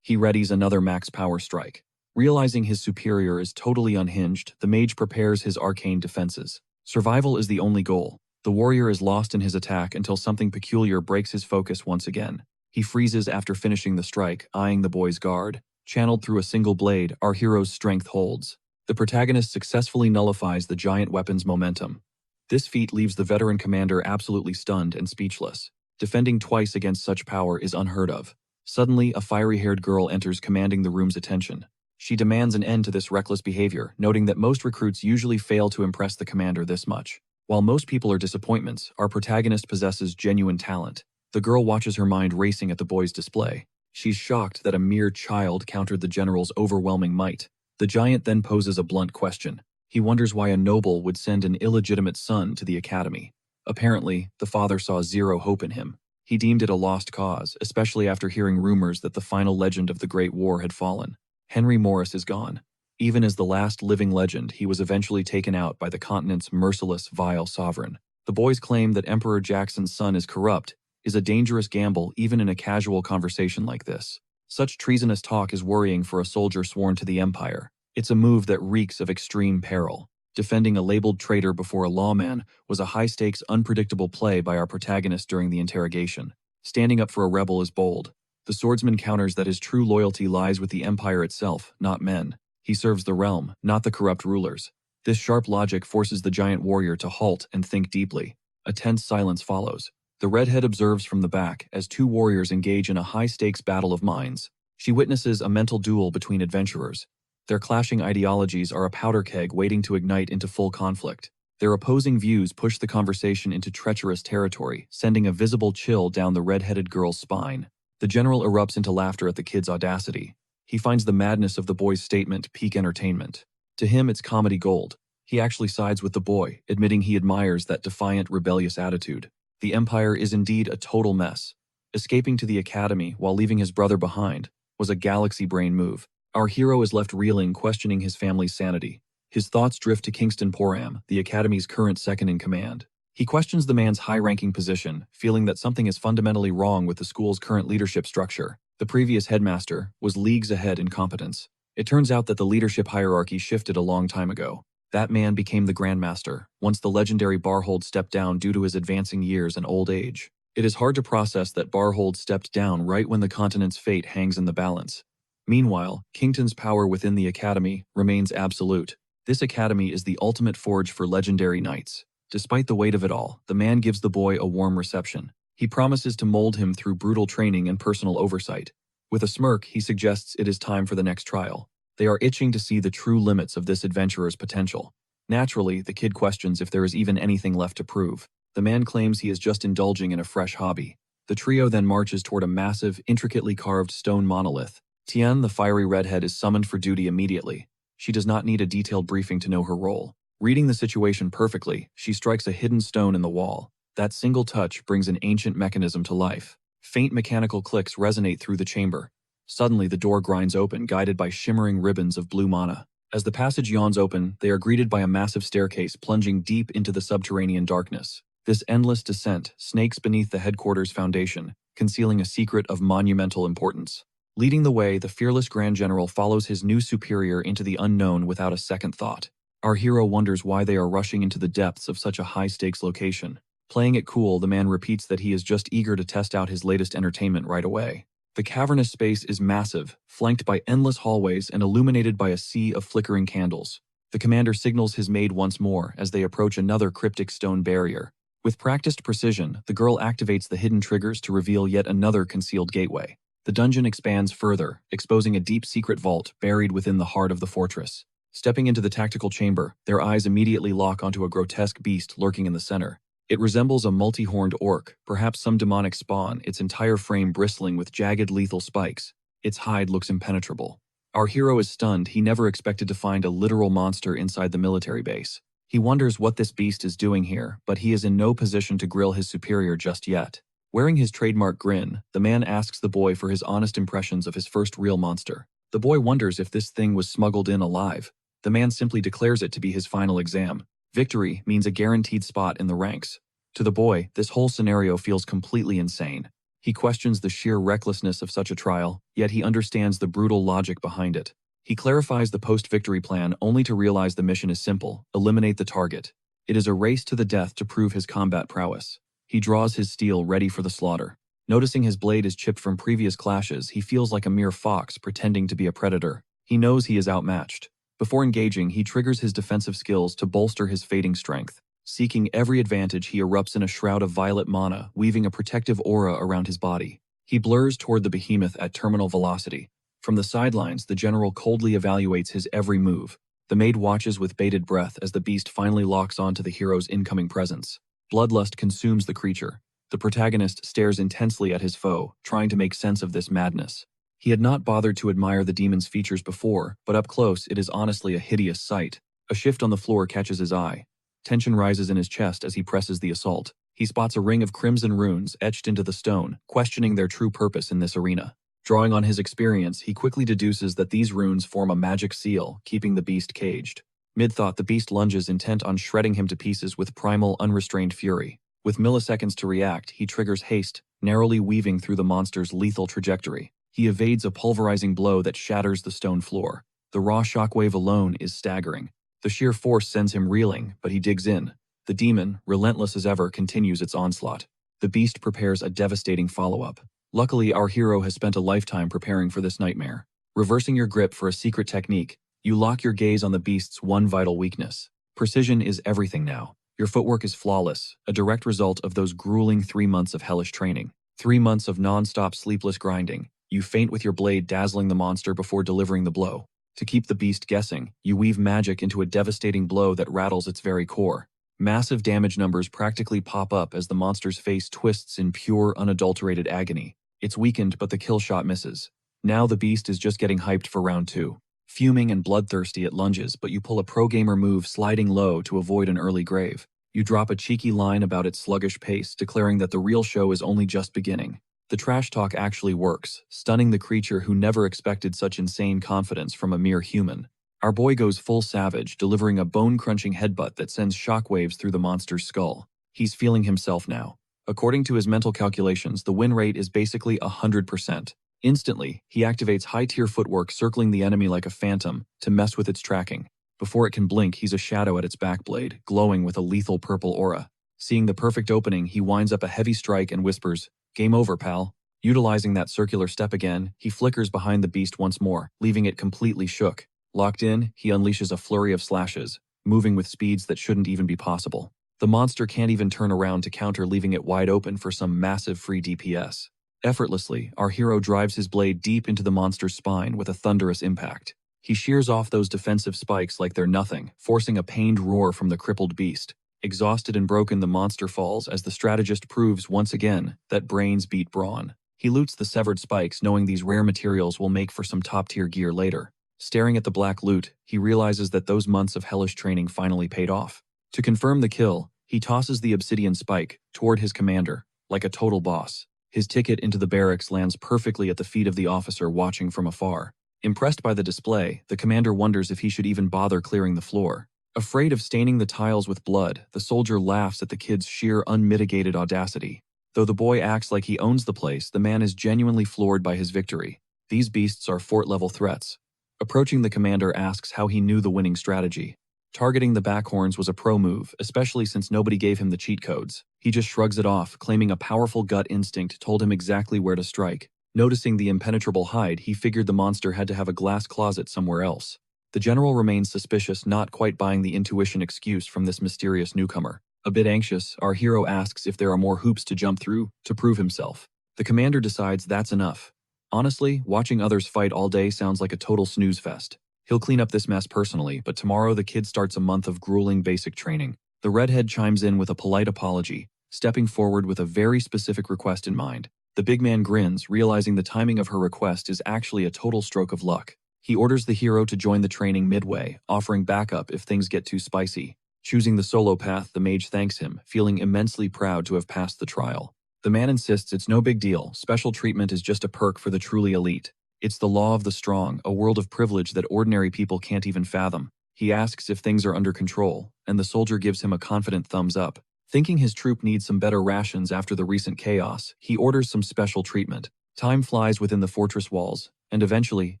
He readies another max power strike. Realizing his superior is totally unhinged, the mage prepares his arcane defenses. Survival is the only goal. The warrior is lost in his attack until something peculiar breaks his focus once again. He freezes after finishing the strike, eyeing the boy's guard. Channeled through a single blade, our hero's strength holds. The protagonist successfully nullifies the giant weapon's momentum. This feat leaves the veteran commander absolutely stunned and speechless. Defending twice against such power is unheard of. Suddenly, a fiery-haired girl enters, commanding the room's attention. She demands an end to this reckless behavior, noting that most recruits usually fail to impress the commander this much. While most people are disappointments, our protagonist possesses genuine talent. The girl watches, her mind racing at the boy's display. She's shocked that a mere child countered the general's overwhelming might. The giant then poses a blunt question. He wonders why a noble would send an illegitimate son to the academy. Apparently, the father saw zero hope in him. He deemed it a lost cause, especially after hearing rumors that the final legend of the Great War had fallen. Henry Morris is gone. Even as the last living legend, he was eventually taken out by the continent's merciless, vile sovereign. The boy's claim that Emperor Jackson's son is corrupt is a dangerous gamble even in a casual conversation like this. Such treasonous talk is worrying for a soldier sworn to the empire. It's a move that reeks of extreme peril. Defending a labeled traitor before a lawman was a high-stakes, unpredictable play by our protagonist during the interrogation. Standing up for a rebel is bold. The swordsman counters that his true loyalty lies with the empire itself, not men. He serves the realm, not the corrupt rulers. This sharp logic forces the giant warrior to halt and think deeply. A tense silence follows. The redhead observes from the back as two warriors engage in a high-stakes battle of minds. She witnesses a mental duel between adventurers. Their clashing ideologies are a powder keg waiting to ignite into full conflict. Their opposing views push the conversation into treacherous territory, sending a visible chill down the red-headed girl's spine. The general erupts into laughter at the kid's audacity. He finds the madness of the boy's statement peak entertainment. To him, it's comedy gold. He actually sides with the boy, admitting he admires that defiant, rebellious attitude. The Empire is indeed a total mess. Escaping to the academy while leaving his brother behind was a galaxy brain move. Our hero is left reeling, questioning his family's sanity. His thoughts drift to Kingston Poram, the academy's current second-in-command. He questions the man's high-ranking position, feeling that something is fundamentally wrong with the school's current leadership structure. The previous headmaster was leagues ahead in competence. It turns out that the leadership hierarchy shifted a long time ago. That man became the Grandmaster, once the legendary Barhold stepped down due to his advancing years and old age. It is hard to process that Barhold stepped down right when the continent's fate hangs in the balance. Meanwhile, Kington's power within the academy remains absolute. This academy is the ultimate forge for legendary knights. Despite the weight of it all, the man gives the boy a warm reception. He promises to mold him through brutal training and personal oversight. With a smirk, he suggests it is time for the next trial. They are itching to see the true limits of this adventurer's potential. Naturally, the kid questions if there is even anything left to prove. The man claims he is just indulging in a fresh hobby. The trio then marches toward a massive, intricately carved stone monolith. Tian, the fiery redhead, is summoned for duty immediately. She does not need a detailed briefing to know her role. Reading the situation perfectly, she strikes a hidden stone in the wall. That single touch brings an ancient mechanism to life. Faint mechanical clicks resonate through the chamber. Suddenly, the door grinds open, guided by shimmering ribbons of blue mana. As the passage yawns open, they are greeted by a massive staircase plunging deep into the subterranean darkness. This endless descent snakes beneath the headquarters foundation, concealing a secret of monumental importance. Leading the way, the fearless Grand General follows his new superior into the unknown without a second thought. Our hero wonders why they are rushing into the depths of such a high-stakes location. Playing it cool, the man repeats that he is just eager to test out his latest entertainment right away. The cavernous space is massive, flanked by endless hallways and illuminated by a sea of flickering candles. The commander signals his maid once more as they approach another cryptic stone barrier. With practiced precision, the girl activates the hidden triggers to reveal yet another concealed gateway. The dungeon expands further, exposing a deep secret vault buried within the heart of the fortress. Stepping into the tactical chamber, their eyes immediately lock onto a grotesque beast lurking in the center. It resembles a multi-horned orc, perhaps some demonic spawn, its entire frame bristling with jagged lethal spikes. Its hide looks impenetrable. Our hero is stunned. He never expected to find a literal monster inside the military base. He wonders what this beast is doing here, but he is in no position to grill his superior just yet. Wearing his trademark grin, the man asks the boy for his honest impressions of his first real monster. The boy wonders if this thing was smuggled in alive. The man simply declares it to be his final exam. Victory means a guaranteed spot in the ranks. To the boy, this whole scenario feels completely insane. He questions the sheer recklessness of such a trial, yet he understands the brutal logic behind it. He clarifies the post-victory plan only to realize the mission is simple: eliminate the target. It is a race to the death to prove his combat prowess. He draws his steel ready for the slaughter. Noticing his blade is chipped from previous clashes, he feels like a mere fox pretending to be a predator. He knows he is outmatched. Before engaging, he triggers his defensive skills to bolster his fading strength. Seeking every advantage, he erupts in a shroud of violet mana, weaving a protective aura around his body. He blurs toward the behemoth at terminal velocity. From the sidelines, the general coldly evaluates his every move. The maid watches with bated breath as the beast finally locks onto the hero's incoming presence. Bloodlust consumes the creature. The protagonist stares intensely at his foe, trying to make sense of this madness. He had not bothered to admire the demon's features before, but up close it is honestly a hideous sight. A shift on the floor catches his eye. Tension rises in his chest as he presses the assault. He spots a ring of crimson runes etched into the stone, questioning their true purpose in this arena. Drawing on his experience, he quickly deduces that these runes form a magic seal, keeping the beast caged. Mid-thought, the beast lunges, intent on shredding him to pieces with primal, unrestrained fury. With milliseconds to react, he triggers haste, narrowly weaving through the monster's lethal trajectory. He evades a pulverizing blow that shatters the stone floor. The raw shockwave alone is staggering. The sheer force sends him reeling, but he digs in. The demon, relentless as ever, continues its onslaught. The beast prepares a devastating follow-up. Luckily, our hero has spent a lifetime preparing for this nightmare. Reversing your grip for a secret technique, you lock your gaze on the beast's one vital weakness. Precision is everything now. Your footwork is flawless, a direct result of those grueling 3 months of hellish training. 3 months of non-stop sleepless grinding. You feint with your blade, dazzling the monster before delivering the blow. To keep the beast guessing, you weave magic into a devastating blow that rattles its very core. Massive damage numbers practically pop up as the monster's face twists in pure, unadulterated agony. It's weakened, but the kill shot misses. Now the beast is just getting hyped for round 2. Fuming and bloodthirsty, it lunges, but you pull a pro-gamer move sliding low to avoid an early grave. You drop a cheeky line about its sluggish pace, declaring that the real show is only just beginning. The trash talk actually works, stunning the creature who never expected such insane confidence from a mere human. Our boy goes full savage, delivering a bone-crunching headbutt that sends shockwaves through the monster's skull. He's feeling himself now. According to his mental calculations, the win rate is basically 100%. Instantly, he activates high-tier footwork, circling the enemy like a phantom to mess with its tracking. Before it can blink, he's a shadow at its backblade, glowing with a lethal purple aura. Seeing the perfect opening, he winds up a heavy strike and whispers, "Game over, pal." Utilizing that circular step again, he flickers behind the beast once more, leaving it completely shook. Locked in, he unleashes a flurry of slashes, moving with speeds that shouldn't even be possible. The monster can't even turn around to counter, leaving it wide open for some massive free DPS. Effortlessly, our hero drives his blade deep into the monster's spine with a thunderous impact. He shears off those defensive spikes like they're nothing, forcing a pained roar from the crippled beast. Exhausted and broken, the monster falls as the strategist proves once again that brains beat brawn. He loots the severed spikes, knowing these rare materials will make for some top-tier gear later. Staring at the black loot, he realizes that those months of hellish training finally paid off. To confirm the kill, he tosses the obsidian spike toward his commander, like a total boss. His ticket into the barracks lands perfectly at the feet of the officer watching from afar. Impressed by the display, the commander wonders if he should even bother clearing the floor. Afraid of staining the tiles with blood, the soldier laughs at the kid's sheer unmitigated audacity. Though the boy acts like he owns the place, the man is genuinely floored by his victory. These beasts are fort-level threats. Approaching, the commander asks how he knew the winning strategy. Targeting the backhorns was a pro move, especially since nobody gave him the cheat codes. He just shrugs it off, claiming a powerful gut instinct told him exactly where to strike. Noticing the impenetrable hide, he figured the monster had to have a glass closet somewhere else. The general remains suspicious, not quite buying the intuition excuse from this mysterious newcomer. A bit anxious, our hero asks if there are more hoops to jump through to prove himself. The commander decides that's enough. Honestly, watching others fight all day sounds like a total snooze fest. He'll clean up this mess personally, but tomorrow the kid starts a month of grueling basic training. The redhead chimes in with a polite apology, stepping forward with a very specific request in mind. The big man grins, realizing the timing of her request is actually a total stroke of luck. He orders the hero to join the training midway, offering backup if things get too spicy. Choosing the solo path, the mage thanks him, feeling immensely proud to have passed the trial. The man insists it's no big deal, special treatment is just a perk for the truly elite. It's the law of the strong, a world of privilege that ordinary people can't even fathom. He asks if things are under control, and the soldier gives him a confident thumbs up. Thinking his troop needs some better rations after the recent chaos, he orders some special treatment. Time flies within the fortress walls, and eventually,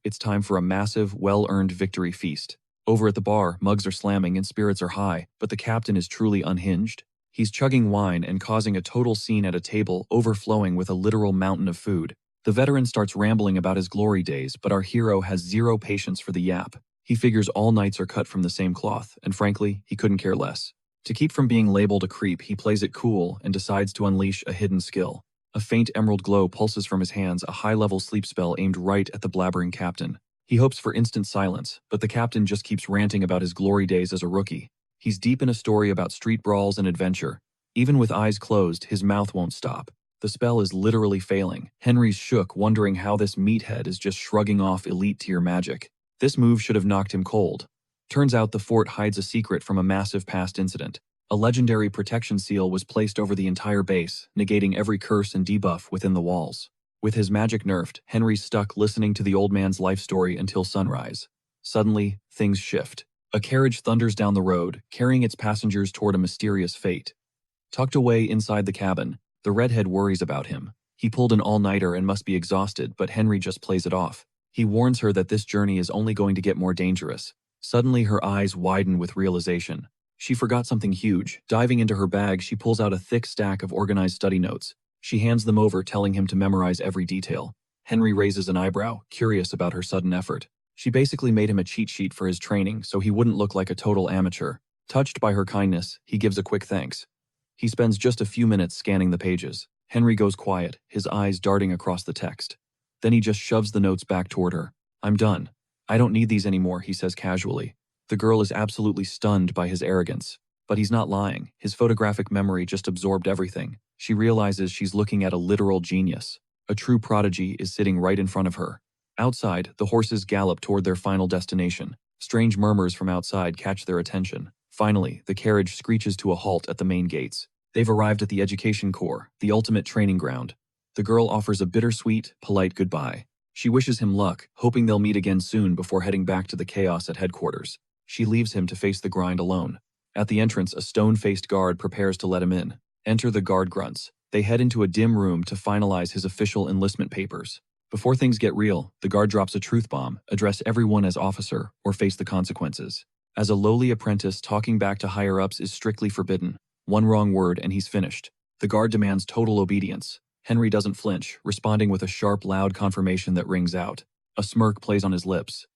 it's time for a massive, well-earned victory feast. Over at the bar, mugs are slamming and spirits are high, but the captain is truly unhinged. He's chugging wine and causing a total scene at a table overflowing with a literal mountain of food. The veteran starts rambling about his glory days, but our hero has zero patience for the yap. He figures all knights are cut from the same cloth, and frankly, he couldn't care less. To keep from being labeled a creep, he plays it cool and decides to unleash a hidden skill. A faint emerald glow pulses from his hands, a high-level sleep spell aimed right at the blabbering captain. He hopes for instant silence, but the captain just keeps ranting about his glory days as a rookie. He's deep in a story about street brawls and adventure. Even with eyes closed, his mouth won't stop. The spell is literally failing. Henry's shook, wondering how this meathead is just shrugging off elite-tier magic. This move should have knocked him cold. Turns out the fort hides a secret from a massive past incident. A legendary protection seal was placed over the entire base, negating every curse and debuff within the walls. With his magic nerfed, Henry's stuck listening to the old man's life story until sunrise. Suddenly, things shift. A carriage thunders down the road, carrying its passengers toward a mysterious fate. Tucked away inside the cabin, the redhead worries about him. He pulled an all-nighter and must be exhausted, but Henry just plays it off. He warns her that this journey is only going to get more dangerous. Suddenly, her eyes widen with realization. She forgot something huge. Diving into her bag, she pulls out a thick stack of organized study notes. She hands them over, telling him to memorize every detail. Henry raises an eyebrow, curious about her sudden effort. She basically made him a cheat sheet for his training so he wouldn't look like a total amateur. Touched by her kindness, he gives a quick thanks. He spends just a few minutes scanning the pages. Henry goes quiet, his eyes darting across the text. Then he just shoves the notes back toward her. "I'm done. I don't need these anymore," he says casually. The girl is absolutely stunned by his arrogance. But he's not lying. His photographic memory just absorbed everything. She realizes she's looking at a literal genius. A true prodigy is sitting right in front of her. Outside, the horses gallop toward their final destination. Strange murmurs from outside catch their attention. Finally, the carriage screeches to a halt at the main gates. They've arrived at the education core, the ultimate training ground. The girl offers a bittersweet, polite goodbye. She wishes him luck, hoping they'll meet again soon before heading back to the chaos at headquarters. She leaves him to face the grind alone. At the entrance, a stone-faced guard prepares to let him in. Enter the guard grunts. They head into a dim room to finalize his official enlistment papers. Before things get real, the guard drops a truth bomb: address everyone as officer or face the consequences. As a lowly apprentice, talking back to higher-ups is strictly forbidden. One wrong word and he's finished. The guard demands total obedience. Henry doesn't flinch, responding with a sharp, loud confirmation that rings out. A smirk plays on his lips.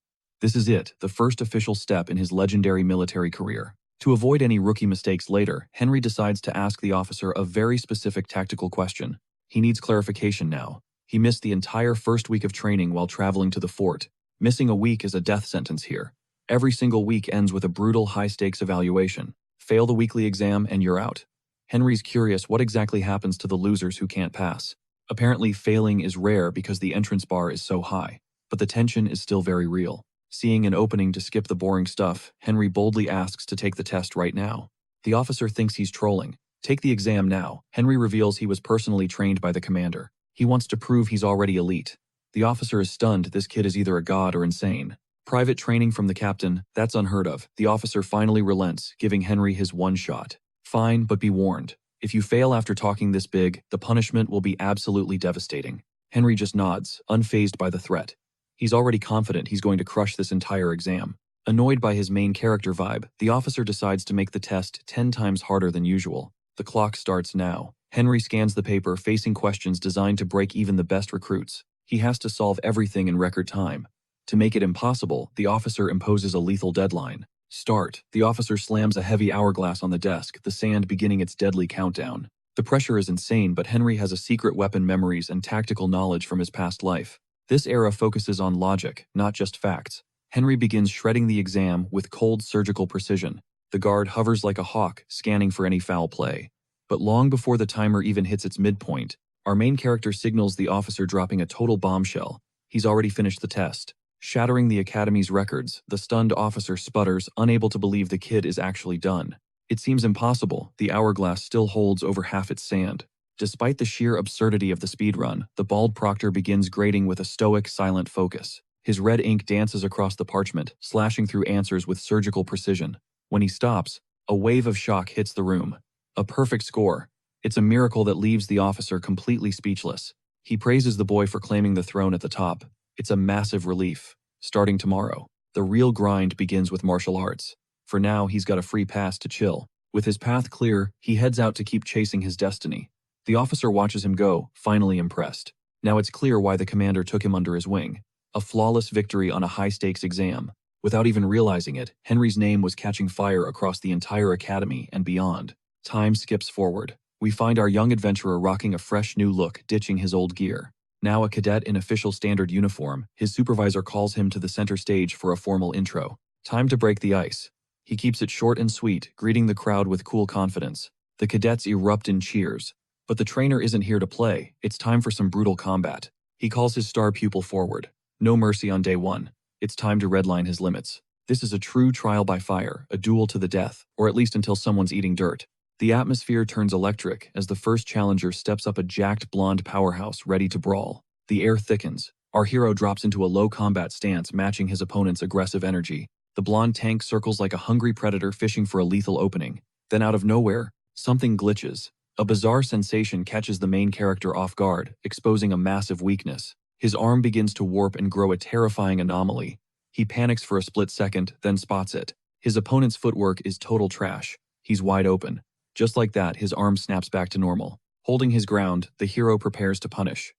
This is it, the first official step in his legendary military career. To avoid any rookie mistakes later, Henry decides to ask the officer a very specific tactical question. He needs clarification now. He missed the entire first week of training while traveling to the fort. Missing a week is a death sentence here. Every single week ends with a brutal high-stakes evaluation. Fail the weekly exam and you're out. Henry's curious what exactly happens to the losers who can't pass. Apparently, failing is rare because the entrance bar is so high. But the tension is still very real. Seeing an opening to skip the boring stuff, Henry boldly asks to take the test right now. The officer thinks he's trolling. Take the exam now. Henry reveals he was personally trained by the commander. He wants to prove he's already elite. The officer is stunned. This kid is either a god or insane. Private training from the captain, that's unheard of. The officer finally relents, giving Henry his one shot. Fine, but be warned. If you fail after talking this big, the punishment will be absolutely devastating. Henry just nods, unfazed by the threat. He's already confident he's going to crush this entire exam. Annoyed by his main character vibe, the officer decides to make the test 10 times harder than usual. The clock starts now. Henry scans the paper, facing questions designed to break even the best recruits. He has to solve everything in record time. To make it impossible, the officer imposes a lethal deadline. Start. The officer slams a heavy hourglass on the desk, the sand beginning its deadly countdown. The pressure is insane, but Henry has a secret weapon memories and tactical knowledge from his past life. This era focuses on logic, not just facts. Henry begins shredding the exam with cold surgical precision. The guard hovers like a hawk, scanning for any foul play. But long before the timer even hits its midpoint, our main character signals the officer, dropping a total bombshell. He's already finished the test. Shattering the academy's records, the stunned officer sputters, unable to believe the kid is actually done. It seems impossible. The hourglass still holds over half its sand. Despite the sheer absurdity of the speedrun, the bald proctor begins grading with a stoic, silent focus. His red ink dances across the parchment, slashing through answers with surgical precision. When he stops, a wave of shock hits the room. A perfect score. It's a miracle that leaves the officer completely speechless. He praises the boy for claiming the throne at the top. It's a massive relief. Starting tomorrow, the real grind begins with martial arts. For now, he's got a free pass to chill. With his path clear, he heads out to keep chasing his destiny. The officer watches him go, finally impressed. Now it's clear why the commander took him under his wing. A flawless victory on a high-stakes exam. Without even realizing it, Henry's name was catching fire across the entire academy and beyond. Time skips forward. We find our young adventurer rocking a fresh new look, ditching his old gear. Now a cadet in official standard uniform, his supervisor calls him to the center stage for a formal intro. Time to break the ice. He keeps it short and sweet, greeting the crowd with cool confidence. The cadets erupt in cheers. But the trainer isn't here to play. It's time for some brutal combat. He calls his star pupil forward. No mercy on day one. It's time to redline his limits. This is a true trial by fire, a duel to the death, or at least until someone's eating dirt. The atmosphere turns electric as the first challenger steps up, a jacked blonde powerhouse ready to brawl. The air thickens. Our hero drops into a low combat stance, matching his opponent's aggressive energy. The blonde tank circles like a hungry predator fishing for a lethal opening. Then out of nowhere, something glitches. A bizarre sensation catches the main character off guard, exposing a massive weakness. His arm begins to warp and grow, a terrifying anomaly. He panics for a split second, then spots it. His opponent's footwork is total trash. He's wide open. Just like that, his arm snaps back to normal. Holding his ground, the hero prepares to punish.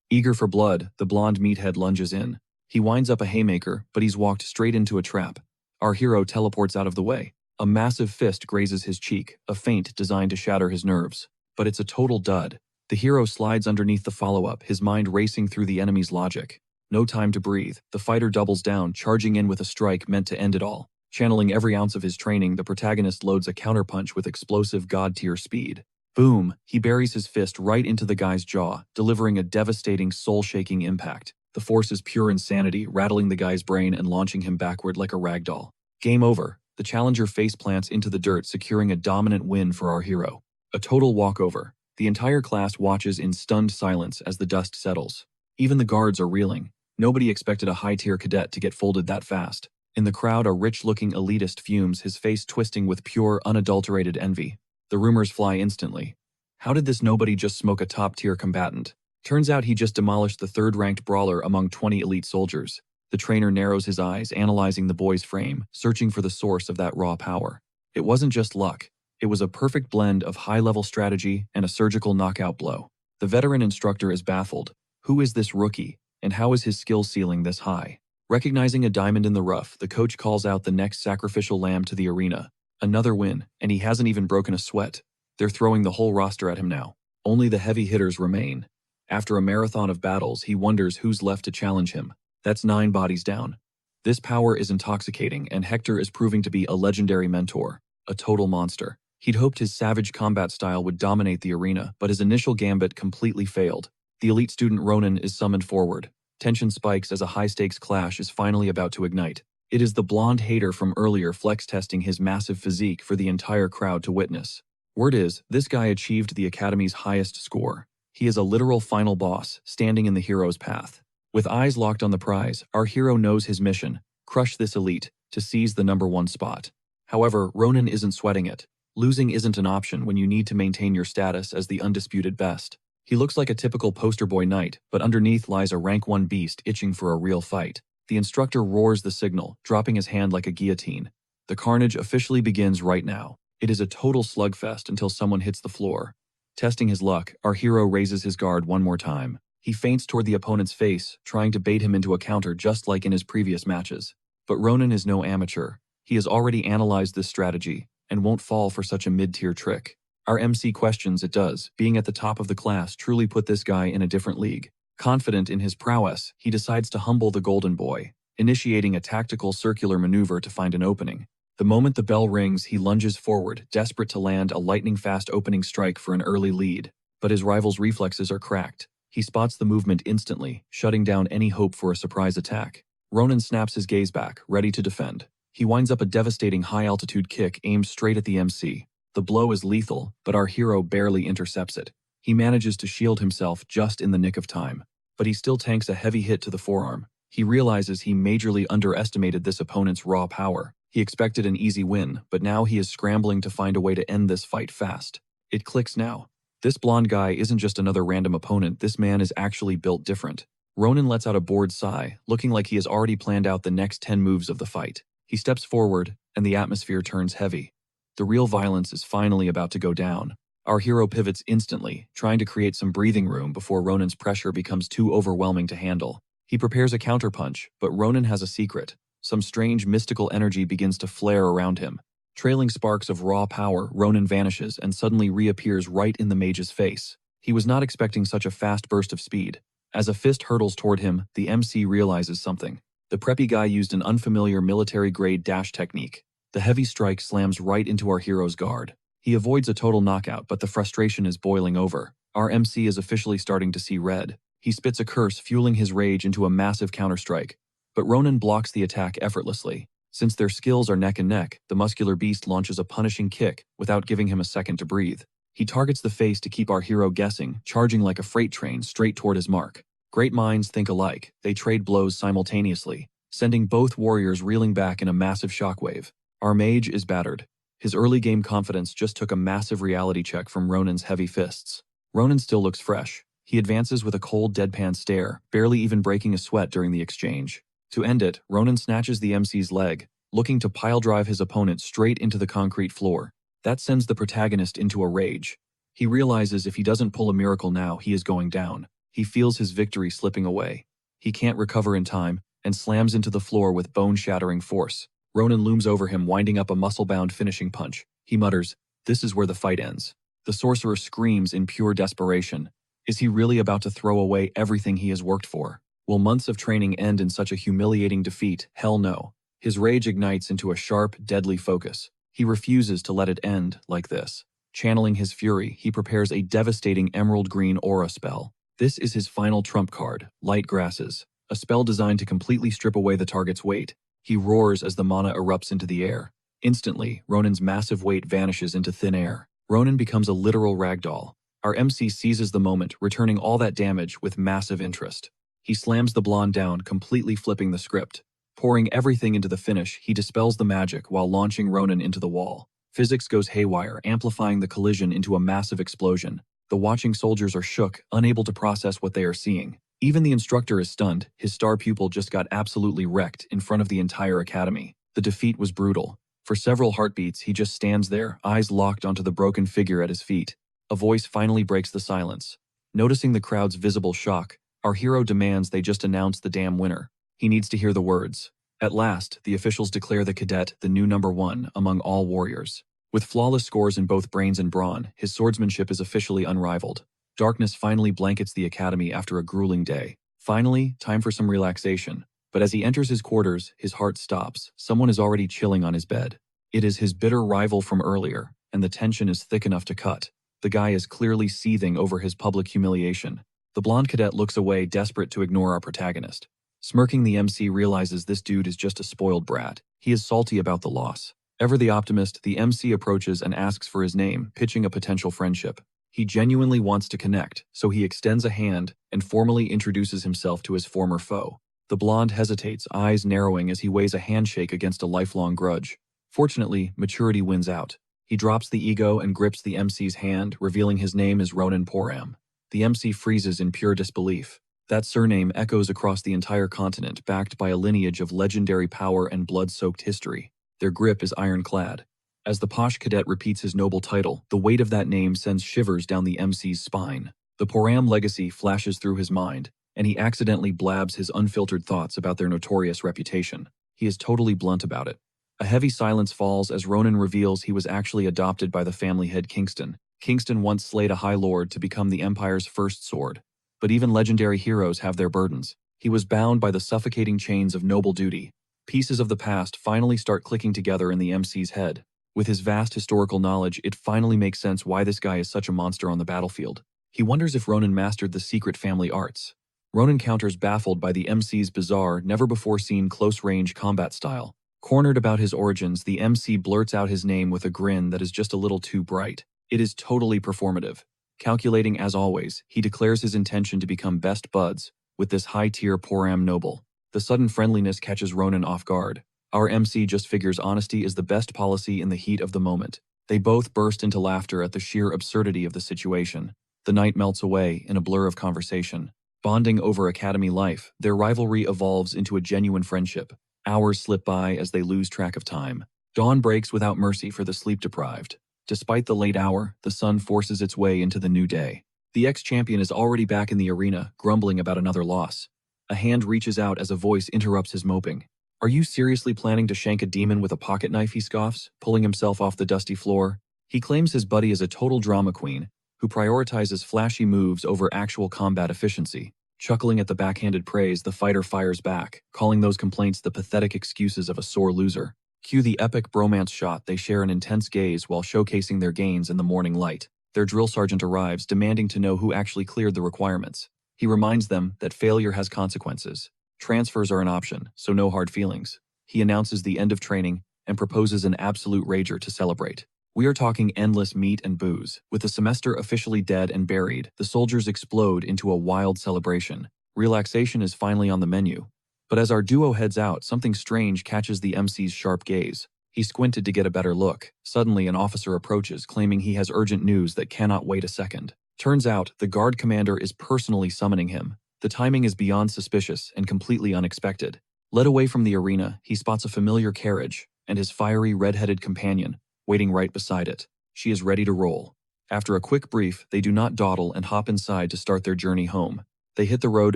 Eager for blood, the blonde meathead lunges in. He winds up a haymaker, but he's walked straight into a trap. Our hero teleports out of the way. A massive fist grazes his cheek, a feint designed to shatter his nerves. But it's a total dud. The hero slides underneath the follow-up, his mind racing through the enemy's logic. No time to breathe. The fighter doubles down, charging in with a strike meant to end it all. Channeling every ounce of his training, the protagonist loads a counterpunch with explosive god-tier speed. Boom! He buries his fist right into the guy's jaw, delivering a devastating, soul-shaking impact. The force is pure insanity, rattling the guy's brain and launching him backward like a ragdoll. Game over. The challenger faceplants into the dirt, securing a dominant win for our hero. A total walkover. The entire class watches in stunned silence as the dust settles. Even the guards are reeling. Nobody expected a high-tier cadet to get folded that fast. In the crowd, a rich-looking elitist fumes, his face twisting with pure, unadulterated envy. The rumors fly instantly. How did this nobody just smoke a top-tier combatant? Turns out he just demolished the third-ranked brawler among 20 elite soldiers. The trainer narrows his eyes, analyzing the boy's frame, searching for the source of that raw power. It wasn't just luck. It was a perfect blend of high-level strategy and a surgical knockout blow. The veteran instructor is baffled. Who is this rookie, and how is his skill ceiling this high? Recognizing a diamond in the rough, the coach calls out the next sacrificial lamb to the arena. Another win, and he hasn't even broken a sweat. They're throwing the whole roster at him now. Only the heavy hitters remain. After a marathon of battles, he wonders who's left to challenge him. That's 9 bodies down. This power is intoxicating, and Hector is proving to be a legendary mentor, a total monster. He'd hoped his savage combat style would dominate the arena, but his initial gambit completely failed. The elite student Ronan is summoned forward. Tension spikes as a high-stakes clash is finally about to ignite. It is the blonde hater from earlier flex-testing his massive physique for the entire crowd to witness. Word is, this guy achieved the Academy's highest score. He is a literal final boss, standing in the hero's path. With eyes locked on the prize, our hero knows his mission: crush this elite, to seize the #1 spot. However, Ronan isn't sweating it. Losing isn't an option when you need to maintain your status as the undisputed best. He looks like a typical poster boy knight, but underneath lies a rank 1 beast itching for a real fight. The instructor roars the signal, dropping his hand like a guillotine. The carnage officially begins right now. It is a total slugfest until someone hits the floor. Testing his luck, our hero raises his guard one more time. He feints toward the opponent's face, trying to bait him into a counter just like in his previous matches. But Ronan is no amateur. He has already analyzed this strategy, and won't fall for such a mid-tier trick. Our MC questions it does. Being at the top of the class truly put this guy in a different league. Confident in his prowess, he decides to humble the golden boy, initiating a tactical circular maneuver to find an opening. The moment the bell rings, he lunges forward, desperate to land a lightning-fast opening strike for an early lead. But his rival's reflexes are cracked. He spots the movement instantly, shutting down any hope for a surprise attack. Ronan snaps his gaze back, ready to defend. He winds up a devastating high-altitude kick aimed straight at the MC. The blow is lethal, but our hero barely intercepts it. He manages to shield himself just in the nick of time. But he still tanks a heavy hit to the forearm. He realizes he majorly underestimated this opponent's raw power. He expected an easy win, but now he is scrambling to find a way to end this fight fast. It clicks now. This blonde guy isn't just another random opponent, this man is actually built different. Ronan lets out a bored sigh, looking like he has already planned out the next 10 moves of the fight. He steps forward, and the atmosphere turns heavy. The real violence is finally about to go down. Our hero pivots instantly, trying to create some breathing room before Ronan's pressure becomes too overwhelming to handle. He prepares a counterpunch, but Ronan has a secret. Some strange mystical energy begins to flare around him. Trailing sparks of raw power, Ronan vanishes and suddenly reappears right in the mage's face. He was not expecting such a fast burst of speed. As a fist hurtles toward him, the MC realizes something. The preppy guy used an unfamiliar military-grade dash technique. The heavy strike slams right into our hero's guard. He avoids a total knockout, but the frustration is boiling over. Our MC is officially starting to see red. He spits a curse, fueling his rage into a massive counterstrike. But Ronan blocks the attack effortlessly. Since their skills are neck and neck, the muscular beast launches a punishing kick without giving him a second to breathe. He targets the face to keep our hero guessing, charging like a freight train straight toward his mark. Great minds think alike. They trade blows simultaneously, sending both warriors reeling back in a massive shockwave. Our mage is battered. His early game confidence just took a massive reality check from Ronan's heavy fists. Ronan still looks fresh. He advances with a cold, deadpan stare, barely even breaking a sweat during the exchange. To end it, Ronan snatches the MC's leg, looking to pile-drive his opponent straight into the concrete floor. That sends the protagonist into a rage. He realizes if he doesn't pull a miracle now, he is going down. He feels his victory slipping away. He can't recover in time, and slams into the floor with bone-shattering force. Ronan looms over him, winding up a muscle-bound finishing punch. He mutters, "This is where the fight ends." The sorcerer screams in pure desperation. Is he really about to throw away everything he has worked for? Will months of training end in such a humiliating defeat? Hell no. His rage ignites into a sharp, deadly focus. He refuses to let it end like this. Channeling his fury, he prepares a devastating emerald green aura spell. This is his final trump card, Light Grasses, a spell designed to completely strip away the target's weight. He roars as the mana erupts into the air. Instantly, Ronan's massive weight vanishes into thin air. Ronan becomes a literal ragdoll. Our MC seizes the moment, returning all that damage with massive interest. He slams the blonde down, completely flipping the script. Pouring everything into the finish, he dispels the magic while launching Ronan into the wall. Physics goes haywire, amplifying the collision into a massive explosion. The watching soldiers are shook, unable to process what they are seeing. Even the instructor is stunned. His star pupil just got absolutely wrecked in front of the entire academy. The defeat was brutal. For several heartbeats, he just stands there, eyes locked onto the broken figure at his feet. A voice finally breaks the silence. Noticing the crowd's visible shock, our hero demands they just announce the damn winner. He needs to hear the words. At last, the officials declare the cadet the new #1 among all warriors. With flawless scores in both brains and brawn, his swordsmanship is officially unrivaled. Darkness finally blankets the academy after a grueling day. Finally, time for some relaxation. But as he enters his quarters, his heart stops. Someone is already chilling on his bed. It is his bitter rival from earlier, and the tension is thick enough to cut. The guy is clearly seething over his public humiliation. The blonde cadet looks away, desperate to ignore our protagonist. Smirking, the MC realizes this dude is just a spoiled brat. He is salty about the loss. Ever the optimist, the MC approaches and asks for his name, pitching a potential friendship. He genuinely wants to connect, so he extends a hand and formally introduces himself to his former foe. The blonde hesitates, eyes narrowing as he weighs a handshake against a lifelong grudge. Fortunately, maturity wins out. He drops the ego and grips the MC's hand, revealing his name is Ronan Poram. The MC freezes in pure disbelief. That surname echoes across the entire continent, backed by a lineage of legendary power and blood-soaked history. Their grip is ironclad. As the posh cadet repeats his noble title, the weight of that name sends shivers down the MC's spine. The Poram legacy flashes through his mind, and he accidentally blabs his unfiltered thoughts about their notorious reputation. He is totally blunt about it. A heavy silence falls as Ronan reveals he was actually adopted by the family head Kingston. Kingston once slayed a High Lord to become the Empire's first sword. But even legendary heroes have their burdens. He was bound by the suffocating chains of noble duty. Pieces of the past finally start clicking together in the MC's head. With his vast historical knowledge, it finally makes sense why this guy is such a monster on the battlefield. He wonders if Ronan mastered the secret family arts. Ronan counters, baffled by the MC's bizarre, never-before-seen close-range combat style. Cornered about his origins, the MC blurts out his name with a grin that is just a little too bright. It is totally performative. Calculating as always, he declares his intention to become best buds with this high-tier Poram noble. The sudden friendliness catches Ronan off guard. Our MC just figures honesty is the best policy in the heat of the moment. They both burst into laughter at the sheer absurdity of the situation. The night melts away in a blur of conversation. Bonding over academy life, their rivalry evolves into a genuine friendship. Hours slip by as they lose track of time. Dawn breaks without mercy for the sleep-deprived. Despite the late hour, the sun forces its way into the new day. The ex-champion is already back in the arena, grumbling about another loss. A hand reaches out as a voice interrupts his moping. "Are you seriously planning to shank a demon with a pocket knife?" he scoffs, pulling himself off the dusty floor. He claims his buddy is a total drama queen, who prioritizes flashy moves over actual combat efficiency. Chuckling at the backhanded praise, the fighter fires back, calling those complaints the pathetic excuses of a sore loser. Cue the epic bromance shot. They share an intense gaze while showcasing their gains in the morning light. Their drill sergeant arrives, demanding to know who actually cleared the requirements. He reminds them that failure has consequences. Transfers are an option, so no hard feelings. He announces the end of training and proposes an absolute rager to celebrate. We are talking endless meat and booze. With the semester officially dead and buried, the soldiers explode into a wild celebration. Relaxation is finally on the menu. But as our duo heads out, something strange catches the MC's sharp gaze. He squinted to get a better look. Suddenly, an officer approaches, claiming he has urgent news that cannot wait a second. Turns out, the guard commander is personally summoning him. The timing is beyond suspicious and completely unexpected. Led away from the arena, he spots a familiar carriage and his fiery red-headed companion, waiting right beside it. She is ready to roll. After a quick brief, they do not dawdle and hop inside to start their journey home. They hit the road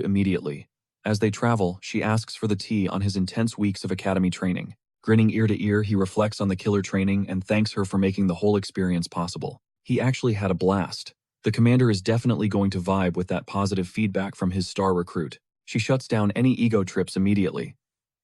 immediately. As they travel, she asks for the tea on his intense weeks of academy training. Grinning ear to ear, he reflects on the killer training and thanks her for making the whole experience possible. He actually had a blast. The commander is definitely going to vibe with that positive feedback from his star recruit. She shuts down any ego trips immediately.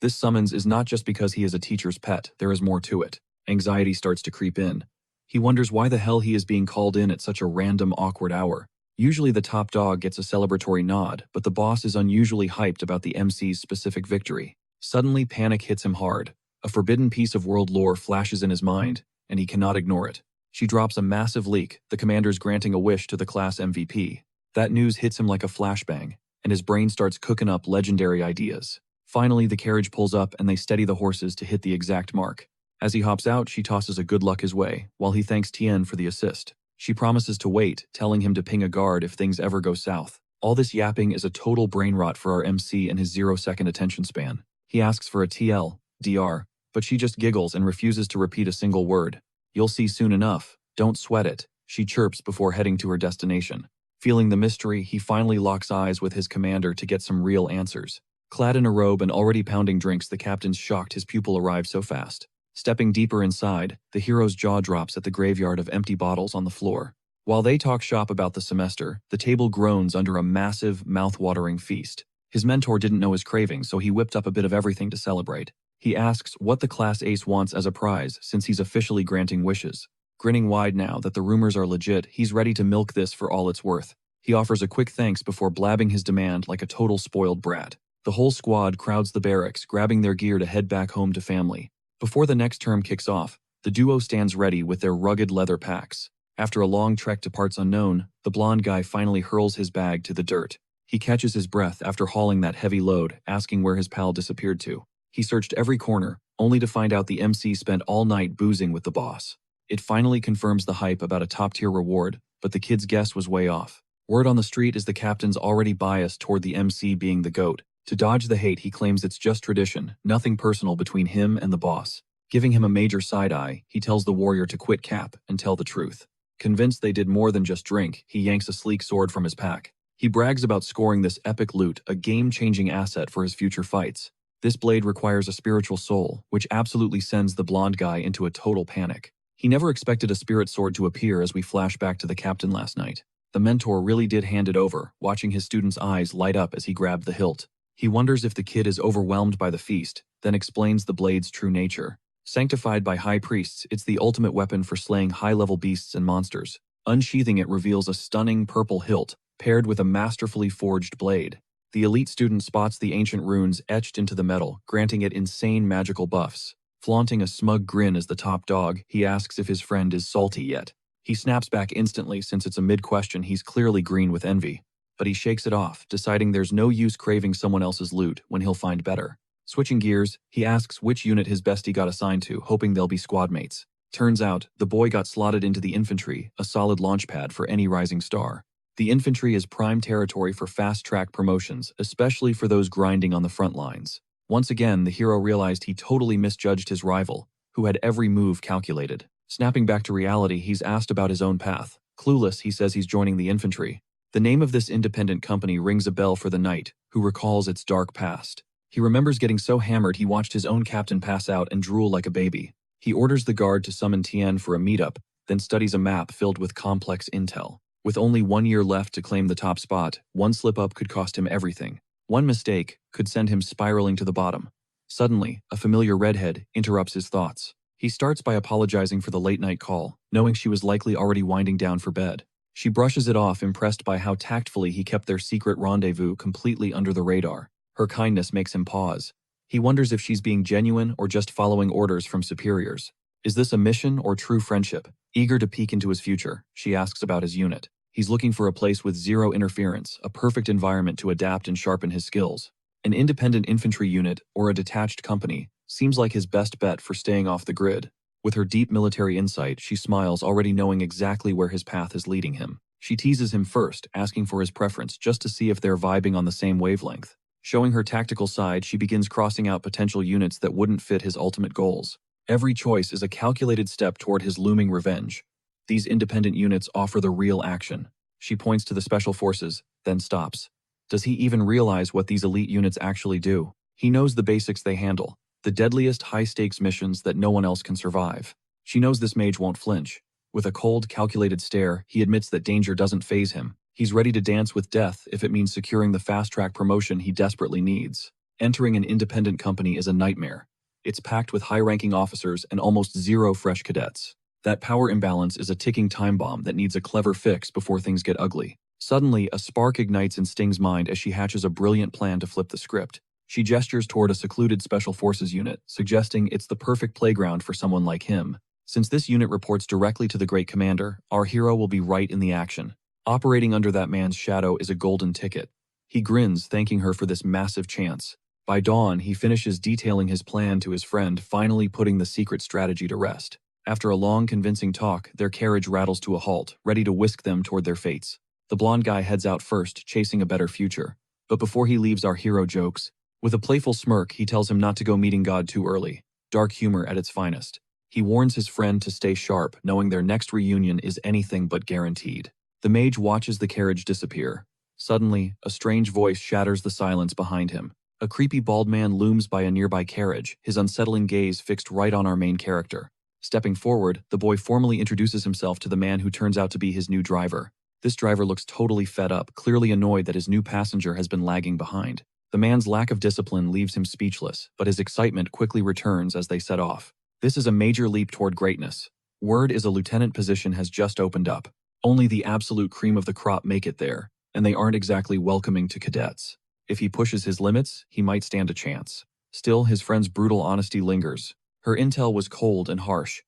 This summons is not just because he is a teacher's pet, there is more to it. Anxiety starts to creep in. He wonders why the hell he is being called in at such a random, awkward hour. Usually the top dog gets a celebratory nod, but the boss is unusually hyped about the MC's specific victory. Suddenly, panic hits him hard. A forbidden piece of world lore flashes in his mind, and he cannot ignore it. She drops a massive leak, the commander's granting a wish to the class MVP. That news hits him like a flashbang, and his brain starts cooking up legendary ideas. Finally, the carriage pulls up and they steady the horses to hit the exact mark. As he hops out, she tosses a good luck his way, while he thanks Tien for the assist. She promises to wait, telling him to ping a guard if things ever go south. All this yapping is a total brain rot for our MC and his 0-second attention span. He asks for a TL, DR, but she just giggles and refuses to repeat a single word. "You'll see soon enough, don't sweat it," she chirps before heading to her destination. Feeling the mystery, he finally locks eyes with his commander to get some real answers. Clad in a robe and already pounding drinks, the captain's shocked his pupil arrived so fast. Stepping deeper inside, the hero's jaw drops at the graveyard of empty bottles on the floor. While they talk shop about the semester, the table groans under a massive, mouth-watering feast. His mentor didn't know his cravings, so he whipped up a bit of everything to celebrate. He asks what the class ace wants as a prize, since he's officially granting wishes. Grinning wide now that the rumors are legit, he's ready to milk this for all it's worth. He offers a quick thanks before blabbing his demand like a total spoiled brat. The whole squad crowds the barracks, grabbing their gear to head back home to family. Before the next term kicks off, the duo stands ready with their rugged leather packs. After a long trek to parts unknown, the blonde guy finally hurls his bag to the dirt. He catches his breath after hauling that heavy load, asking where his pal disappeared to. He searched every corner, only to find out the MC spent all night boozing with the boss. It finally confirms the hype about a top-tier reward, but the kid's guess was way off. Word on the street is the captain's already biased toward the MC being the GOAT. To dodge the hate, he claims it's just tradition, nothing personal between him and the boss. Giving him a major side-eye, he tells the warrior to quit cap and tell the truth. Convinced they did more than just drink, he yanks a sleek sword from his pack. He brags about scoring this epic loot, a game-changing asset for his future fights. This blade requires a spiritual soul, which absolutely sends the blonde guy into a total panic. He never expected a spirit sword to appear as we flash back to the captain last night. The mentor really did hand it over, watching his student's eyes light up as he grabbed the hilt. He wonders if the kid is overwhelmed by the feast, then explains the blade's true nature. Sanctified by high priests, it's the ultimate weapon for slaying high-level beasts and monsters. Unsheathing it reveals a stunning purple hilt, paired with a masterfully forged blade. The elite student spots the ancient runes etched into the metal, granting it insane magical buffs. Flaunting a smug grin as the top dog, he asks if his friend is salty yet. He snaps back instantly since it's a mid-question he's clearly green with envy. But he shakes it off, deciding there's no use craving someone else's loot when he'll find better. Switching gears, he asks which unit his bestie got assigned to, hoping they'll be squad mates. Turns out, the boy got slotted into the infantry, a solid launchpad for any rising star. The infantry is prime territory for fast-track promotions, especially for those grinding on the front lines. Once again, the hero realized he totally misjudged his rival, who had every move calculated. Snapping back to reality, he's asked about his own path. Clueless, he says he's joining the infantry. The name of this independent company rings a bell for the knight, who recalls its dark past. He remembers getting so hammered he watched his own captain pass out and drool like a baby. He orders the guard to summon Tien for a meetup, then studies a map filled with complex intel. With only 1 year left to claim the top spot, one slip-up could cost him everything. One mistake could send him spiraling to the bottom. Suddenly, a familiar redhead interrupts his thoughts. He starts by apologizing for the late-night call, knowing she was likely already winding down for bed. She brushes it off, impressed by how tactfully he kept their secret rendezvous completely under the radar. Her kindness makes him pause. He wonders if she's being genuine or just following orders from superiors. Is this a mission or true friendship? Eager to peek into his future, she asks about his unit. He's looking for a place with zero interference, a perfect environment to adapt and sharpen his skills. An independent infantry unit or a detached company seems like his best bet for staying off the grid. With her deep military insight, she smiles, already knowing exactly where his path is leading him. She teases him first, asking for his preference just to see if they're vibing on the same wavelength. Showing her tactical side, she begins crossing out potential units that wouldn't fit his ultimate goals. Every choice is a calculated step toward his looming revenge. These independent units offer the real action. She points to the special forces, then stops. Does he even realize what these elite units actually do? He knows the basics they handle. The deadliest high-stakes missions that no one else can survive. She knows this mage won't flinch. With a cold, calculated stare, he admits that danger doesn't faze him. He's ready to dance with death if it means securing the fast-track promotion he desperately needs. Entering an independent company is a nightmare. It's packed with high-ranking officers and almost zero fresh cadets. That power imbalance is a ticking time bomb that needs a clever fix before things get ugly. Suddenly, a spark ignites in Sting's mind as she hatches a brilliant plan to flip the script. She gestures toward a secluded Special Forces unit, suggesting it's the perfect playground for someone like him. Since this unit reports directly to the Great Commander, our hero will be right in the action. Operating under that man's shadow is a golden ticket. He grins, thanking her for this massive chance. By dawn, he finishes detailing his plan to his friend, finally putting the secret strategy to rest. After a long, convincing talk, their carriage rattles to a halt, ready to whisk them toward their fates. The blonde guy heads out first, chasing a better future. But before he leaves, our hero jokes. With a playful smirk, he tells him not to go meeting God too early. Dark humor at its finest. He warns his friend to stay sharp, knowing their next reunion is anything but guaranteed. The mage watches the carriage disappear. Suddenly, a strange voice shatters the silence behind him. A creepy bald man looms by a nearby carriage, his unsettling gaze fixed right on our main character. Stepping forward, the boy formally introduces himself to the man who turns out to be his new driver. This driver looks totally fed up, clearly annoyed that his new passenger has been lagging behind. The man's lack of discipline leaves him speechless, but his excitement quickly returns as they set off. This is a major leap toward greatness. Word is a lieutenant position has just opened up. Only the absolute cream of the crop make it there, and they aren't exactly welcoming to cadets. If he pushes his limits, he might stand a chance. Still, his friend's brutal honesty lingers. Her intel was cold and harsh.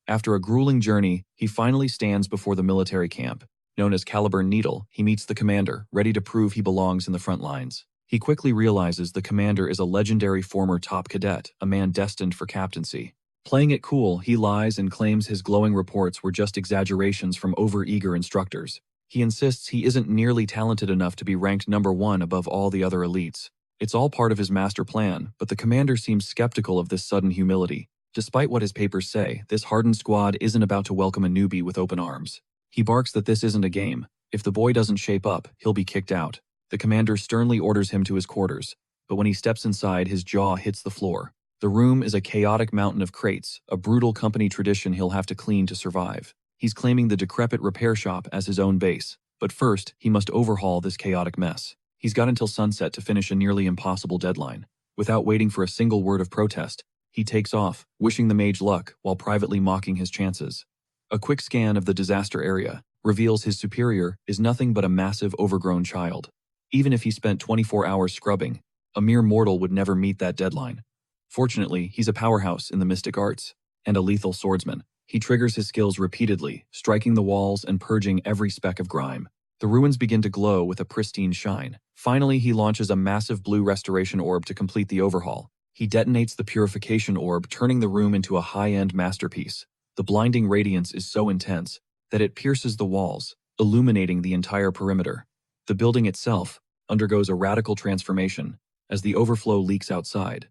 After a grueling journey, he finally stands before the military camp. Known as Caliburn Needle, he meets the commander, ready to prove he belongs in the front lines. He quickly realizes the commander is a legendary former top cadet, a man destined for captaincy. Playing it cool, he lies and claims his glowing reports were just exaggerations from over-eager instructors. He insists he isn't nearly talented enough to be ranked #1 above all the other elites. It's all part of his master plan, but the commander seems skeptical of this sudden humility. Despite what his papers say, this hardened squad isn't about to welcome a newbie with open arms. He barks that this isn't a game. If the boy doesn't shape up, he'll be kicked out. The commander sternly orders him to his quarters, but when he steps inside, his jaw hits the floor. The room is a chaotic mountain of crates, a brutal company tradition he'll have to clean to survive. He's claiming the decrepit repair shop as his own base, but first, he must overhaul this chaotic mess. He's got until sunset to finish a nearly impossible deadline. Without waiting for a single word of protest, he takes off, wishing the mage luck while privately mocking his chances. A quick scan of the disaster area reveals his superior is nothing but a massive overgrown child. Even if he spent 24 hours scrubbing, a mere mortal would never meet that deadline. Fortunately, he's a powerhouse in the mystic arts, and a lethal swordsman. He triggers his skills repeatedly, striking the walls and purging every speck of grime. The ruins begin to glow with a pristine shine. Finally, he launches a massive blue restoration orb to complete the overhaul. He detonates the purification orb, turning the room into a high-end masterpiece. The blinding radiance is so intense that it pierces the walls, illuminating the entire perimeter. The building itself undergoes a radical transformation as the overflow leaks outside.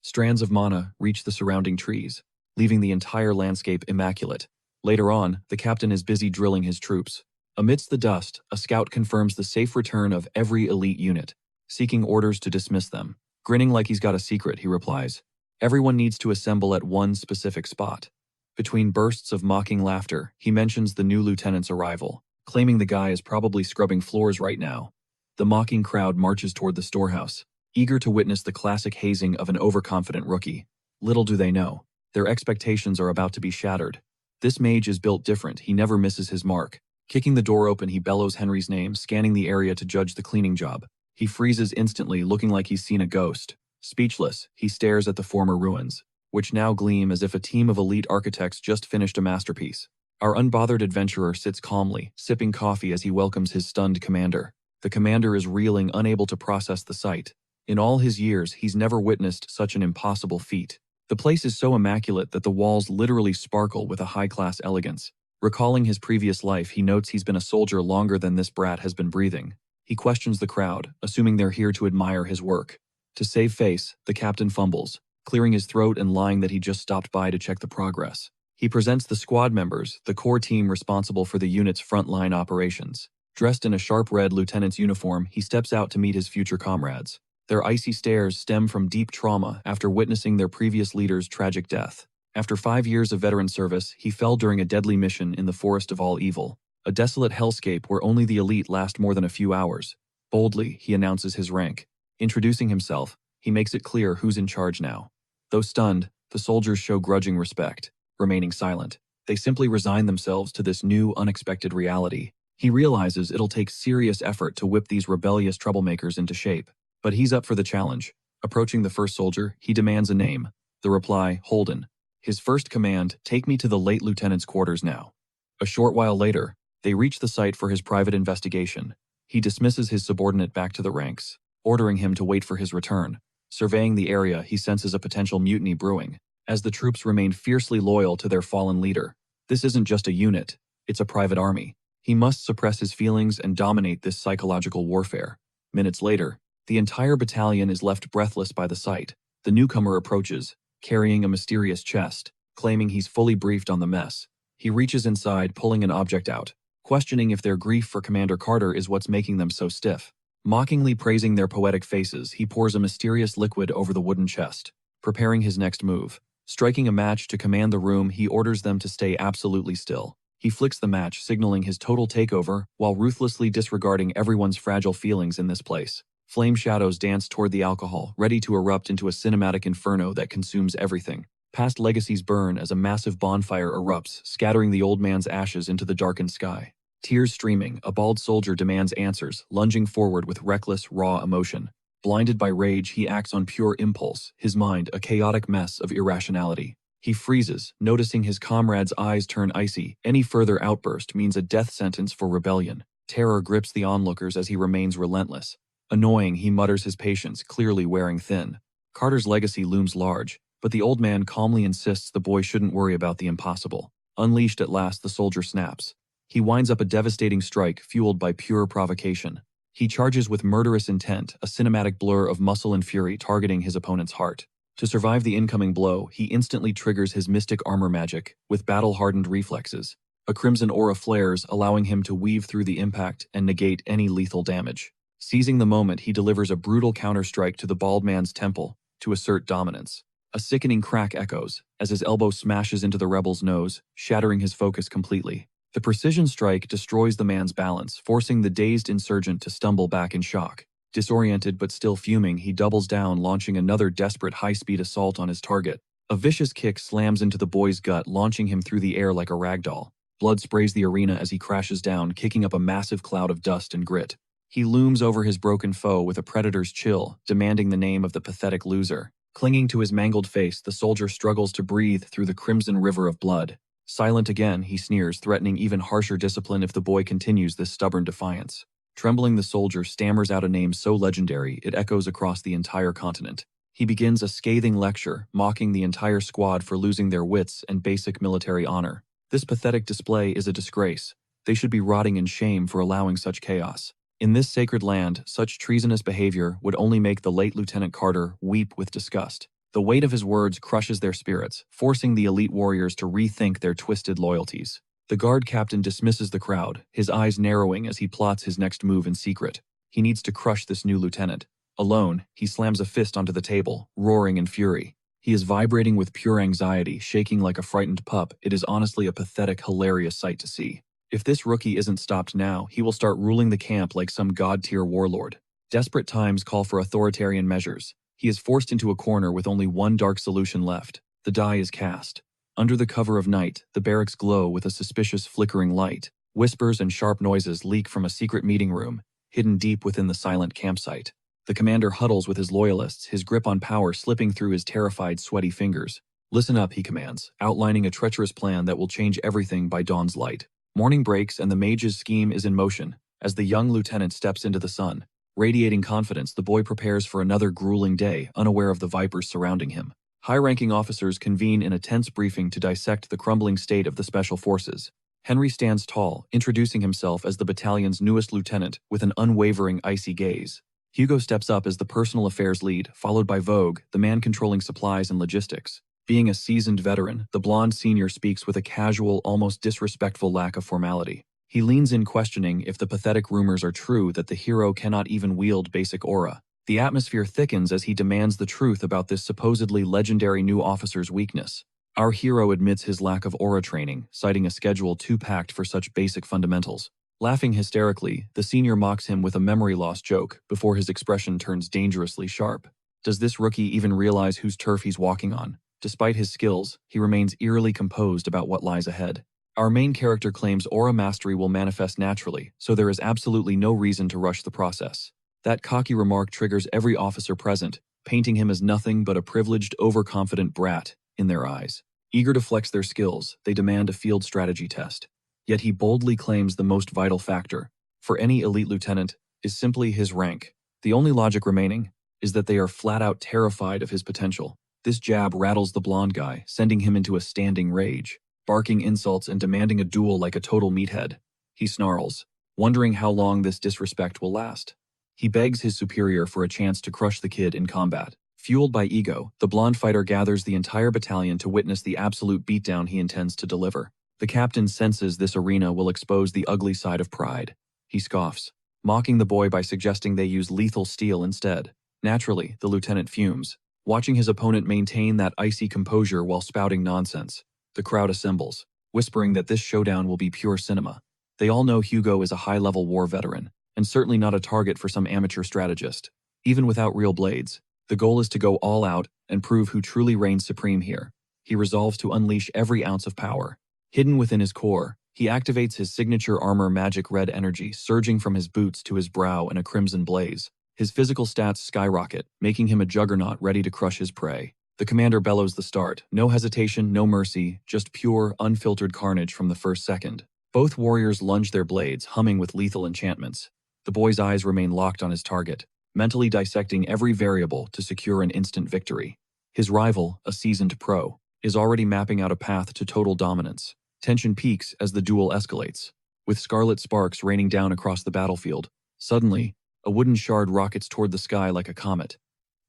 Strands of mana reach the surrounding trees, leaving the entire landscape immaculate. Later on, the captain is busy drilling his troops. Amidst the dust, a scout confirms the safe return of every elite unit, seeking orders to dismiss them. Grinning like he's got a secret, he replies, "Everyone needs to assemble at one specific spot." Between bursts of mocking laughter, he mentions the new lieutenant's arrival, claiming the guy is probably scrubbing floors right now. The mocking crowd marches toward the storehouse, eager to witness the classic hazing of an overconfident rookie. Little do they know, their expectations are about to be shattered. This mage is built different, he never misses his mark. Kicking the door open, he bellows Henry's name, scanning the area to judge the cleaning job. He freezes instantly, looking like he's seen a ghost. Speechless, he stares at the former ruins, which now gleam as if a team of elite architects just finished a masterpiece. Our unbothered adventurer sits calmly, sipping coffee as he welcomes his stunned commander. The commander is reeling, unable to process the sight. In all his years, he's never witnessed such an impossible feat. The place is so immaculate that the walls literally sparkle with a high-class elegance. Recalling his previous life, he notes he's been a soldier longer than this brat has been breathing. He questions the crowd, assuming they're here to admire his work. To save face, the captain fumbles, clearing his throat and lying that he just stopped by to check the progress. He presents the squad members, the core team responsible for the unit's frontline operations. Dressed in a sharp red lieutenant's uniform, he steps out to meet his future comrades. Their icy stares stem from deep trauma after witnessing their previous leader's tragic death. After 5 years of veteran service, he fell during a deadly mission in the Forest of All Evil, a desolate hellscape where only the elite last more than a few hours. Boldly, he announces his rank. Introducing himself, He makes it clear who's in charge now. Though stunned, the soldiers show grudging respect, remaining silent. They simply resign themselves to this new, unexpected reality. He realizes it'll take serious effort to whip these rebellious troublemakers into shape. But he's up for the challenge. Approaching the first soldier, he demands a name. The reply, Holden. His first command, take me to the late lieutenant's quarters now. A short while later, they reach the site for his private investigation. He dismisses his subordinate back to the ranks, ordering him to wait for his return. Surveying the area, he senses a potential mutiny brewing, as the troops remain fiercely loyal to their fallen leader. This isn't just a unit, it's a private army. He must suppress his feelings and dominate this psychological warfare. Minutes later, the entire battalion is left breathless by the sight. The newcomer approaches, carrying a mysterious chest, claiming he's fully briefed on the mess. He reaches inside, pulling an object out, questioning if their grief for Commander Carter is what's making them so stiff. Mockingly praising their poetic faces, he pours a mysterious liquid over the wooden chest, preparing his next move. Striking a match to command the room, he orders them to stay absolutely still. He flicks the match, signaling his total takeover, while ruthlessly disregarding everyone's fragile feelings in this place. Flame shadows dance toward the alcohol, ready to erupt into a cinematic inferno that consumes everything. Past legacies burn as a massive bonfire erupts, scattering the old man's ashes into the darkened sky. Tears streaming, a bald soldier demands answers, lunging forward with reckless, raw emotion. Blinded by rage, he acts on pure impulse, his mind a chaotic mess of irrationality. He freezes, noticing his comrade's eyes turn icy. Any further outburst means a death sentence for rebellion. Terror grips the onlookers as he remains relentless. Annoying, he mutters his patience, clearly wearing thin. Carter's legacy looms large, but the old man calmly insists the boy shouldn't worry about the impossible. Unleashed at last, the soldier snaps. He winds up a devastating strike fueled by pure provocation. He charges with murderous intent, a cinematic blur of muscle and fury targeting his opponent's heart. To survive the incoming blow, he instantly triggers his mystic armor magic, with battle-hardened reflexes. A crimson aura flares, allowing him to weave through the impact and negate any lethal damage. Seizing the moment, he delivers a brutal counterstrike to the bald man's temple, to assert dominance. A sickening crack echoes, as his elbow smashes into the rebel's nose, shattering his focus completely. The precision strike destroys the man's balance, forcing the dazed insurgent to stumble back in shock. Disoriented but still fuming, he doubles down, launching another desperate high-speed assault on his target. A vicious kick slams into the boy's gut, launching him through the air like a ragdoll. Blood sprays the arena as he crashes down, kicking up a massive cloud of dust and grit. He looms over his broken foe with a predator's chill, demanding the name of the pathetic loser. Clinging to his mangled face, the soldier struggles to breathe through the crimson river of blood. Silent again, he sneers, threatening even harsher discipline if the boy continues this stubborn defiance. Trembling, the soldier stammers out a name so legendary it echoes across the entire continent. He begins a scathing lecture, mocking the entire squad for losing their wits and basic military honor. This pathetic display is a disgrace. They should be rotting in shame for allowing such chaos. In this sacred land, such treasonous behavior would only make the late Lieutenant Carter weep with disgust. The weight of his words crushes their spirits, forcing the elite warriors to rethink their twisted loyalties. The guard captain dismisses the crowd, his eyes narrowing as he plots his next move in secret. He needs to crush this new lieutenant. Alone, he slams a fist onto the table, roaring in fury. He is vibrating with pure anxiety, shaking like a frightened pup. It is honestly a pathetic, hilarious sight to see. If this rookie isn't stopped now, he will start ruling the camp like some god-tier warlord. Desperate times call for authoritarian measures. He is forced into a corner with only one dark solution left. The die is cast. Under the cover of night, the barracks glow with a suspicious flickering light. Whispers and sharp noises leak from a secret meeting room, hidden deep within the silent campsite. The commander huddles with his loyalists, his grip on power slipping through his terrified, sweaty fingers. Listen up, he commands, outlining a treacherous plan that will change everything by dawn's light. Morning breaks and the Mage's scheme is in motion. As the young lieutenant steps into the sun, radiating confidence, the boy prepares for another grueling day, unaware of the vipers surrounding him. High-ranking officers convene in a tense briefing to dissect the crumbling state of the Special Forces. Henry stands tall, introducing himself as the battalion's newest lieutenant with an unwavering, icy gaze. Hugo steps up as the personal affairs lead, followed by Vogue, the man controlling supplies and logistics. Being a seasoned veteran, the blonde senior speaks with a casual, almost disrespectful lack of formality. He leans in, questioning if the pathetic rumors are true that the hero cannot even wield basic aura. The atmosphere thickens as he demands the truth about this supposedly legendary new officer's weakness. Our hero admits his lack of aura training, citing a schedule too packed for such basic fundamentals. Laughing hysterically, the senior mocks him with a memory loss joke before his expression turns dangerously sharp. Does this rookie even realize whose turf he's walking on? Despite his skills, he remains eerily composed about what lies ahead. Our main character claims aura mastery will manifest naturally, so there is absolutely no reason to rush the process. That cocky remark triggers every officer present, painting him as nothing but a privileged, overconfident brat in their eyes. Eager to flex their skills, they demand a field strategy test. Yet he boldly claims the most vital factor, for any elite lieutenant, is simply his rank. The only logic remaining is that they are flat-out terrified of his potential. This jab rattles the blonde guy, sending him into a standing rage, barking insults and demanding a duel like a total meathead. He snarls, wondering how long this disrespect will last. He begs his superior for a chance to crush the kid in combat. Fueled by ego, the blonde fighter gathers the entire battalion to witness the absolute beatdown he intends to deliver. The captain senses this arena will expose the ugly side of pride. He scoffs, mocking the boy by suggesting they use lethal steel instead. Naturally, the lieutenant fumes, watching his opponent maintain that icy composure while spouting nonsense. The crowd assembles, whispering that this showdown will be pure cinema. They all know Hugo is a high-level war veteran, and certainly not a target for some amateur strategist. Even without real blades, the goal is to go all out and prove who truly reigns supreme here. He resolves to unleash every ounce of power. Hidden within his core, he activates his signature armor magic red energy surging from his boots to his brow in a crimson blaze. His physical stats skyrocket, making him a juggernaut ready to crush his prey. The commander bellows the start. No hesitation, no mercy, just pure, unfiltered carnage from the first second. Both warriors lunge their blades, humming with lethal enchantments. The boy's eyes remain locked on his target, mentally dissecting every variable to secure an instant victory. His rival, a seasoned pro, is already mapping out a path to total dominance. Tension peaks as the duel escalates, with scarlet sparks raining down across the battlefield. Suddenly, a wooden shard rockets toward the sky like a comet.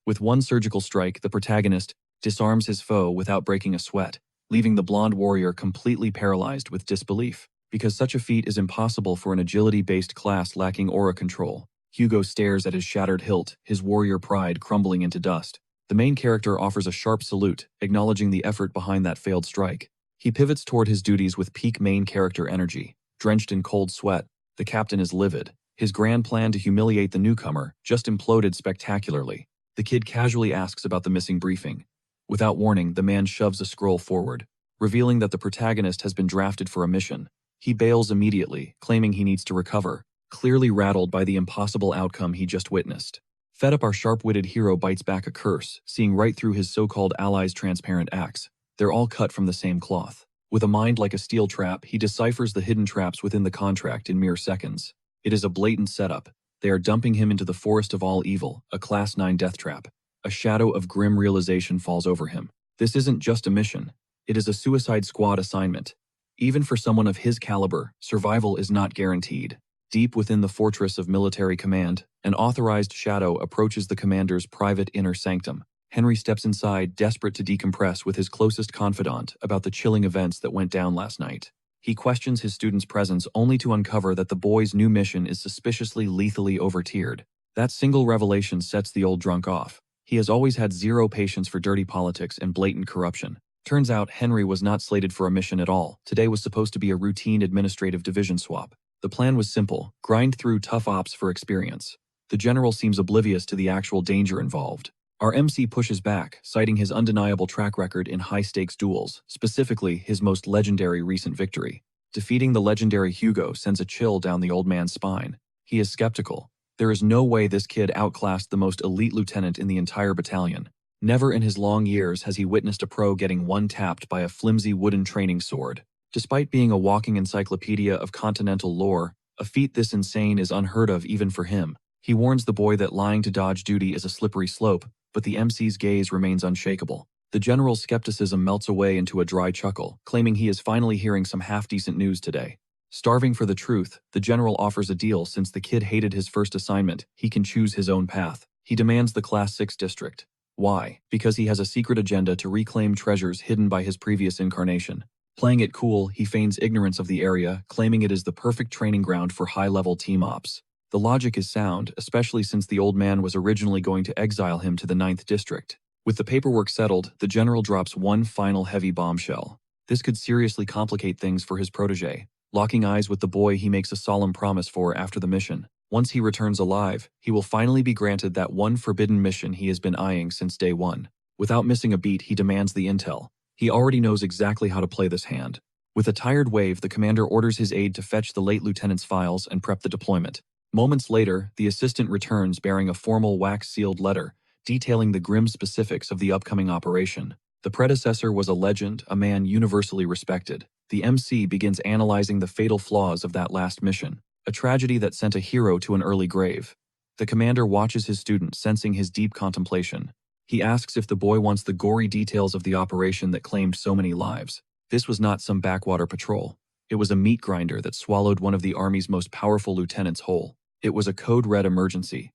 With one surgical strike, the protagonist disarms his foe without breaking a sweat, leaving the blonde warrior completely paralyzed with disbelief. Because such a feat is impossible for an agility-based class lacking aura control, Hugo stares at his shattered hilt, his warrior pride crumbling into dust. The main character offers a sharp salute, acknowledging the effort behind that failed strike. He pivots toward his duties with peak main character energy. Drenched in cold sweat, the captain is livid. His grand plan to humiliate the newcomer just imploded spectacularly. The kid casually asks about the missing briefing. Without warning, the man shoves a scroll forward, revealing that the protagonist has been drafted for a mission. He bails immediately, claiming he needs to recover, clearly rattled by the impossible outcome he just witnessed. Fed up, our sharp-witted hero bites back a curse, seeing right through his so-called allies' transparent acts. They're all cut from the same cloth. With a mind like a steel trap, he deciphers the hidden traps within the contract in mere seconds. It is a blatant setup. They are dumping him into the forest of all evil, a Class 9 death trap. A shadow of grim realization falls over him. This isn't just a mission. It is a Suicide Squad assignment. Even for someone of his caliber, survival is not guaranteed. Deep within the fortress of military command, an authorized shadow approaches the commander's private inner sanctum. Henry steps inside, desperate to decompress with his closest confidant about the chilling events that went down last night. He questions his student's presence only to uncover that the boy's new mission is suspiciously lethally over-tiered. That single revelation sets the old drunk off. He has always had zero patience for dirty politics and blatant corruption. Turns out Henry was not slated for a mission at all. Today was supposed to be a routine administrative division swap. The plan was simple: grind through tough ops for experience. The general seems oblivious to the actual danger involved. Our MC pushes back, citing his undeniable track record in high-stakes duels, specifically his most legendary recent victory. Defeating the legendary Hugo sends a chill down the old man's spine. He is skeptical. There is no way this kid outclassed the most elite lieutenant in the entire battalion. Never in his long years has he witnessed a pro getting one-tapped by a flimsy wooden training sword. Despite being a walking encyclopedia of continental lore, a feat this insane is unheard of even for him. He warns the boy that lying to dodge duty is a slippery slope, but the MC's gaze remains unshakable. The general's skepticism melts away into a dry chuckle, claiming he is finally hearing some half-decent news today. Starving for the truth, the general offers a deal. Since the kid hated his first assignment, he can choose his own path. He demands the Class 6 district. Why? Because he has a secret agenda to reclaim treasures hidden by his previous incarnation. Playing it cool, he feigns ignorance of the area, claiming it is the perfect training ground for high-level team ops. The logic is sound, especially since the old man was originally going to exile him to the 9th district. With the paperwork settled, the general drops one final heavy bombshell. This could seriously complicate things for his protege. Locking eyes with the boy he makes a solemn promise for after the mission. Once he returns alive, he will finally be granted that one forbidden mission he has been eyeing since day one. Without missing a beat, he demands the intel. He already knows exactly how to play this hand. With a tired wave, the commander orders his aide to fetch the late lieutenant's files and prep the deployment. Moments later, the assistant returns bearing a formal wax-sealed letter detailing the grim specifics of the upcoming operation. The predecessor was a legend, a man universally respected. The MC begins analyzing the fatal flaws of that last mission, a tragedy that sent a hero to an early grave. The commander watches his student, sensing his deep contemplation. He asks if the boy wants the gory details of the operation that claimed so many lives. This was not some backwater patrol. It was a meat grinder that swallowed one of the army's most powerful lieutenants whole. It was a code-red emergency.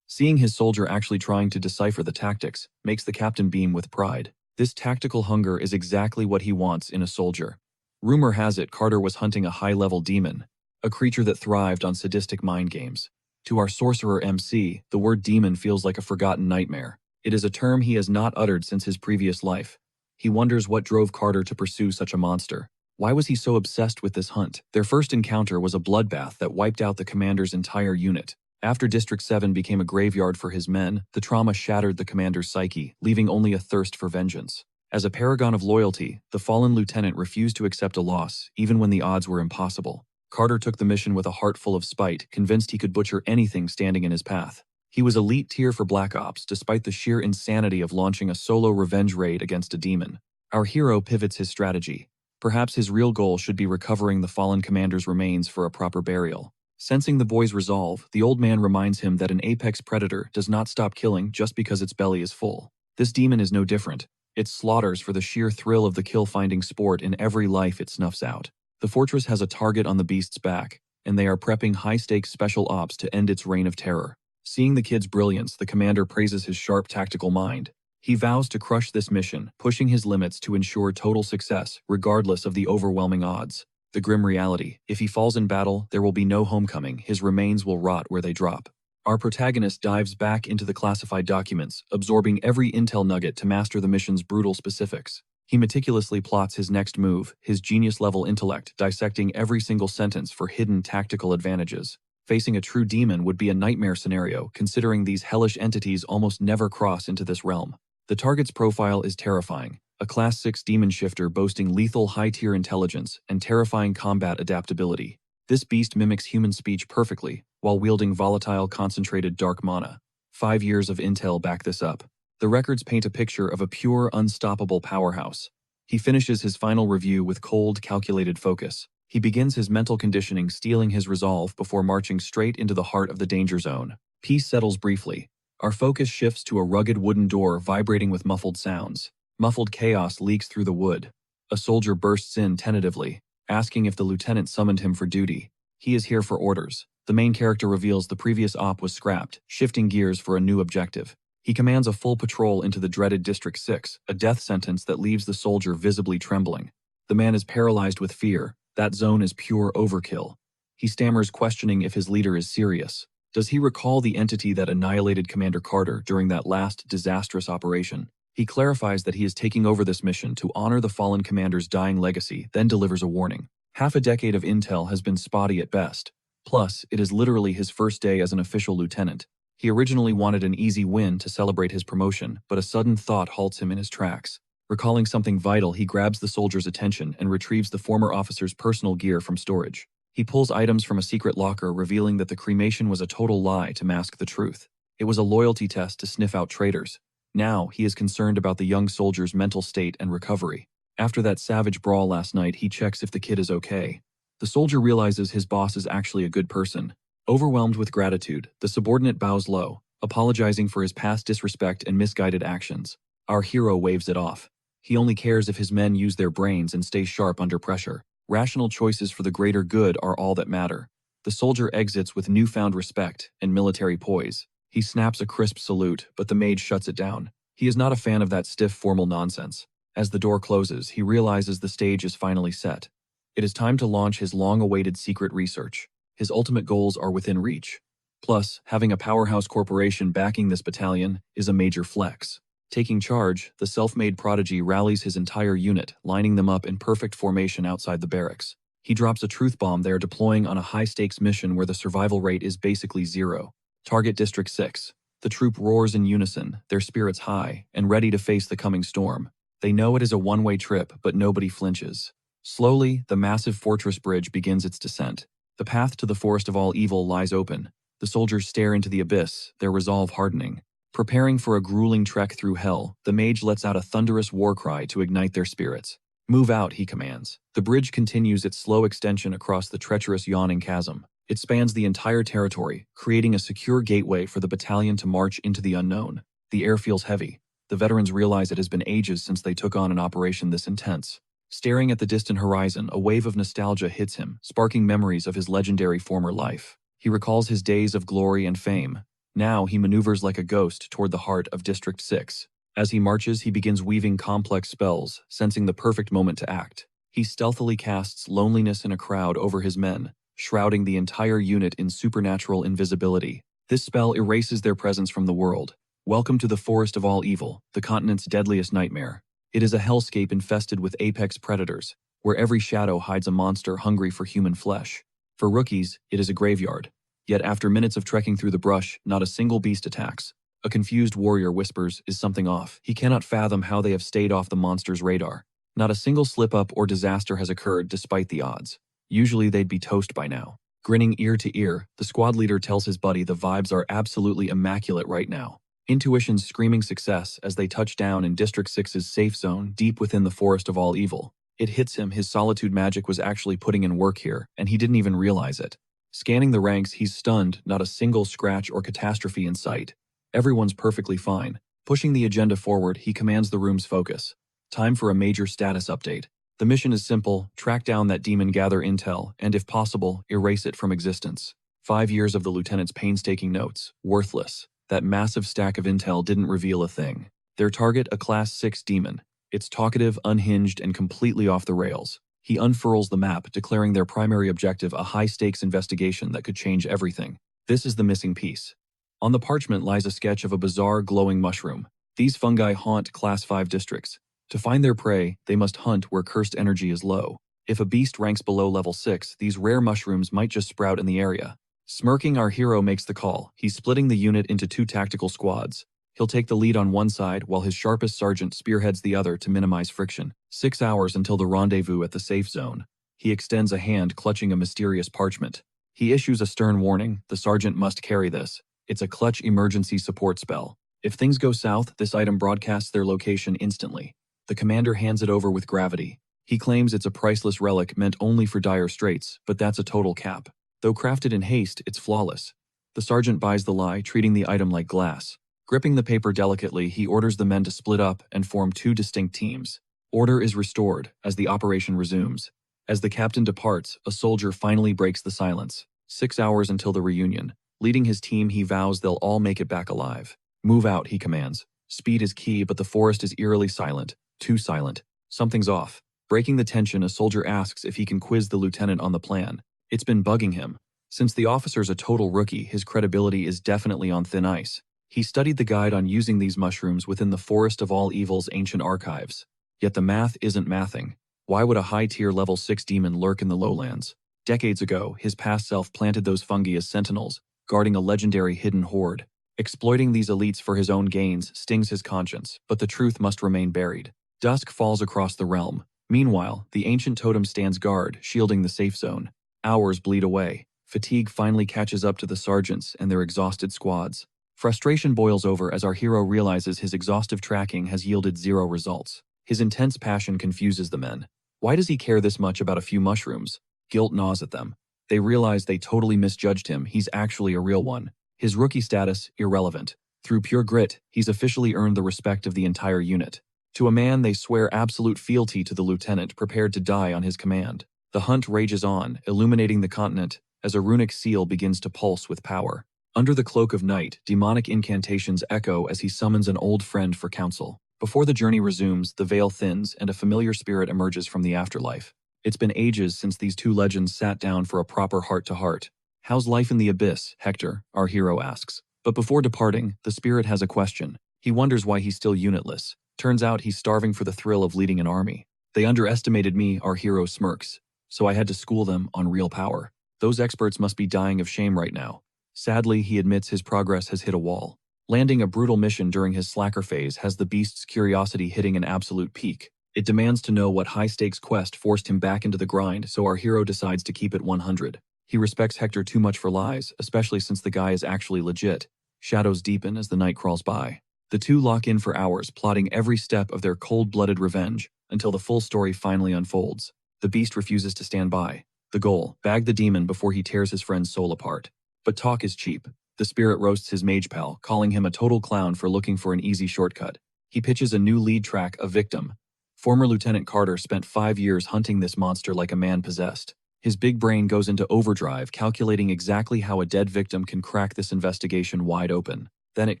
Seeing his soldier actually trying to decipher the tactics makes the captain beam with pride. This tactical hunger is exactly what he wants in a soldier. Rumor has it Carter was hunting a high-level demon, a creature that thrived on sadistic mind games. To our sorcerer MC, the word demon feels like a forgotten nightmare. It is a term he has not uttered since his previous life. He wonders what drove Carter to pursue such a monster. Why was he so obsessed with this hunt? Their first encounter was a bloodbath that wiped out the commander's entire unit. After District 7 became a graveyard for his men, the trauma shattered the commander's psyche, leaving only a thirst for vengeance. As a paragon of loyalty, the fallen lieutenant refused to accept a loss, even when the odds were impossible. Carter took the mission with a heart full of spite, convinced he could butcher anything standing in his path. He was elite tier for Black Ops, despite the sheer insanity of launching a solo revenge raid against a demon. Our hero pivots his strategy. Perhaps his real goal should be recovering the fallen commander's remains for a proper burial. Sensing the boy's resolve, the old man reminds him that an apex predator does not stop killing just because its belly is full. This demon is no different. It slaughters for the sheer thrill of the kill-finding sport in every life it snuffs out. The fortress has a target on the beast's back, and they are prepping high-stakes special ops to end its reign of terror. Seeing the kid's brilliance, the commander praises his sharp tactical mind. He vows to crush this mission, pushing his limits to ensure total success, regardless of the overwhelming odds. The grim reality: if he falls in battle, there will be no homecoming, his remains will rot where they drop. Our protagonist dives back into the classified documents, absorbing every intel nugget to master the mission's brutal specifics. He meticulously plots his next move, his genius-level intellect dissecting every single sentence for hidden tactical advantages. Facing a true demon would be a nightmare scenario, considering these hellish entities almost never cross into this realm. The target's profile is terrifying. A Class 6 demon shifter boasting lethal high-tier intelligence and terrifying combat adaptability. This beast mimics human speech perfectly, while wielding volatile, concentrated dark mana. 5 years of intel back this up. The records paint a picture of a pure, unstoppable powerhouse. He finishes his final review with cold, calculated focus. He begins his mental conditioning, steeling his resolve before marching straight into the heart of the danger zone. Peace settles briefly. Our focus shifts to a rugged wooden door vibrating with muffled sounds. Muffled chaos leaks through the wood. A soldier bursts in tentatively, asking if the lieutenant summoned him for duty. He is here for orders. The main character reveals the previous op was scrapped, shifting gears for a new objective. He commands a full patrol into the dreaded District 6, a death sentence that leaves the soldier visibly trembling. The man is paralyzed with fear. That zone is pure overkill. He stammers, questioning if his leader is serious. Does he recall the entity that annihilated Commander Carter during that last disastrous operation? He clarifies that he is taking over this mission to honor the fallen commander's dying legacy, then delivers a warning. Half a decade of intel has been spotty at best. Plus, it is literally his first day as an official lieutenant. He originally wanted an easy win to celebrate his promotion, but a sudden thought halts him in his tracks. Recalling something vital, he grabs the soldier's attention and retrieves the former officer's personal gear from storage. He pulls items from a secret locker, revealing that the cremation was a total lie to mask the truth. It was a loyalty test to sniff out traitors. Now, he is concerned about the young soldier's mental state and recovery. After that savage brawl last night, he checks if the kid is okay. The soldier realizes his boss is actually a good person. Overwhelmed with gratitude, the subordinate bows low, apologizing for his past disrespect and misguided actions. Our hero waves it off. He only cares if his men use their brains and stay sharp under pressure. Rational choices for the greater good are all that matter. The soldier exits with newfound respect and military poise. He snaps a crisp salute, but the mage shuts it down. He is not a fan of that stiff, formal nonsense. As the door closes, he realizes the stage is finally set. It is time to launch his long-awaited secret research. His ultimate goals are within reach. Plus, having a powerhouse corporation backing this battalion is a major flex. Taking charge, the self-made prodigy rallies his entire unit, lining them up in perfect formation outside the barracks. He drops a truth bomb they are deploying on a high-stakes mission where the survival rate is basically zero. Target District 6. The troop roars in unison, their spirits high, and ready to face the coming storm. They know it is a one-way trip, but nobody flinches. Slowly, the massive fortress bridge begins its descent. The path to the forest of all evil lies open. The soldiers stare into the abyss, their resolve hardening. Preparing for a grueling trek through hell, the mage lets out a thunderous war cry to ignite their spirits. Move out, he commands. The bridge continues its slow extension across the treacherous yawning chasm. It spans the entire territory, creating a secure gateway for the battalion to march into the unknown. The air feels heavy. The veterans realize it has been ages since they took on an operation this intense. Staring at the distant horizon, a wave of nostalgia hits him, sparking memories of his legendary former life. He recalls his days of glory and fame. Now he maneuvers like a ghost toward the heart of District 6. As he marches, he begins weaving complex spells, sensing the perfect moment to act. He stealthily casts loneliness in a crowd over his men, shrouding the entire unit in supernatural invisibility. This spell erases their presence from the world. Welcome to the forest of all evil, the continent's deadliest nightmare. It is a hellscape infested with apex predators, where every shadow hides a monster hungry for human flesh. For rookies, it is a graveyard. Yet after minutes of trekking through the brush, not a single beast attacks. A confused warrior whispers, "Is something off?" He cannot fathom how they have stayed off the monster's radar. Not a single slip-up or disaster has occurred despite the odds. Usually they'd be toast by now. Grinning ear to ear, the squad leader tells his buddy the vibes are absolutely immaculate right now. Intuition's screaming success as they touch down in District 6's safe zone deep within the forest of all evil. It hits him his solitude magic was actually putting in work here, and he didn't even realize it. Scanning the ranks, he's stunned, not a single scratch or catastrophe in sight. Everyone's perfectly fine. Pushing the agenda forward, he commands the room's focus. Time for a major status update. The mission is simple: track down that demon, gather intel, and if possible, erase it from existence. 5 years of the lieutenant's painstaking notes, worthless. That massive stack of intel didn't reveal a thing. Their target, a Class 6 demon. It's talkative, unhinged, and completely off the rails. He unfurls the map, declaring their primary objective a high-stakes investigation that could change everything. This is the missing piece. On the parchment lies a sketch of a bizarre, glowing mushroom. These fungi haunt Class 5 districts. To find their prey, they must hunt where cursed energy is low. If a beast ranks below level 6, these rare mushrooms might just sprout in the area. Smirking, our hero makes the call. He's splitting the unit into 2 tactical squads. He'll take the lead on one side while his sharpest sergeant spearheads the other to minimize friction. 6 hours until the rendezvous at the safe zone. He extends a hand clutching a mysterious parchment. He issues a stern warning. The sergeant must carry this. It's a clutch emergency support spell. If things go south, this item broadcasts their location instantly. The commander hands it over with gravity. He claims it's a priceless relic meant only for dire straits, but that's a total cap. Though crafted in haste, it's flawless. The sergeant buys the lie, treating the item like glass. Gripping the paper delicately, he orders the men to split up and form 2 distinct teams. Order is restored as the operation resumes. As the captain departs, a soldier finally breaks the silence. 6 hours until the reunion. Leading his team, he vows they'll all make it back alive. Move out, he commands. Speed is key, but the forest is eerily silent. Too silent. Something's off. Breaking the tension, a soldier asks if he can quiz the lieutenant on the plan. It's been bugging him. Since the officer's a total rookie, his credibility is definitely on thin ice. He studied the guide on using these mushrooms within the forest of all evil's ancient archives. Yet the math isn't mathing. Why would a high-tier level 6 demon lurk in the lowlands? Decades ago, his past self planted those fungi as sentinels, guarding a legendary hidden horde. Exploiting these elites for his own gains stings his conscience, but the truth must remain buried. Dusk falls across the realm. Meanwhile, the ancient totem stands guard, shielding the safe zone. Hours bleed away. Fatigue finally catches up to the sergeants and their exhausted squads. Frustration boils over as our hero realizes his exhaustive tracking has yielded 0 results. His intense passion confuses the men. Why does he care this much about a few mushrooms? Guilt gnaws at them. They realize they totally misjudged him. He's actually a real one. His rookie status, irrelevant. Through pure grit, he's officially earned the respect of the entire unit. To a man, they swear absolute fealty to the lieutenant, prepared to die on his command. The hunt rages on, illuminating the continent, as a runic seal begins to pulse with power. Under the cloak of night, demonic incantations echo as he summons an old friend for counsel. Before the journey resumes, the veil thins and a familiar spirit emerges from the afterlife. It's been ages since these 2 legends sat down for a proper heart-to-heart. How's life in the abyss, Hector? Our hero asks. But before departing, the spirit has a question. He wonders why he's still unitless. Turns out he's starving for the thrill of leading an army. They underestimated me, our hero smirks. so I had to school them on real power. Those experts must be dying of shame right now. Sadly, he admits his progress has hit a wall. Landing a brutal mission during his slacker phase has the beast's curiosity hitting an absolute peak. It demands to know what high-stakes quest forced him back into the grind, so our hero decides to keep it 100. He respects Hector too much for lies, especially since the guy is actually legit. Shadows deepen as the night crawls by. The two lock in for hours, plotting every step of their cold-blooded revenge, until the full story finally unfolds. The beast refuses to stand by. The goal: bag the demon before he tears his friend's soul apart. But talk is cheap. The spirit roasts his mage pal, calling him a total clown for looking for an easy shortcut. He pitches a new lead track, A Victim. Former Lieutenant Carter spent 5 years hunting this monster like a man possessed. His big brain goes into overdrive, calculating exactly how a dead victim can crack this investigation wide open. Then it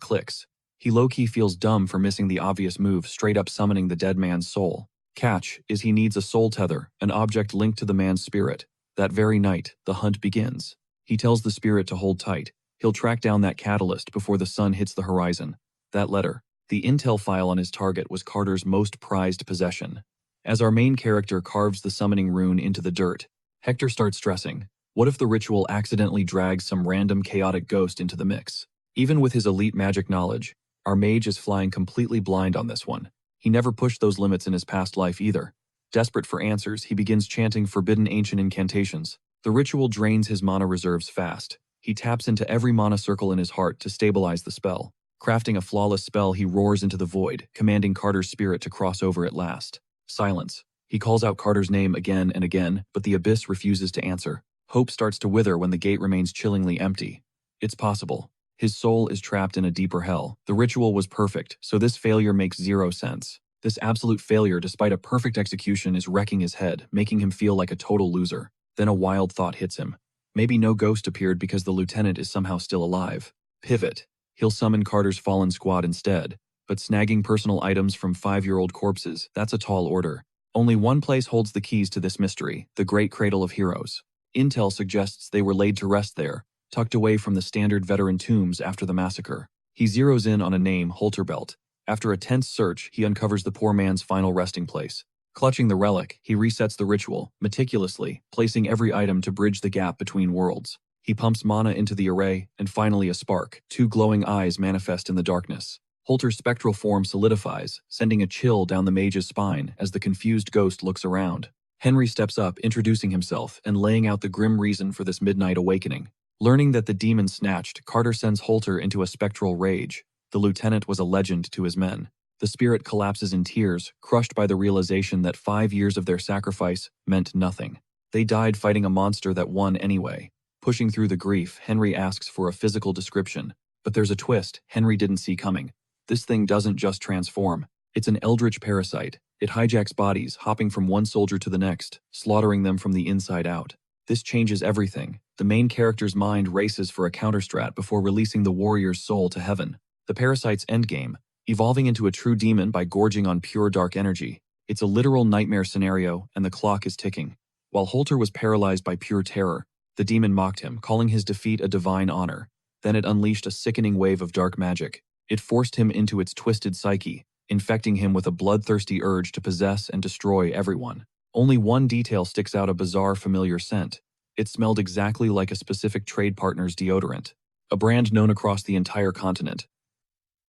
clicks. He low-key feels dumb for missing the obvious move, straight up summoning the dead man's soul. Catch is he needs a soul tether, an object linked to the man's spirit. That very night, the hunt begins. He tells the spirit to hold tight. He'll track down that catalyst before the sun hits the horizon. That letter, the intel file on his target, was Carter's most prized possession. As our main character carves the summoning rune into the dirt, Hector starts stressing. What if the ritual accidentally drags some random chaotic ghost into the mix? Even with his elite magic knowledge, our mage is flying completely blind on this one. He never pushed those limits in his past life either. Desperate for answers, he begins chanting forbidden ancient incantations. The ritual drains his mana reserves fast. He taps into every mana circle in his heart to stabilize the spell. Crafting a flawless spell, he roars into the void, commanding Carter's spirit to cross over at last. Silence. He calls out Carter's name again and again, but the abyss refuses to answer. Hope starts to wither when the gate remains chillingly empty. It's possible. His soul is trapped in a deeper hell. The ritual was perfect, so this failure makes zero sense. This absolute failure, despite a perfect execution, is wrecking his head, making him feel like a total loser. Then a wild thought hits him. Maybe no ghost appeared because the lieutenant is somehow still alive. Pivot. He'll summon Carter's fallen squad instead. But snagging personal items from 5-year-old corpses, that's a tall order. Only one place holds the keys to this mystery, the Great Cradle of Heroes. Intel suggests they were laid to rest there, tucked away from the standard veteran tombs after the massacre. He zeroes in on a name, Holterbelt. After a tense search, he uncovers the poor man's final resting place. Clutching the relic, he resets the ritual, meticulously, placing every item to bridge the gap between worlds. He pumps mana into the array, and finally a spark. 2 glowing eyes manifest in the darkness. Holter's spectral form solidifies, sending a chill down the mage's spine as the confused ghost looks around. Henry steps up, introducing himself and laying out the grim reason for this midnight awakening. Learning that the demon snatched, Carter sends Holter into a spectral rage. The lieutenant was a legend to his men. The spirit collapses in tears, crushed by the realization that 5 years of their sacrifice meant nothing. They died fighting a monster that won anyway. Pushing through the grief, Henry asks for a physical description. But there's a twist Henry didn't see coming. This thing doesn't just transform. It's an eldritch parasite. It hijacks bodies, hopping from one soldier to the next, slaughtering them from the inside out. This changes everything. The main character's mind races for a counterstrat before releasing the warrior's soul to heaven. The parasite's endgame, evolving into a true demon by gorging on pure dark energy. It's a literal nightmare scenario, and the clock is ticking. While Holter was paralyzed by pure terror, the demon mocked him, calling his defeat a divine honor. Then it unleashed a sickening wave of dark magic. It forced him into its twisted psyche, infecting him with a bloodthirsty urge to possess and destroy everyone. Only one detail sticks out: a bizarre familiar scent. It smelled exactly like a specific trade partner's deodorant, a brand known across the entire continent.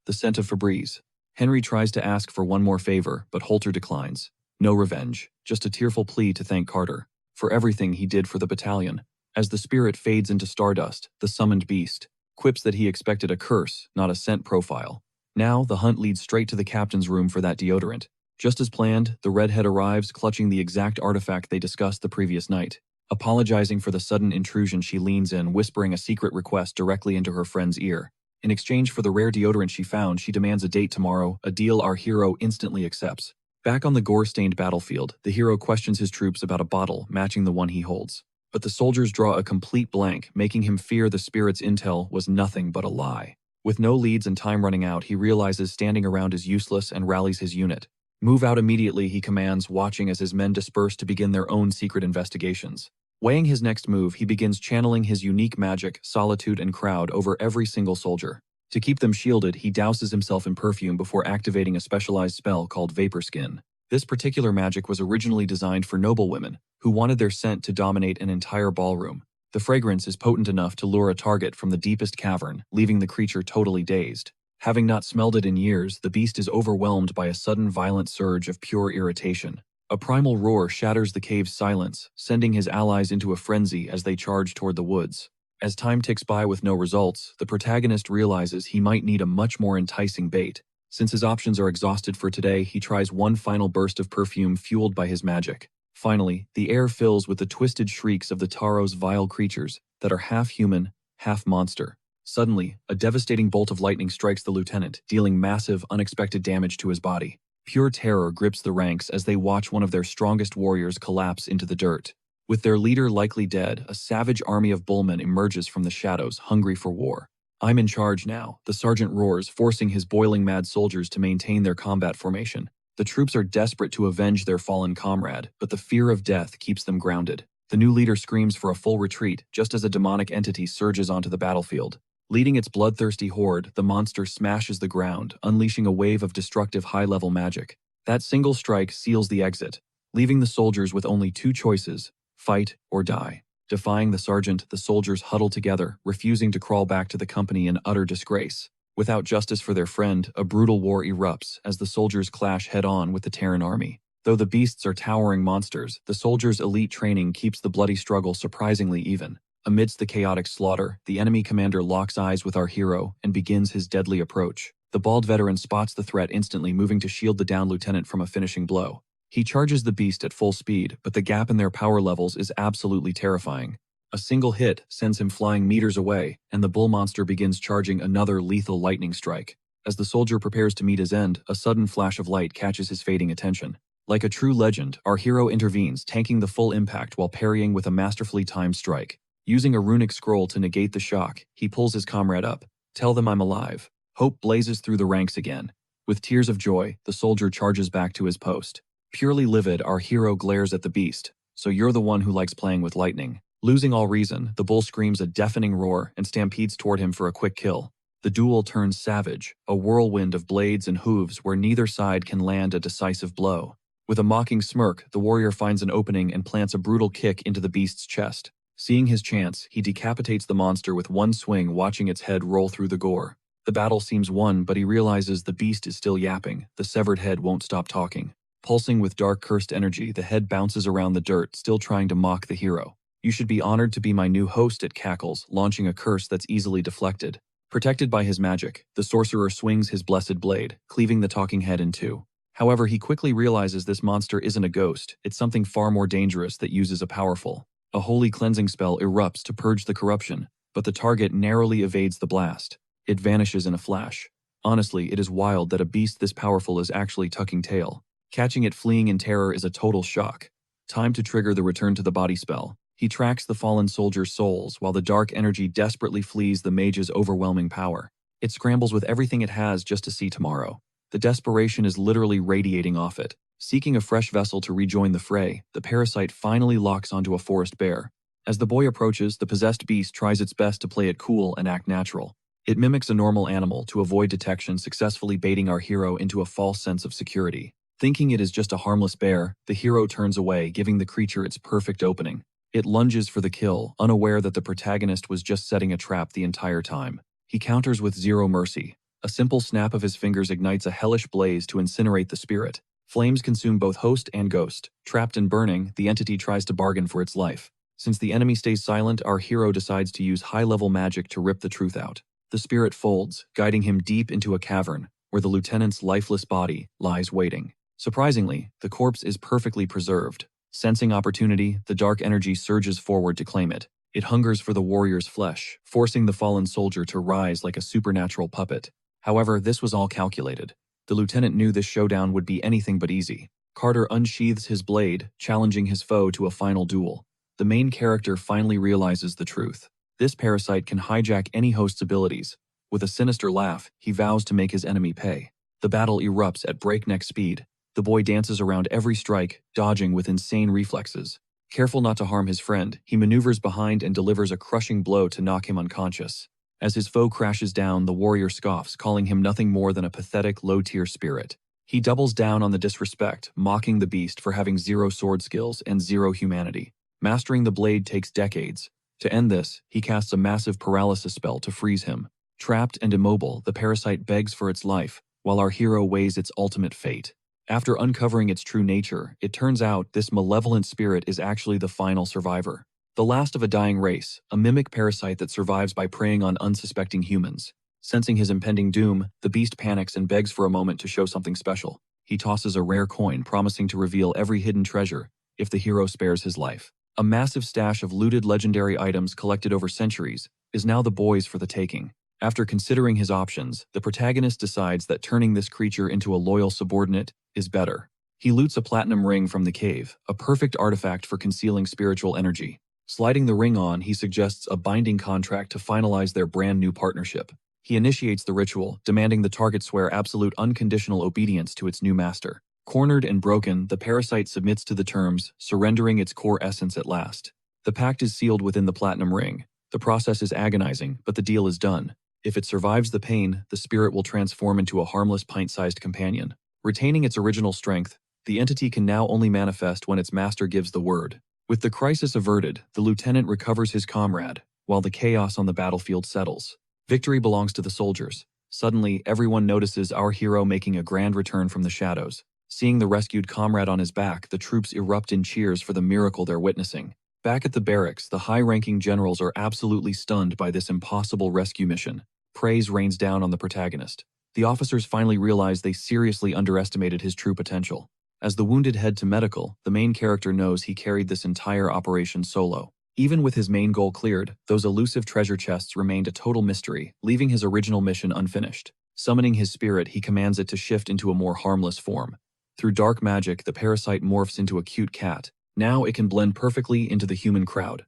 The scent of Febreze. Henry tries to ask for one more favor, but Holter declines. No revenge, just a tearful plea to thank Carter for everything he did for the battalion. As the spirit fades into stardust, the summoned beast quips that he expected a curse, not a scent profile. Now, the hunt leads straight to the captain's room for that deodorant. Just as planned, the redhead arrives, clutching the exact artifact they discussed the previous night. Apologizing for the sudden intrusion, she leans in, whispering a secret request directly into her friend's ear. In exchange for the rare deodorant she found, she demands a date tomorrow, a deal our hero instantly accepts. Back on the gore-stained battlefield, the hero questions his troops about a bottle matching the one he holds. But the soldiers draw a complete blank, making him fear the spirit's intel was nothing but a lie. With no leads and time running out, he realizes standing around is useless and rallies his unit. Move out immediately, he commands, watching as his men disperse to begin their own secret investigations. Weighing his next move, he begins channeling his unique magic, solitude, and crowd over every single soldier. To keep them shielded, he douses himself in perfume before activating a specialized spell called Vapor Skin. This particular magic was originally designed for noble women who wanted their scent to dominate an entire ballroom. The fragrance is potent enough to lure a target from the deepest cavern, leaving the creature totally dazed. Having not smelled it in years, the beast is overwhelmed by a sudden violent surge of pure irritation. A primal roar shatters the cave's silence, sending his allies into a frenzy as they charge toward the woods. As time ticks by with no results, the protagonist realizes he might need a much more enticing bait. Since his options are exhausted for today, he tries one final burst of perfume fueled by his magic. Finally, the air fills with the twisted shrieks of the Taro's vile creatures that are half human, half monster. Suddenly, a devastating bolt of lightning strikes the lieutenant, dealing massive, unexpected damage to his body. Pure terror grips the ranks as they watch one of their strongest warriors collapse into the dirt. With their leader likely dead, a savage army of bullmen emerges from the shadows, hungry for war. "I'm in charge now," the sergeant roars, forcing his boiling mad soldiers to maintain their combat formation. The troops are desperate to avenge their fallen comrade, but the fear of death keeps them grounded. The new leader screams for a full retreat, just as a demonic entity surges onto the battlefield. Leading its bloodthirsty horde, the monster smashes the ground, unleashing a wave of destructive high-level magic. That single strike seals the exit, leaving the soldiers with only two choices: fight or die. Defying the sergeant, the soldiers huddle together, refusing to crawl back to the company in utter disgrace. Without justice for their friend, a brutal war erupts as the soldiers clash head-on with the Terran army. Though the beasts are towering monsters, the soldiers' elite training keeps the bloody struggle surprisingly even. Amidst the chaotic slaughter, the enemy commander locks eyes with our hero and begins his deadly approach. The bald veteran spots the threat instantly, moving to shield the downed lieutenant from a finishing blow. He charges the beast at full speed, but the gap in their power levels is absolutely terrifying. A single hit sends him flying meters away, and the bull monster begins charging another lethal lightning strike. As the soldier prepares to meet his end, a sudden flash of light catches his fading attention. Like a true legend, our hero intervenes, tanking the full impact while parrying with a masterfully timed strike. Using a runic scroll to negate the shock, he pulls his comrade up. "Tell them I'm alive." Hope blazes through the ranks again. With tears of joy, the soldier charges back to his post. Purely livid, our hero glares at the beast. "So you're the one who likes playing with lightning." Losing all reason, the bull screams a deafening roar and stampedes toward him for a quick kill. The duel turns savage, a whirlwind of blades and hooves where neither side can land a decisive blow. With a mocking smirk, the warrior finds an opening and plants a brutal kick into the beast's chest. Seeing his chance, he decapitates the monster with one swing, watching its head roll through the gore. The battle seems won, but he realizes the beast is still yapping. The severed head won't stop talking. Pulsing with dark cursed energy, the head bounces around the dirt, still trying to mock the hero. "You should be honored to be my new host," it cackles, launching a curse that's easily deflected. Protected by his magic, the sorcerer swings his blessed blade, cleaving the talking head in two. However, he quickly realizes this monster isn't a ghost, it's something far more dangerous that uses a holy cleansing spell erupts to purge the corruption, but the target narrowly evades the blast. It vanishes in a flash. Honestly, it is wild that a beast this powerful is actually tucking tail. Catching it fleeing in terror is a total shock. Time to trigger the return to the body spell. He tracks the fallen soldier's souls while the dark energy desperately flees the mage's overwhelming power. It scrambles with everything it has just to see tomorrow. The desperation is literally radiating off it. Seeking a fresh vessel to rejoin the fray, the parasite finally locks onto a forest bear. As the boy approaches, the possessed beast tries its best to play it cool and act natural. It mimics a normal animal to avoid detection, successfully baiting our hero into a false sense of security. Thinking it is just a harmless bear, the hero turns away, giving the creature its perfect opening. It lunges for the kill, unaware that the protagonist was just setting a trap the entire time. He counters with zero mercy. A simple snap of his fingers ignites a hellish blaze to incinerate the spirit. Flames consume both host and ghost. Trapped and burning, the entity tries to bargain for its life. Since the enemy stays silent, our hero decides to use high-level magic to rip the truth out. The spirit folds, guiding him deep into a cavern, where the lieutenant's lifeless body lies waiting. Surprisingly, the corpse is perfectly preserved. Sensing opportunity, the dark energy surges forward to claim it. It hungers for the warrior's flesh, forcing the fallen soldier to rise like a supernatural puppet. However, this was all calculated. The lieutenant knew this showdown would be anything but easy. Carter unsheathes his blade, challenging his foe to a final duel. The main character finally realizes the truth. This parasite can hijack any host's abilities. With a sinister laugh, he vows to make his enemy pay. The battle erupts at breakneck speed. The boy dances around every strike, dodging with insane reflexes. Careful not to harm his friend, he maneuvers behind and delivers a crushing blow to knock him unconscious. As his foe crashes down, the warrior scoffs, calling him nothing more than a pathetic, low-tier spirit. He doubles down on the disrespect, mocking the beast for having zero sword skills and zero humanity. Mastering the blade takes decades. To end this, he casts a massive paralysis spell to freeze him. Trapped and immobile, the parasite begs for its life, while our hero weighs its ultimate fate. After uncovering its true nature, it turns out this malevolent spirit is actually the final survivor. The last of a dying race, a mimic parasite that survives by preying on unsuspecting humans. Sensing his impending doom, the beast panics and begs for a moment to show something special. He tosses a rare coin, promising to reveal every hidden treasure if the hero spares his life. A massive stash of looted legendary items collected over centuries is now the boy's for the taking. After considering his options, the protagonist decides that turning this creature into a loyal subordinate is better. He loots a platinum ring from the cave, a perfect artifact for concealing spiritual energy. Sliding the ring on, he suggests a binding contract to finalize their brand new partnership. He initiates the ritual, demanding the target swear absolute unconditional obedience to its new master. Cornered and broken, the parasite submits to the terms, surrendering its core essence at last. The pact is sealed within the platinum ring. The process is agonizing, but the deal is done. If it survives the pain, the spirit will transform into a harmless pint-sized companion. Retaining its original strength, the entity can now only manifest when its master gives the word. With the crisis averted, the lieutenant recovers his comrade, while the chaos on the battlefield settles. Victory belongs to the soldiers. Suddenly, everyone notices our hero making a grand return from the shadows. Seeing the rescued comrade on his back, the troops erupt in cheers for the miracle they're witnessing. Back at the barracks, the high-ranking generals are absolutely stunned by this impossible rescue mission. Praise rains down on the protagonist. The officers finally realize they seriously underestimated his true potential. As the wounded head to medical, the main character knows he carried this entire operation solo. Even with his main goal cleared, those elusive treasure chests remained a total mystery, leaving his original mission unfinished. Summoning his spirit, he commands it to shift into a more harmless form. Through dark magic, the parasite morphs into a cute cat. Now it can blend perfectly into the human crowd.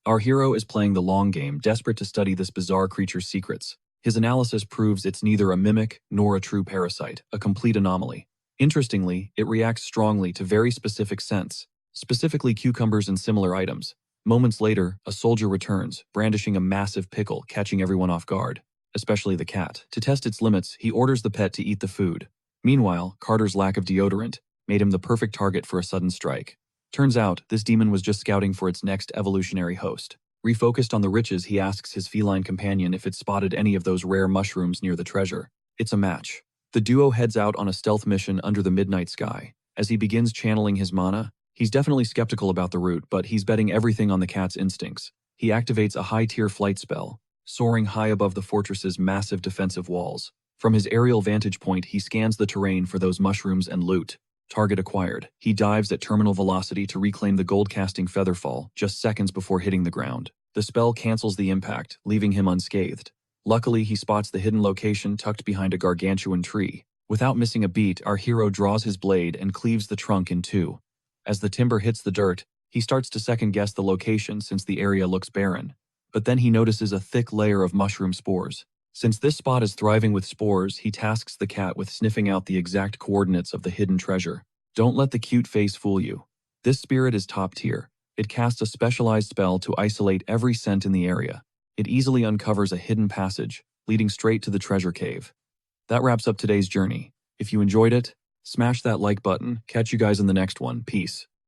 Our hero is playing the long game, desperate to study this bizarre creature's secrets. His analysis proves it's neither a mimic nor a true parasite, a complete anomaly. Interestingly, it reacts strongly to very specific scents, specifically cucumbers and similar items. Moments later, a soldier returns, brandishing a massive pickle, catching everyone off guard, especially the cat. To test its limits, he orders the pet to eat the food. Meanwhile, Carter's lack of deodorant made him the perfect target for a sudden strike. Turns out, this demon was just scouting for its next evolutionary host. Refocused on the riches, he asks his feline companion if it spotted any of those rare mushrooms near the treasure. It's a match. The duo heads out on a stealth mission under the midnight sky. As he begins channeling his mana, he's definitely skeptical about the route, but he's betting everything on the cat's instincts. He activates a high-tier flight spell, soaring high above the fortress's massive defensive walls. From his aerial vantage point, he scans the terrain for those mushrooms and loot. Target acquired. He dives at terminal velocity to reclaim the gold-casting featherfall just seconds before hitting the ground. The spell cancels the impact, leaving him unscathed. Luckily, he spots the hidden location tucked behind a gargantuan tree. Without missing a beat, our hero draws his blade and cleaves the trunk in two. As the timber hits the dirt, he starts to second-guess the location since the area looks barren. But then he notices a thick layer of mushroom spores. Since this spot is thriving with spores, he tasks the cat with sniffing out the exact coordinates of the hidden treasure. Don't let the cute face fool you. This spirit is top tier. It casts a specialized spell to isolate every scent in the area. It easily uncovers a hidden passage, leading straight to the treasure cave. That wraps up today's journey. If you enjoyed it, smash that like button. Catch you guys in the next one. Peace.